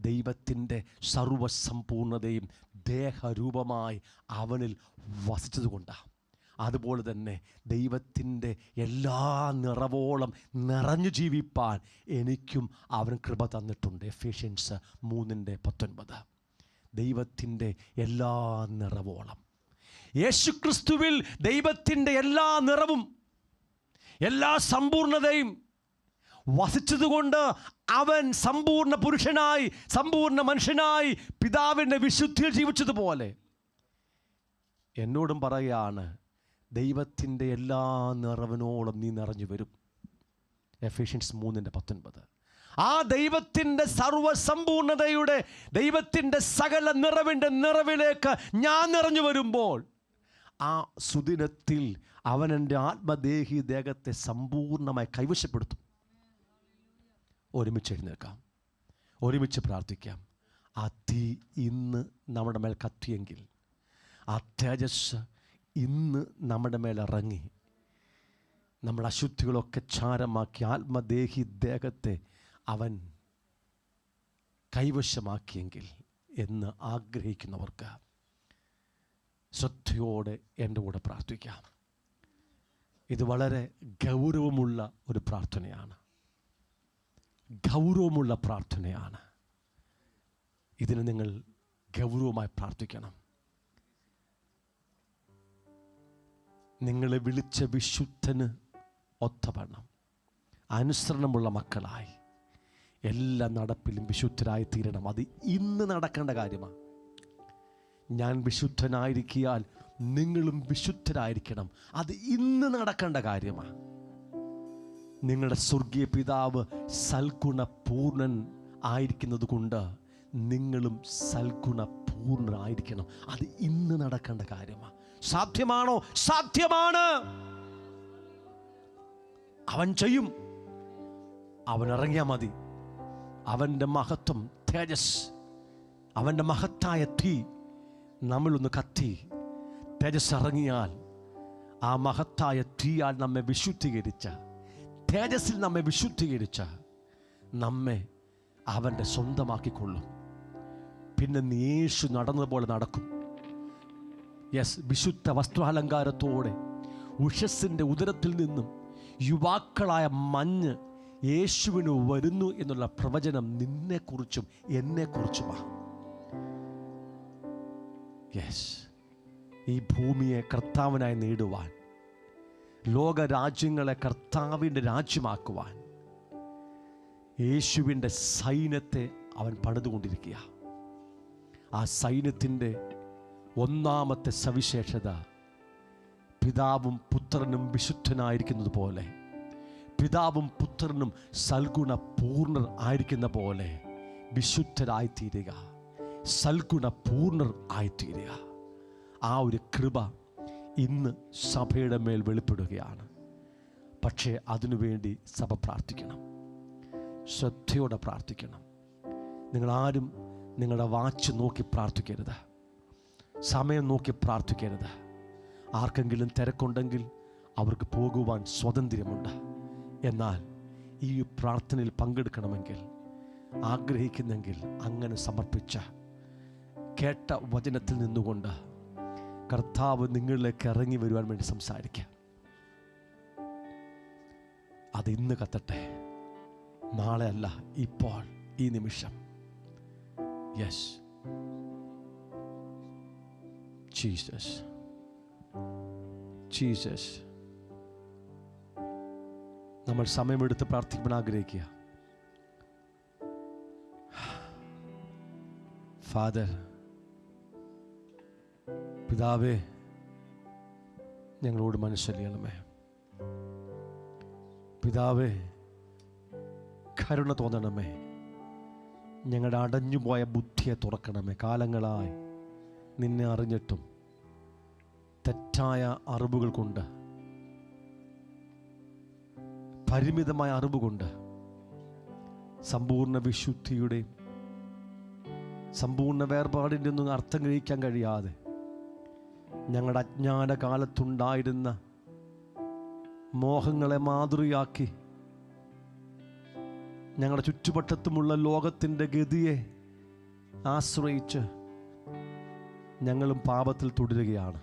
ദൈവത്തിൻ്റെ സർവസമ്പൂർണതയും ദേഹരൂപമായി അവനിൽ വസിച്ചതുകൊണ്ടാണ്. അതുപോലെ തന്നെ ദൈവത്തിൻ്റെ എല്ലാ നിറവോളം നിറഞ്ഞു ജീവിപ്പാൻ എനിക്കും അവൻ കൃപ തന്നിട്ടുണ്ട്. എഫേഷ്യൻസ് 3:19. ദൈവത്തിൻ്റെ എല്ലാ നിറവോളം, യേശുക്രിസ്തുവിൽ ദൈവത്തിൻ്റെ എല്ലാ നിറവും എല്ലാ സമ്പൂർണതയും വസിച്ചതുകൊണ്ട് അവൻ സമ്പൂർണ്ണ പുരുഷനായി സമ്പൂർണ്ണ മനുഷ്യനായി പിതാവിൻ്റെ വിശുദ്ധിയിൽ ജീവിച്ചതുപോലെ എന്നോടും പറയുകയാണ്, ദൈവത്തിൻ്റെ എല്ലാ നിറവിനോളം നീ നിറഞ്ഞു വരും. എഫേഷ്യൻസ് 3:19. ആ ദൈവത്തിൻ്റെ സർവസമ്പൂർണതയുടെ, ദൈവത്തിൻ്റെ സകല നിറവിൻ്റെ നിറവിലേക്ക് ഞാൻ നിറഞ്ഞു വരുമ്പോൾ ആ സുദിനത്തിൽ അവൻ എൻ്റെ ആത്മദേഹി ദേഹത്തെ സമ്പൂർണ്ണമായി കൈവശപ്പെടുത്തും. ഒരുമിച്ച് എഴുന്നേൽക്കാം, ഒരുമിച്ച് പ്രാർത്ഥിക്കാം. ആ തീ ഇന്ന് നമ്മുടെ മേൽ കത്തിയെങ്കിൽ, ആ തേജസ് ഇന്ന് നമ്മുടെ മേലിറങ്ങി നമ്മുടെ അശുദ്ധികളൊക്കെ ചാരമാക്കി ആത്മദേഹി ദേഹത്തെ അവൻ കൈവശമാക്കിയെങ്കിൽ എന്ന് ആഗ്രഹിക്കുന്നവർക്ക് ശ്രദ്ധയോടെ എൻ്റെ കൂടെ പ്രാർത്ഥിക്കാം. ഇത് വളരെ ഗൗരവമുള്ള ഒരു പ്രാർത്ഥനയാണ്, ഗൗരവമുള്ള പ്രാർത്ഥനയാണ്. ഇതിന് നിങ്ങൾ ഗൗരവമായി പ്രാർത്ഥിക്കണം. നിങ്ങളെ വിളിച്ച വിശുദ്ധന് ഒത്തവണ്ണം അനുസരണമുള്ള മക്കളായി എല്ലാ നടപ്പിലും വിശുദ്ധരായി തീരണം. അത് ഇന്ന് നടക്കേണ്ട കാര്യമാണ്. ഞാൻ വിശുദ്ധനായിരിക്കിയാൽ നിങ്ങളും വിശുദ്ധരായിരിക്കണം. അത് ഇന്ന് നടക്കേണ്ട കാര്യമാണ്. നിങ്ങളുടെ സ്വർഗീയ പിതാവ് സൽഗുണപൂർണൻ ആയിരിക്കുന്നത് കൊണ്ട് നിങ്ങളും സൽഗുണപൂർണരായിരിക്കണം. അത് ഇന്ന് നടക്കേണ്ട കാര്യമാണ്. സാധ്യമാണോ? സാധ്യമാണ്. അവൻ ചെയ്യും. അവൻ ഇറങ്ങിയാൽ മതി. അവൻ്റെ മഹത്വം, തേജസ്, അവൻ്റെ മഹത്തായ തീ നമ്മളൊന്ന് കത്തി തേജസ് ഇറങ്ങിയാൽ, ആ മഹത്തായ തീയാൽ നമ്മെ വിശുദ്ധീകരിച്ച, തേജസ്സിൽ നമ്മെ വിശുദ്ധീകരിച്ച നമ്മെ അവൻ്റെ സ്വന്തമാക്കിക്കൊള്ളും. പിന്നെ യേശു നടന്നതുപോലെ നടക്കും. യെസ്, വിശുദ്ധ വസ്ത്രാലങ്കാരത്തോടെ ഉഷസ്സിൻ്റെ ഉദരത്തിൽ നിന്നും യുവാക്കളായ മഞ്ഞ് യേശുവിന് വരുന്നു എന്നുള്ള പ്രവചനം നിന്നെക്കുറിച്ചും എന്നെക്കുറിച്ചുമാണ്. യെസ്, ഈ ഭൂമിയെ കർത്താവിനായി നേടുവാൻ, ലോകരാജ്യങ്ങളെ കർത്താവിൻ്റെ രാജ്യമാക്കുവാൻ യേശുവിൻ്റെ സൈന്യത്തെ അവൻ പണിതുകൊണ്ടിരിക്കുക. ആ സൈന്യത്തിൻ്റെ ഒന്നാമത്തെ സവിശേഷത പിതാവും പുത്രനും വിശുദ്ധനായിരിക്കുന്നത് പോലെ, പിതാവും പുത്രനും സൽഗുണ പൂർണ്ണർ ആയിരിക്കുന്ന പോലെ വിശുദ്ധരായിത്തീരുക, സൽഗുണ പൂർണ്ണർ ആയിത്തീരുക. ആ ഒരു കൃപ ഇന്ന് സഭയുടെ മേൽ വെളിപ്പെടുകയാണ്. പക്ഷേ അതിനുവേണ്ടി സഭ പ്രാർത്ഥിക്കണം, ശ്രദ്ധയോടെ പ്രാർത്ഥിക്കണം. നിങ്ങളാരും നിങ്ങളുടെ വാച്ച് നോക്കി പ്രാർത്ഥിക്കരുത്, സമയം നോക്കി പ്രാർത്ഥിക്കരുത്. ആർക്കെങ്കിലും തിരക്കുണ്ടെങ്കിൽ അവർക്ക് പോകുവാൻ സ്വാതന്ത്ര്യമുണ്ട്. എന്നാൽ ഈ പ്രാർത്ഥനയിൽ പങ്കെടുക്കണമെങ്കിൽ, ആഗ്രഹിക്കുന്നെങ്കിൽ അങ്ങനെ സമർപ്പിച്ച കേട്ട വചനത്തിൽ നിന്നുകൊണ്ട് കർത്താവ് നിങ്ങളിലേക്ക് ഇറങ്ങി വരുവാൻ വേണ്ടി സംസാരിക്കാം. അത് ഇന്ന് കത്തട്ടെ, നാളെ അല്ല, ഇപ്പോൾ, ഈ നിമിഷം. Yes, Jesus, Jesus. നമ്മൾ സമയമെടുത്ത് പ്രാർത്ഥിക്കാൻ ആഗ്രഹിക്കുക. ഫാദർ, പിതാവേ, ഞങ്ങളോട് മനസ്സലിയണമേ. പിതാവേ, കരുണ തോന്നണമേ. ഞങ്ങളുടെ അടഞ്ഞുപോയ ബുദ്ധിയെ തുറക്കണമേ. കാലങ്ങളായി നിന്നെ അറിഞ്ഞിട്ടും തെറ്റായ അറിവുകൾ കൊണ്ട്, പരിമിതമായ അറിവ് കൊണ്ട് സമ്പൂർണ്ണ വിശുദ്ധിയുടെയും സമ്പൂർണ്ണ വേർപാടിൻ്റെ ഒന്നും അർത്ഥം ഗ്രഹിക്കാൻ കഴിയാതെ ഞങ്ങളുടെ അജ്ഞാന കാലത്തുണ്ടായിരുന്ന മോഹങ്ങളെ മാതൃകയാക്കി ഞങ്ങളുടെ ചുറ്റുവട്ടത്തുമുള്ള ലോകത്തിൻ്റെ ഗതിയെ ആശ്രയിച്ച് ഞങ്ങളും പാപത്തിൽ തുടരുകയാണ്.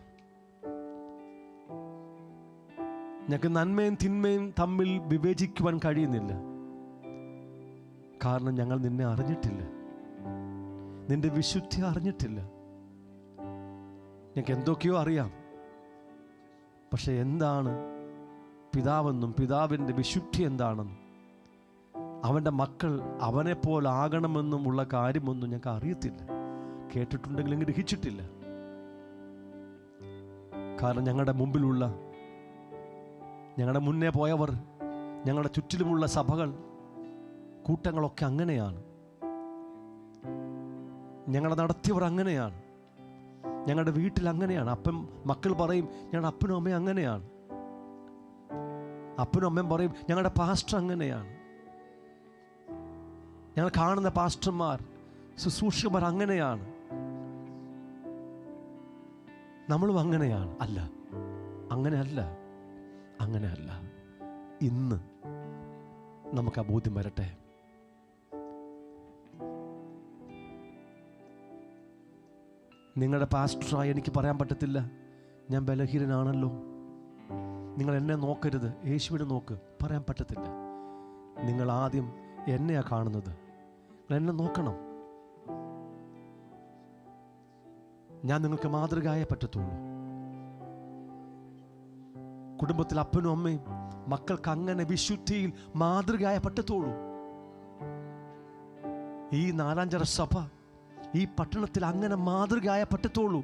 ഞങ്ങൾക്ക് നന്മയും തിന്മയും തമ്മിൽ വിവേചിക്കുവാൻ കഴിയുന്നില്ല. കാരണം ഞങ്ങൾ നിന്നെ അറിഞ്ഞിട്ടില്ല, നിന്റെ വിശുദ്ധി അറിഞ്ഞിട്ടില്ല. ഞങ്ങൾക്ക് എന്തൊക്കെയോ അറിയാം, പക്ഷെ എന്താണ് പിതാവെന്നും പിതാവിൻ്റെ വിശുദ്ധി എന്താണെന്നും അവൻ്റെ മക്കൾ അവനെപ്പോലെ ആകണമെന്നും ഉള്ള കാര്യമൊന്നും ഞങ്ങൾക്ക് അറിയത്തില്ല. കേട്ടിട്ടുണ്ടെങ്കിലും ഗ്രഹിച്ചിട്ടില്ല. കാരണം ഞങ്ങളുടെ മുമ്പിലുള്ള, ഞങ്ങളുടെ മുന്നേ പോയവർ, ഞങ്ങളുടെ ചുറ്റിലുമുള്ള സഭകൾ, കൂട്ടങ്ങളൊക്കെ അങ്ങനെയാണ്. ഞങ്ങളെ നടത്തിയവർ അങ്ങനെയാണ്. ഞങ്ങളുടെ വീട്ടിൽ അങ്ങനെയാണ്. മക്കൾ പറയും ഞങ്ങളുടെ അപ്പനും അമ്മയും അങ്ങനെയാണ്. അപ്പനും അമ്മയും പറയും ഞങ്ങളുടെ പാസ്റ്റർ അങ്ങനെയാണ്. ഞങ്ങൾ കാണുന്ന പാസ്റ്റർമാർ, ശുശ്രൂഷകന്മാർ അങ്ങനെയാണ്. നമ്മളും അങ്ങനെയാണ്. അല്ല, അങ്ങനെയല്ല, അങ്ങനെയല്ല. ഇന്ന് നമുക്ക് ആ ബോധ്യം വരട്ടെ. നിങ്ങളുടെ പാസ്റ്ററായി എനിക്ക് പറയാൻ പറ്റത്തില്ല, ഞാൻ ബലഹീനനാണല്ലോ, നിങ്ങൾ എന്നെ നോക്കരുത്, യേശുവിനെ നോക്ക്, പറയാൻ പറ്റത്തില്ല. നിങ്ങൾ ആദ്യം എന്നെയാണ് കാണുന്നത്, നിങ്ങൾ എന്നെ നോക്കണം. ഞാൻ നിങ്ങൾക്ക് മാതൃകയായേ പറ്റത്തുള്ളൂ. കുടുംബത്തിൽ അപ്പനും അമ്മയും മക്കൾക്ക് അങ്ങനെ വിശുദ്ധിയിൽ മാതൃകയായ പറ്റത്തുള്ളൂ. ഈ നാലാഞ്ചിറ സഭ, ഈ പട്ടണത്തിൽ അങ്ങനെ മാതൃകയായ പറ്റത്തുള്ളൂ.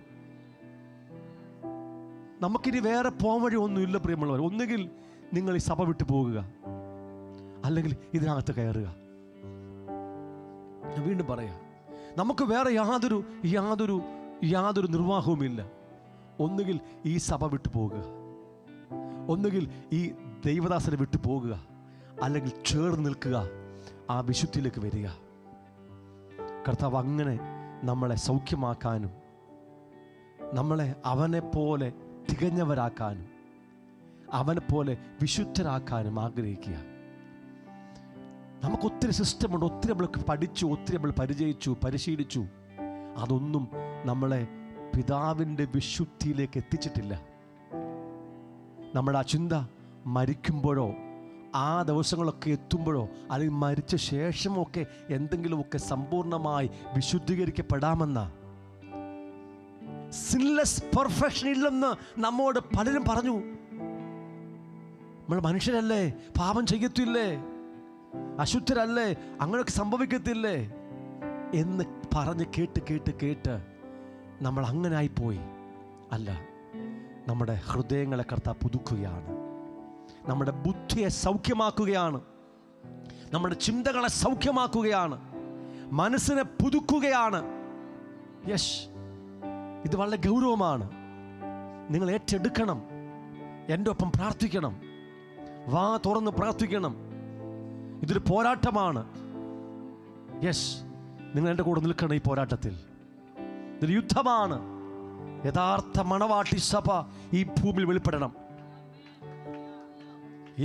നമുക്കിനി വേറെ പോകാൻ വഴി ഒന്നുമില്ല പ്രിയമുള്ളവർ. ഒന്നുകിൽ നിങ്ങൾ ഈ സഭ വിട്ടു പോകുക, അല്ലെങ്കിൽ ഇതിനകത്ത് കയറുക. ഞാൻ വീണ്ടും പറയാം, നമുക്ക് വേറെ യാതൊരു നിർവാഹവുമില്ല. ഒന്നുകിൽ ഈ സഭ വിട്ടു പോകുക, ഒന്നുകിൽ ഈ ദൈവദാസനെ വിട്ടു പോകുക, അല്ലെങ്കിൽ ചേർന്ന് നിൽക്കുക, ആ വിശുദ്ധിയിലേക്ക് വരിക. കർത്താവ് അങ്ങനെ നമ്മളെ സൗഖ്യമാക്കാനും നമ്മളെ അവനെപ്പോലെ തികഞ്ഞവരാക്കാനും അവനെപ്പോലെ വിശുദ്ധരാക്കാനും ആഗ്രഹിക്കുക. നമുക്ക് ഒത്തിരി സിസ്റ്റമുണ്ട്, ഒത്തിരി നമ്മൾ പഠിച്ചു, ഒത്തിരി നമ്മൾ പരിചയിച്ചു, പരിശീലിച്ചു. അതൊന്നും നമ്മളെ പിതാവിൻ്റെ വിശുദ്ധിയിലേക്ക് എത്തിച്ചിട്ടില്ല. നമ്മുടെ ആ ചിന്ത മരിക്കുമ്പോഴോ ആ ദിവസങ്ങളൊക്കെ എത്തുമ്പോഴോ അല്ലെങ്കിൽ മരിച്ച ശേഷമൊക്കെ എന്തെങ്കിലുമൊക്കെ സമ്പൂർണ്ണമായി വിശുദ്ധീകരിക്കപ്പെടാമെന്ന സിൻലെസ് പെർഫെക്ഷൻ ഇല്ലെന്ന് നമ്മോട് പലരും പറഞ്ഞു. നമ്മൾ മനുഷ്യരല്ലേ, പാപം ചെയ്യത്തില്ലേ, അശുദ്ധരല്ലേ, അങ്ങനെയൊക്കെ സംഭവിക്കത്തില്ലേ എന്ന് പറഞ്ഞ് കേട്ട് നമ്മൾ അങ്ങനെ ആയിപ്പോയി. അല്ല, നമ്മുടെ ഹൃദയങ്ങളെ കർത്താവ് പുതുക്കുകയാണ്, നമ്മുടെ ബുദ്ധിയെ സൗഖ്യമാക്കുകയാണ്, നമ്മുടെ ചിന്തകളെ സൗഖ്യമാക്കുകയാണ്, മനസ്സിനെ പുതുക്കുകയാണ്. യെസ്, ഇത് വളരെ ഗൗരവമാണ്. നിങ്ങൾ ഏറ്റെടുക്കണം, എൻ്റെ ഒപ്പം പ്രാർത്ഥിക്കണം, വാ തുറന്ന് പ്രാർത്ഥിക്കണം. ഇതൊരു പോരാട്ടമാണ്. യെസ്, നിങ്ങൾ എൻ്റെ കൂടെ നിൽക്കണം ഈ പോരാട്ടത്തിൽ. ഇതൊരു യുദ്ധമാണ്. യഥാർത്ഥ മണവാട്ടി സഭ ഈ ഭൂമിയിൽ വെളിപ്പെടണം.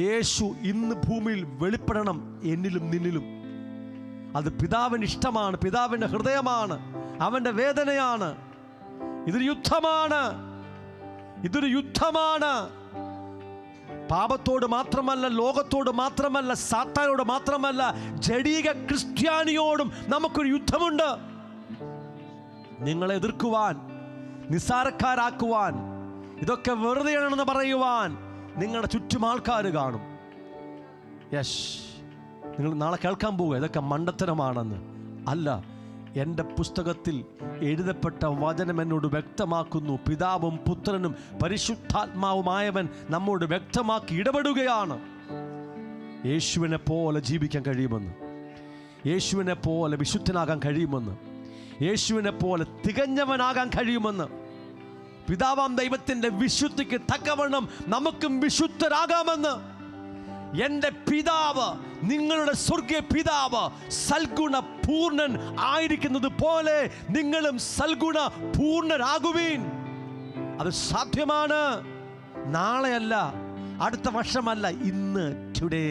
യേശു ഇന്ന് ഭൂമിയിൽ വെളിപ്പെടണം, എന്നിലും നിന്നിലും. അത് പിതാവിന് ഇഷ്ടമാണ്, പിതാവിൻ്റെ ഹൃദയമാണ്, അവൻ്റെ വേദനയാണ്. ഇതൊരു യുദ്ധമാണ്, ഇതൊരു യുദ്ധമാണ്. പാപത്തോട് മാത്രമല്ല, ലോകത്തോട് മാത്രമല്ല, സാത്താനോട് മാത്രമല്ല, ജഡീക ക്രിസ്ത്യാനിയോടും നമുക്കൊരു യുദ്ധമുണ്ട്. നിങ്ങളെ എതിർക്കുവാൻ, നിസ്സാരക്കാരാക്കുവാൻ, ഇതൊക്കെ വെറുതെയാണെന്ന് പറയുവാൻ നിങ്ങളുടെ ചുറ്റും ആൾക്കാർ കാണും. യെസ്, നിങ്ങൾ നാളെ കേൾക്കാൻ പോവുക ഇതൊക്കെ മണ്ടത്തരമാണെന്ന്. അല്ല, എൻ്റെ പുസ്തകത്തിൽ എഴുതപ്പെട്ട വചനം എന്നോട് വ്യക്തമാക്കുന്നു. പിതാവും പുത്രനും പരിശുദ്ധാത്മാവുമായവൻ നമ്മോട് വ്യക്തമാക്കി ഇടപെടുകയാണ്. യേശുവിനെ പോലെ ജീവിക്കാൻ കഴിയുമെന്ന്, യേശുവിനെ പോലെ വിശുദ്ധനാകാൻ കഴിയുമെന്ന്, യേശുവിനെ പോലെ തികഞ്ഞവനാകാൻ കഴിയുമെന്ന്. പിതാവാം ദൈവത്തിൻ്റെ വിശുദ്ധിക്ക് തക്കവണ്ണം നമുക്കും വിശുദ്ധരാകാമെന്ന്. എൻ്റെ പിതാവ്, നിങ്ങളുടെ സ്വർഗീയ പിതാവ് സൽഗുണ പൂർണ്ണൻ ആയിരിക്കുന്നത് പോലെ നിങ്ങളും സൽഗുണ പൂർണ്ണരാകുവീൻ. അത് സാധ്യമാണ്. നാളെയല്ല, അടുത്ത വർഷമല്ല, ഇന്ന്, ടുഡേ.